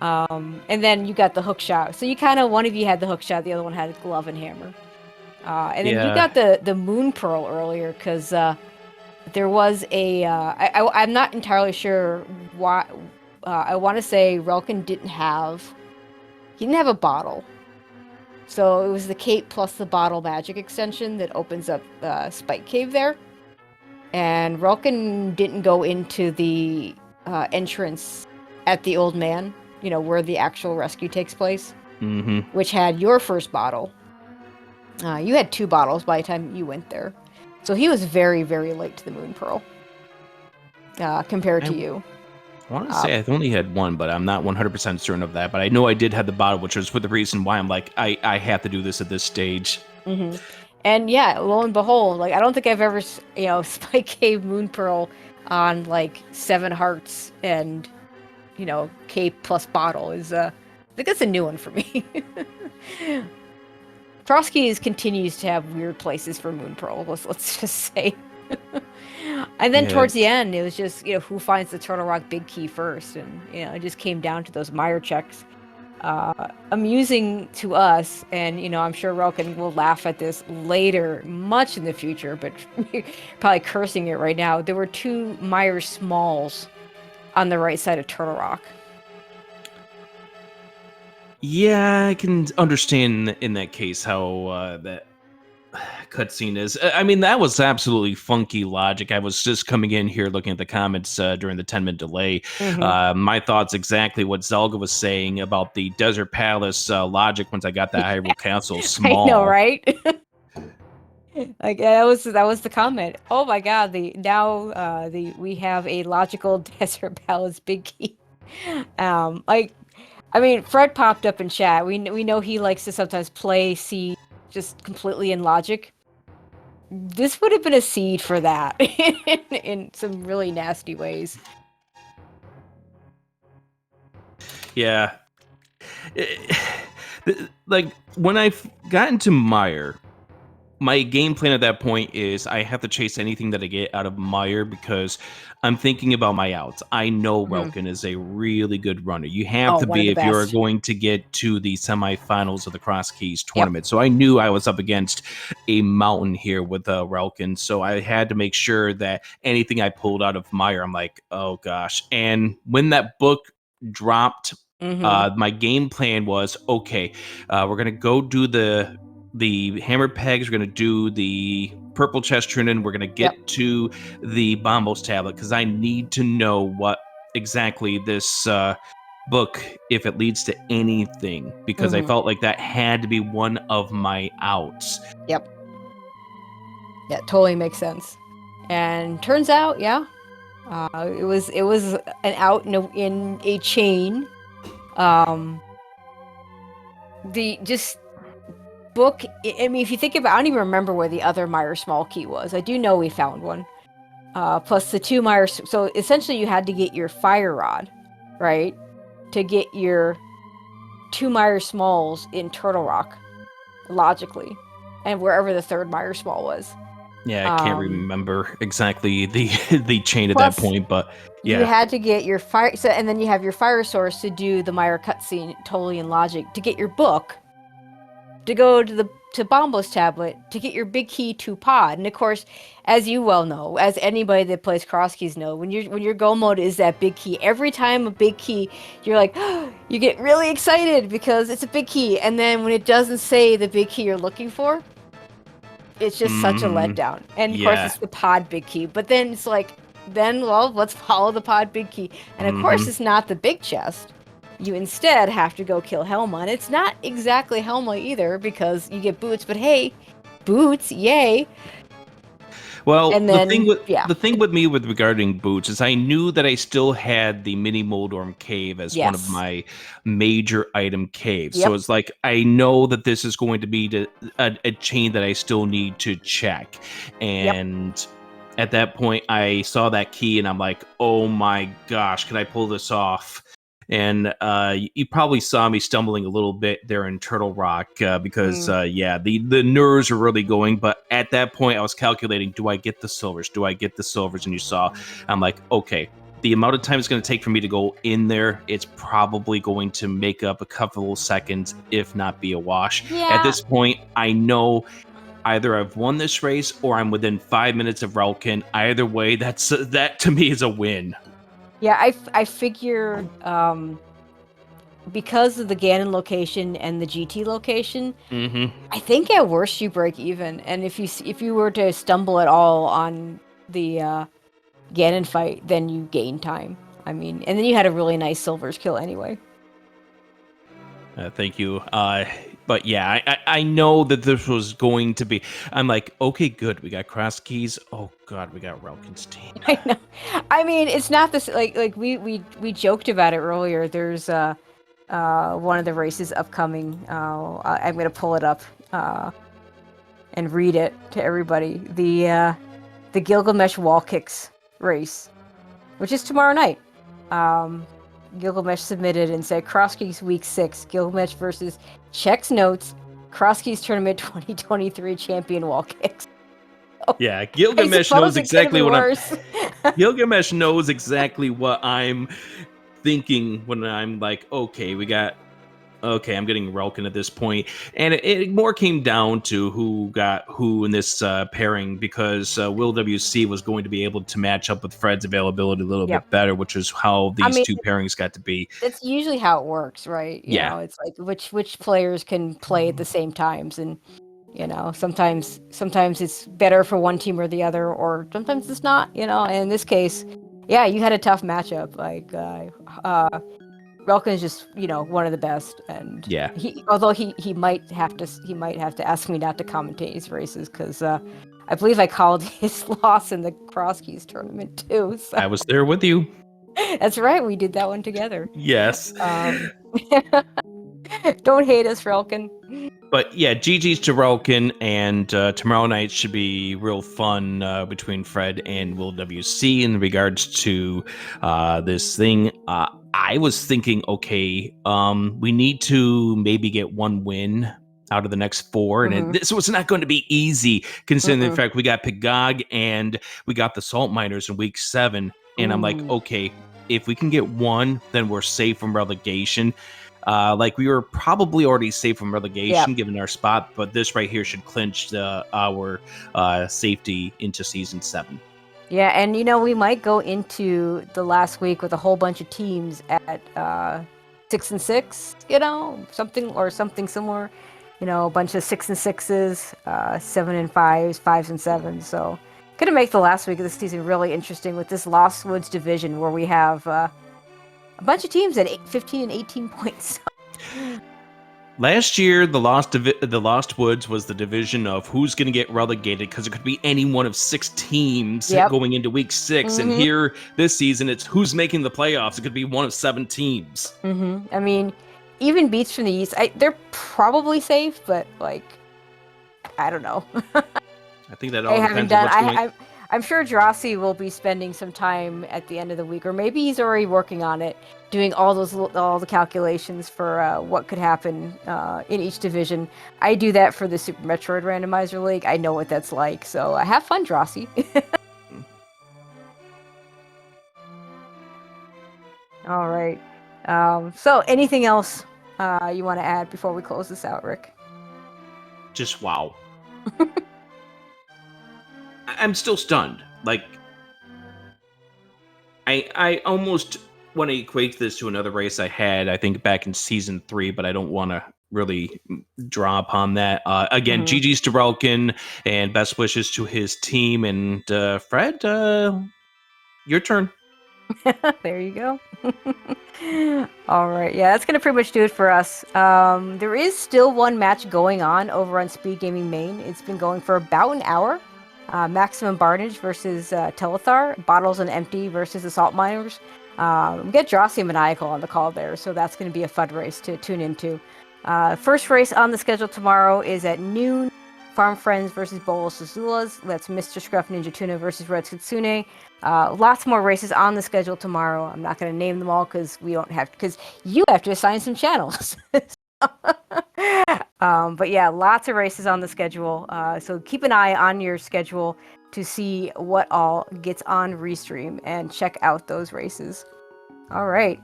And then you got the hook shot. So you kind of, one of you had the hook shot, the other one had glove and hammer. And then you got the moon pearl earlier, because there was a, I'm not entirely sure why, I want to say Relkin didn't have a bottle. So it was the cape plus the bottle magic extension that opens up Spike Cave there. And Relkin didn't go into the entrance at the Old Man, where the actual rescue takes place, which had your first bottle. You had 2 bottles by the time you went there. So he was very, very late to the Moon Pearl compared to you. I want to say I've only had 1, but I'm not 100% certain of that. But I know I did have the bottle, which was for the reason why I'm like, I have to do this at this stage. And yeah, lo and behold, like I don't think I've ever, Spike Cave Moon Pearl on like 7 hearts and, cape plus bottle is, I think that's a new one for me. Frosky's continues to have weird places for Moon Pearl, let's just say. And then towards the end, it was just, who finds the Turtle Rock Big Key first. And, it just came down to those Mire checks. Amusing to us, and, I'm sure Relkin will laugh at this later, much in the future, but probably cursing it right now. There were 2 Mire Smalls on the right side of Turtle Rock. Yeah, I can understand in that case how that cutscene is. I mean, that was absolutely funky logic. I was just coming in here looking at the comments during the 10-minute delay. My thoughts exactly what Zelga was saying about the Desert Palace logic once I got that Hyrule Castle small. I know, right? Like that was the comment. Oh my god, we have a logical Desert Palace Big Key. I mean, Fred popped up in chat. We know he likes to sometimes play seed just completely in logic. This would have been a seed for that in some really nasty ways. Yeah. Like, when I got into Mire, my game plan at that point is I have to chase anything that I get out of Mire because I'm thinking about my outs. I know Relkin is a really good runner. You have to be if you're going to get to the semifinals of the Cross Keys tournament. So I knew I was up against a mountain here with Relkin. So I had to make sure that anything I pulled out of Mire, I'm like, oh gosh. And when that book dropped, my game plan was, okay, we're going to go do the hammer pegs, we're going to do the purple chest trinity, we're going to get to the Bombos tablet because I need to know what exactly this book, if it leads to anything, because I felt like that had to be one of my outs. Yeah, totally makes sense. And turns out, it was an out in a chain. book, I mean, if you think about, I don't even remember where the other Meyer small key was. I do know we found one. Plus the 2 Meyer, so essentially you had to get your fire rod, right? To get your 2 Meyer smalls in Turtle Rock, logically, and wherever the 3rd Meyer small was. Yeah, I can't remember exactly the the chain at Plus, that point, but yeah. You had to get your fire, so, and then you have your fire source to do the Meyer cutscene totally in logic, to get your book, to go to Bombo's tablet, to get your big key to pod. And of course, as you well know, as anybody that plays cross keys know, when your go mode is that big key, every time a big key, you're like, you get really excited because it's a big key. And then when it doesn't say the big key you're looking for, it's just such a letdown. And of course, it's the pod big key. But then it's like, well, let's follow the pod big key. And of course, it's not the big chest. You instead have to go kill Helma. And it's not exactly Helma either, because you get boots. But hey, boots, yay. Well, and then, the thing with me with regarding boots is I knew that I still had the mini Moldorm cave as one of my major item caves. So it's like, I know that this is going to be a chain that I still need to check. And at that point, I saw that key and I'm like, oh my gosh, can I pull this off? And you probably saw me stumbling a little bit there in Turtle Rock because, the nerves are really going. But at that point, I was calculating, do I get the silvers? Do I get the silvers? And you saw, I'm like, okay, the amount of time it's going to take for me to go in there, it's probably going to make up a couple of seconds, if not be a wash. Yeah. At this point, I know either I've won this race or I'm within 5 minutes of Relkin. Either way, that to me is a win. Yeah, I figure because of the Ganon location and the GT location, I think at worst you break even. And if you were to stumble at all on the Ganon fight, then you gain time. I mean, and then you had a really nice silvers kill anyway. Thank you. But yeah, I know that this was going to be. I'm like, okay, good. We got cross keys. Oh god, we got Relkin's team. I know. I mean, it's not this like we joked about it earlier. There's one of the races upcoming. I'm gonna pull it up and read it to everybody. The Gilgamesh wall kicks race, which is tomorrow night. Gilgamesh submitted and said, Crosskeys Week 6, Gilgamesh versus Checks Notes, Crosskeys Tournament 2023 Champion Wall Kicks. Oh, yeah, Gilgamesh knows exactly what Gilgamesh knows exactly what I'm thinking when I'm like, okay, I'm getting Relkin at this point. And it more came down to who got who in this pairing, because Will WC was going to be able to match up with Fred's availability a little bit better, which is how these two pairings got to be. That's usually how it works, right? You know, it's like which players can play at the same times, and sometimes it's better for one team or the other, or sometimes it's not, and in this case, you had a tough matchup. Like Relkin is just, one of the best, and although he might have to ask me not to commentate his races, because I believe I called his loss in the Cross Keys tournament too. So. I was there with you. That's right, we did that one together. Yes. Don't hate us, Relkin. But yeah, GG's to Relkin, and tomorrow night should be real fun between Fred and Will WC in regards to this thing. I was thinking, okay, we need to maybe get one win out of the next 4, and this was not going to be easy, considering the fact we got Pgog and we got the Salt Miners in week 7, and I'm like, okay, if we can get one, then we're safe from relegation. We were probably already safe from relegation given our spot, but this right here should clinch our safety into season 7. Yeah, and we might go into the last week with a whole bunch of teams at 6-6, something similar. A bunch of 6-6s, 7-5s, 5s and 7s. So gonna make the last week of the season really interesting with this Lost Woods division, where we have a bunch of teams at 15 and 18 points. Last year, the Lost Woods was the division of who's going to get relegated, because it could be any one of 6 teams going into week 6. And here, this season, it's who's making the playoffs. It could be one of 7 teams. I mean, even Beats from the East, they're probably safe, but I don't know. I think that I all haven't depends on done. what's going. I'm sure Drossi will be spending some time at the end of the week, or maybe he's already working on it, doing all the calculations for what could happen in each division. I do that for the Super Metroid Randomizer League. I know what that's like, so have fun, Drossi. All right. So, anything else you want to add before we close this out, Rick? Just wow. I'm still stunned. Like, I almost want to equate this to another race I had, I think, back in season 3, but I don't want to really draw upon that. Again, GG's to Relkin, and best wishes to his team. And Fred, your turn. There you go. All right. Yeah, that's going to pretty much do it for us. There is still one match going on over on SpeedGaming Main. It's been going for about an hour. Maximum Barnage versus Telethar. Bottles and Empty versus Assault Miners. We get Drossi Maniacal on the call there, so that's going to be a fun race to tune into. First race on the schedule tomorrow is at noon. Farm Friends versus Bolos Azulas. That's Mr. Scruff Ninja Tuna versus Red Kitsune. Lots more races on the schedule tomorrow. I'm not going to name them all because you have to assign some channels. But yeah, lots of races on the schedule. So keep an eye on your schedule to see what all gets on Restream and check out those races. All right.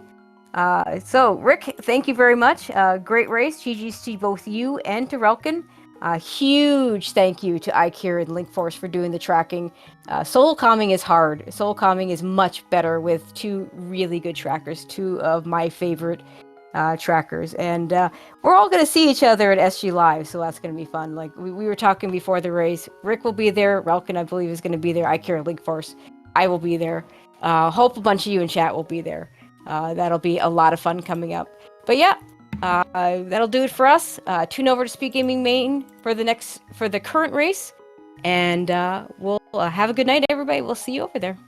So Rick, thank you very much. Great race. GG's to both you and to Relkin. Huge thank you to iKira and Linkforce for doing the tracking. Solo calming is hard. Solo calming is much better with two really good trackers, two of my favorite trackers. And we're all going to see each other at SG Live, so that's going to be fun. Like we were talking before the race. Rick will be there. Relkin, I believe, is going to be there. iKira and Linkforce. I will be there. Hope a bunch of you in chat will be there. That'll be a lot of fun coming up. But yeah, that'll do it for us. Tune over to SpeedGaming Main for the current race, and we'll have a good night, everybody. We'll see you over there.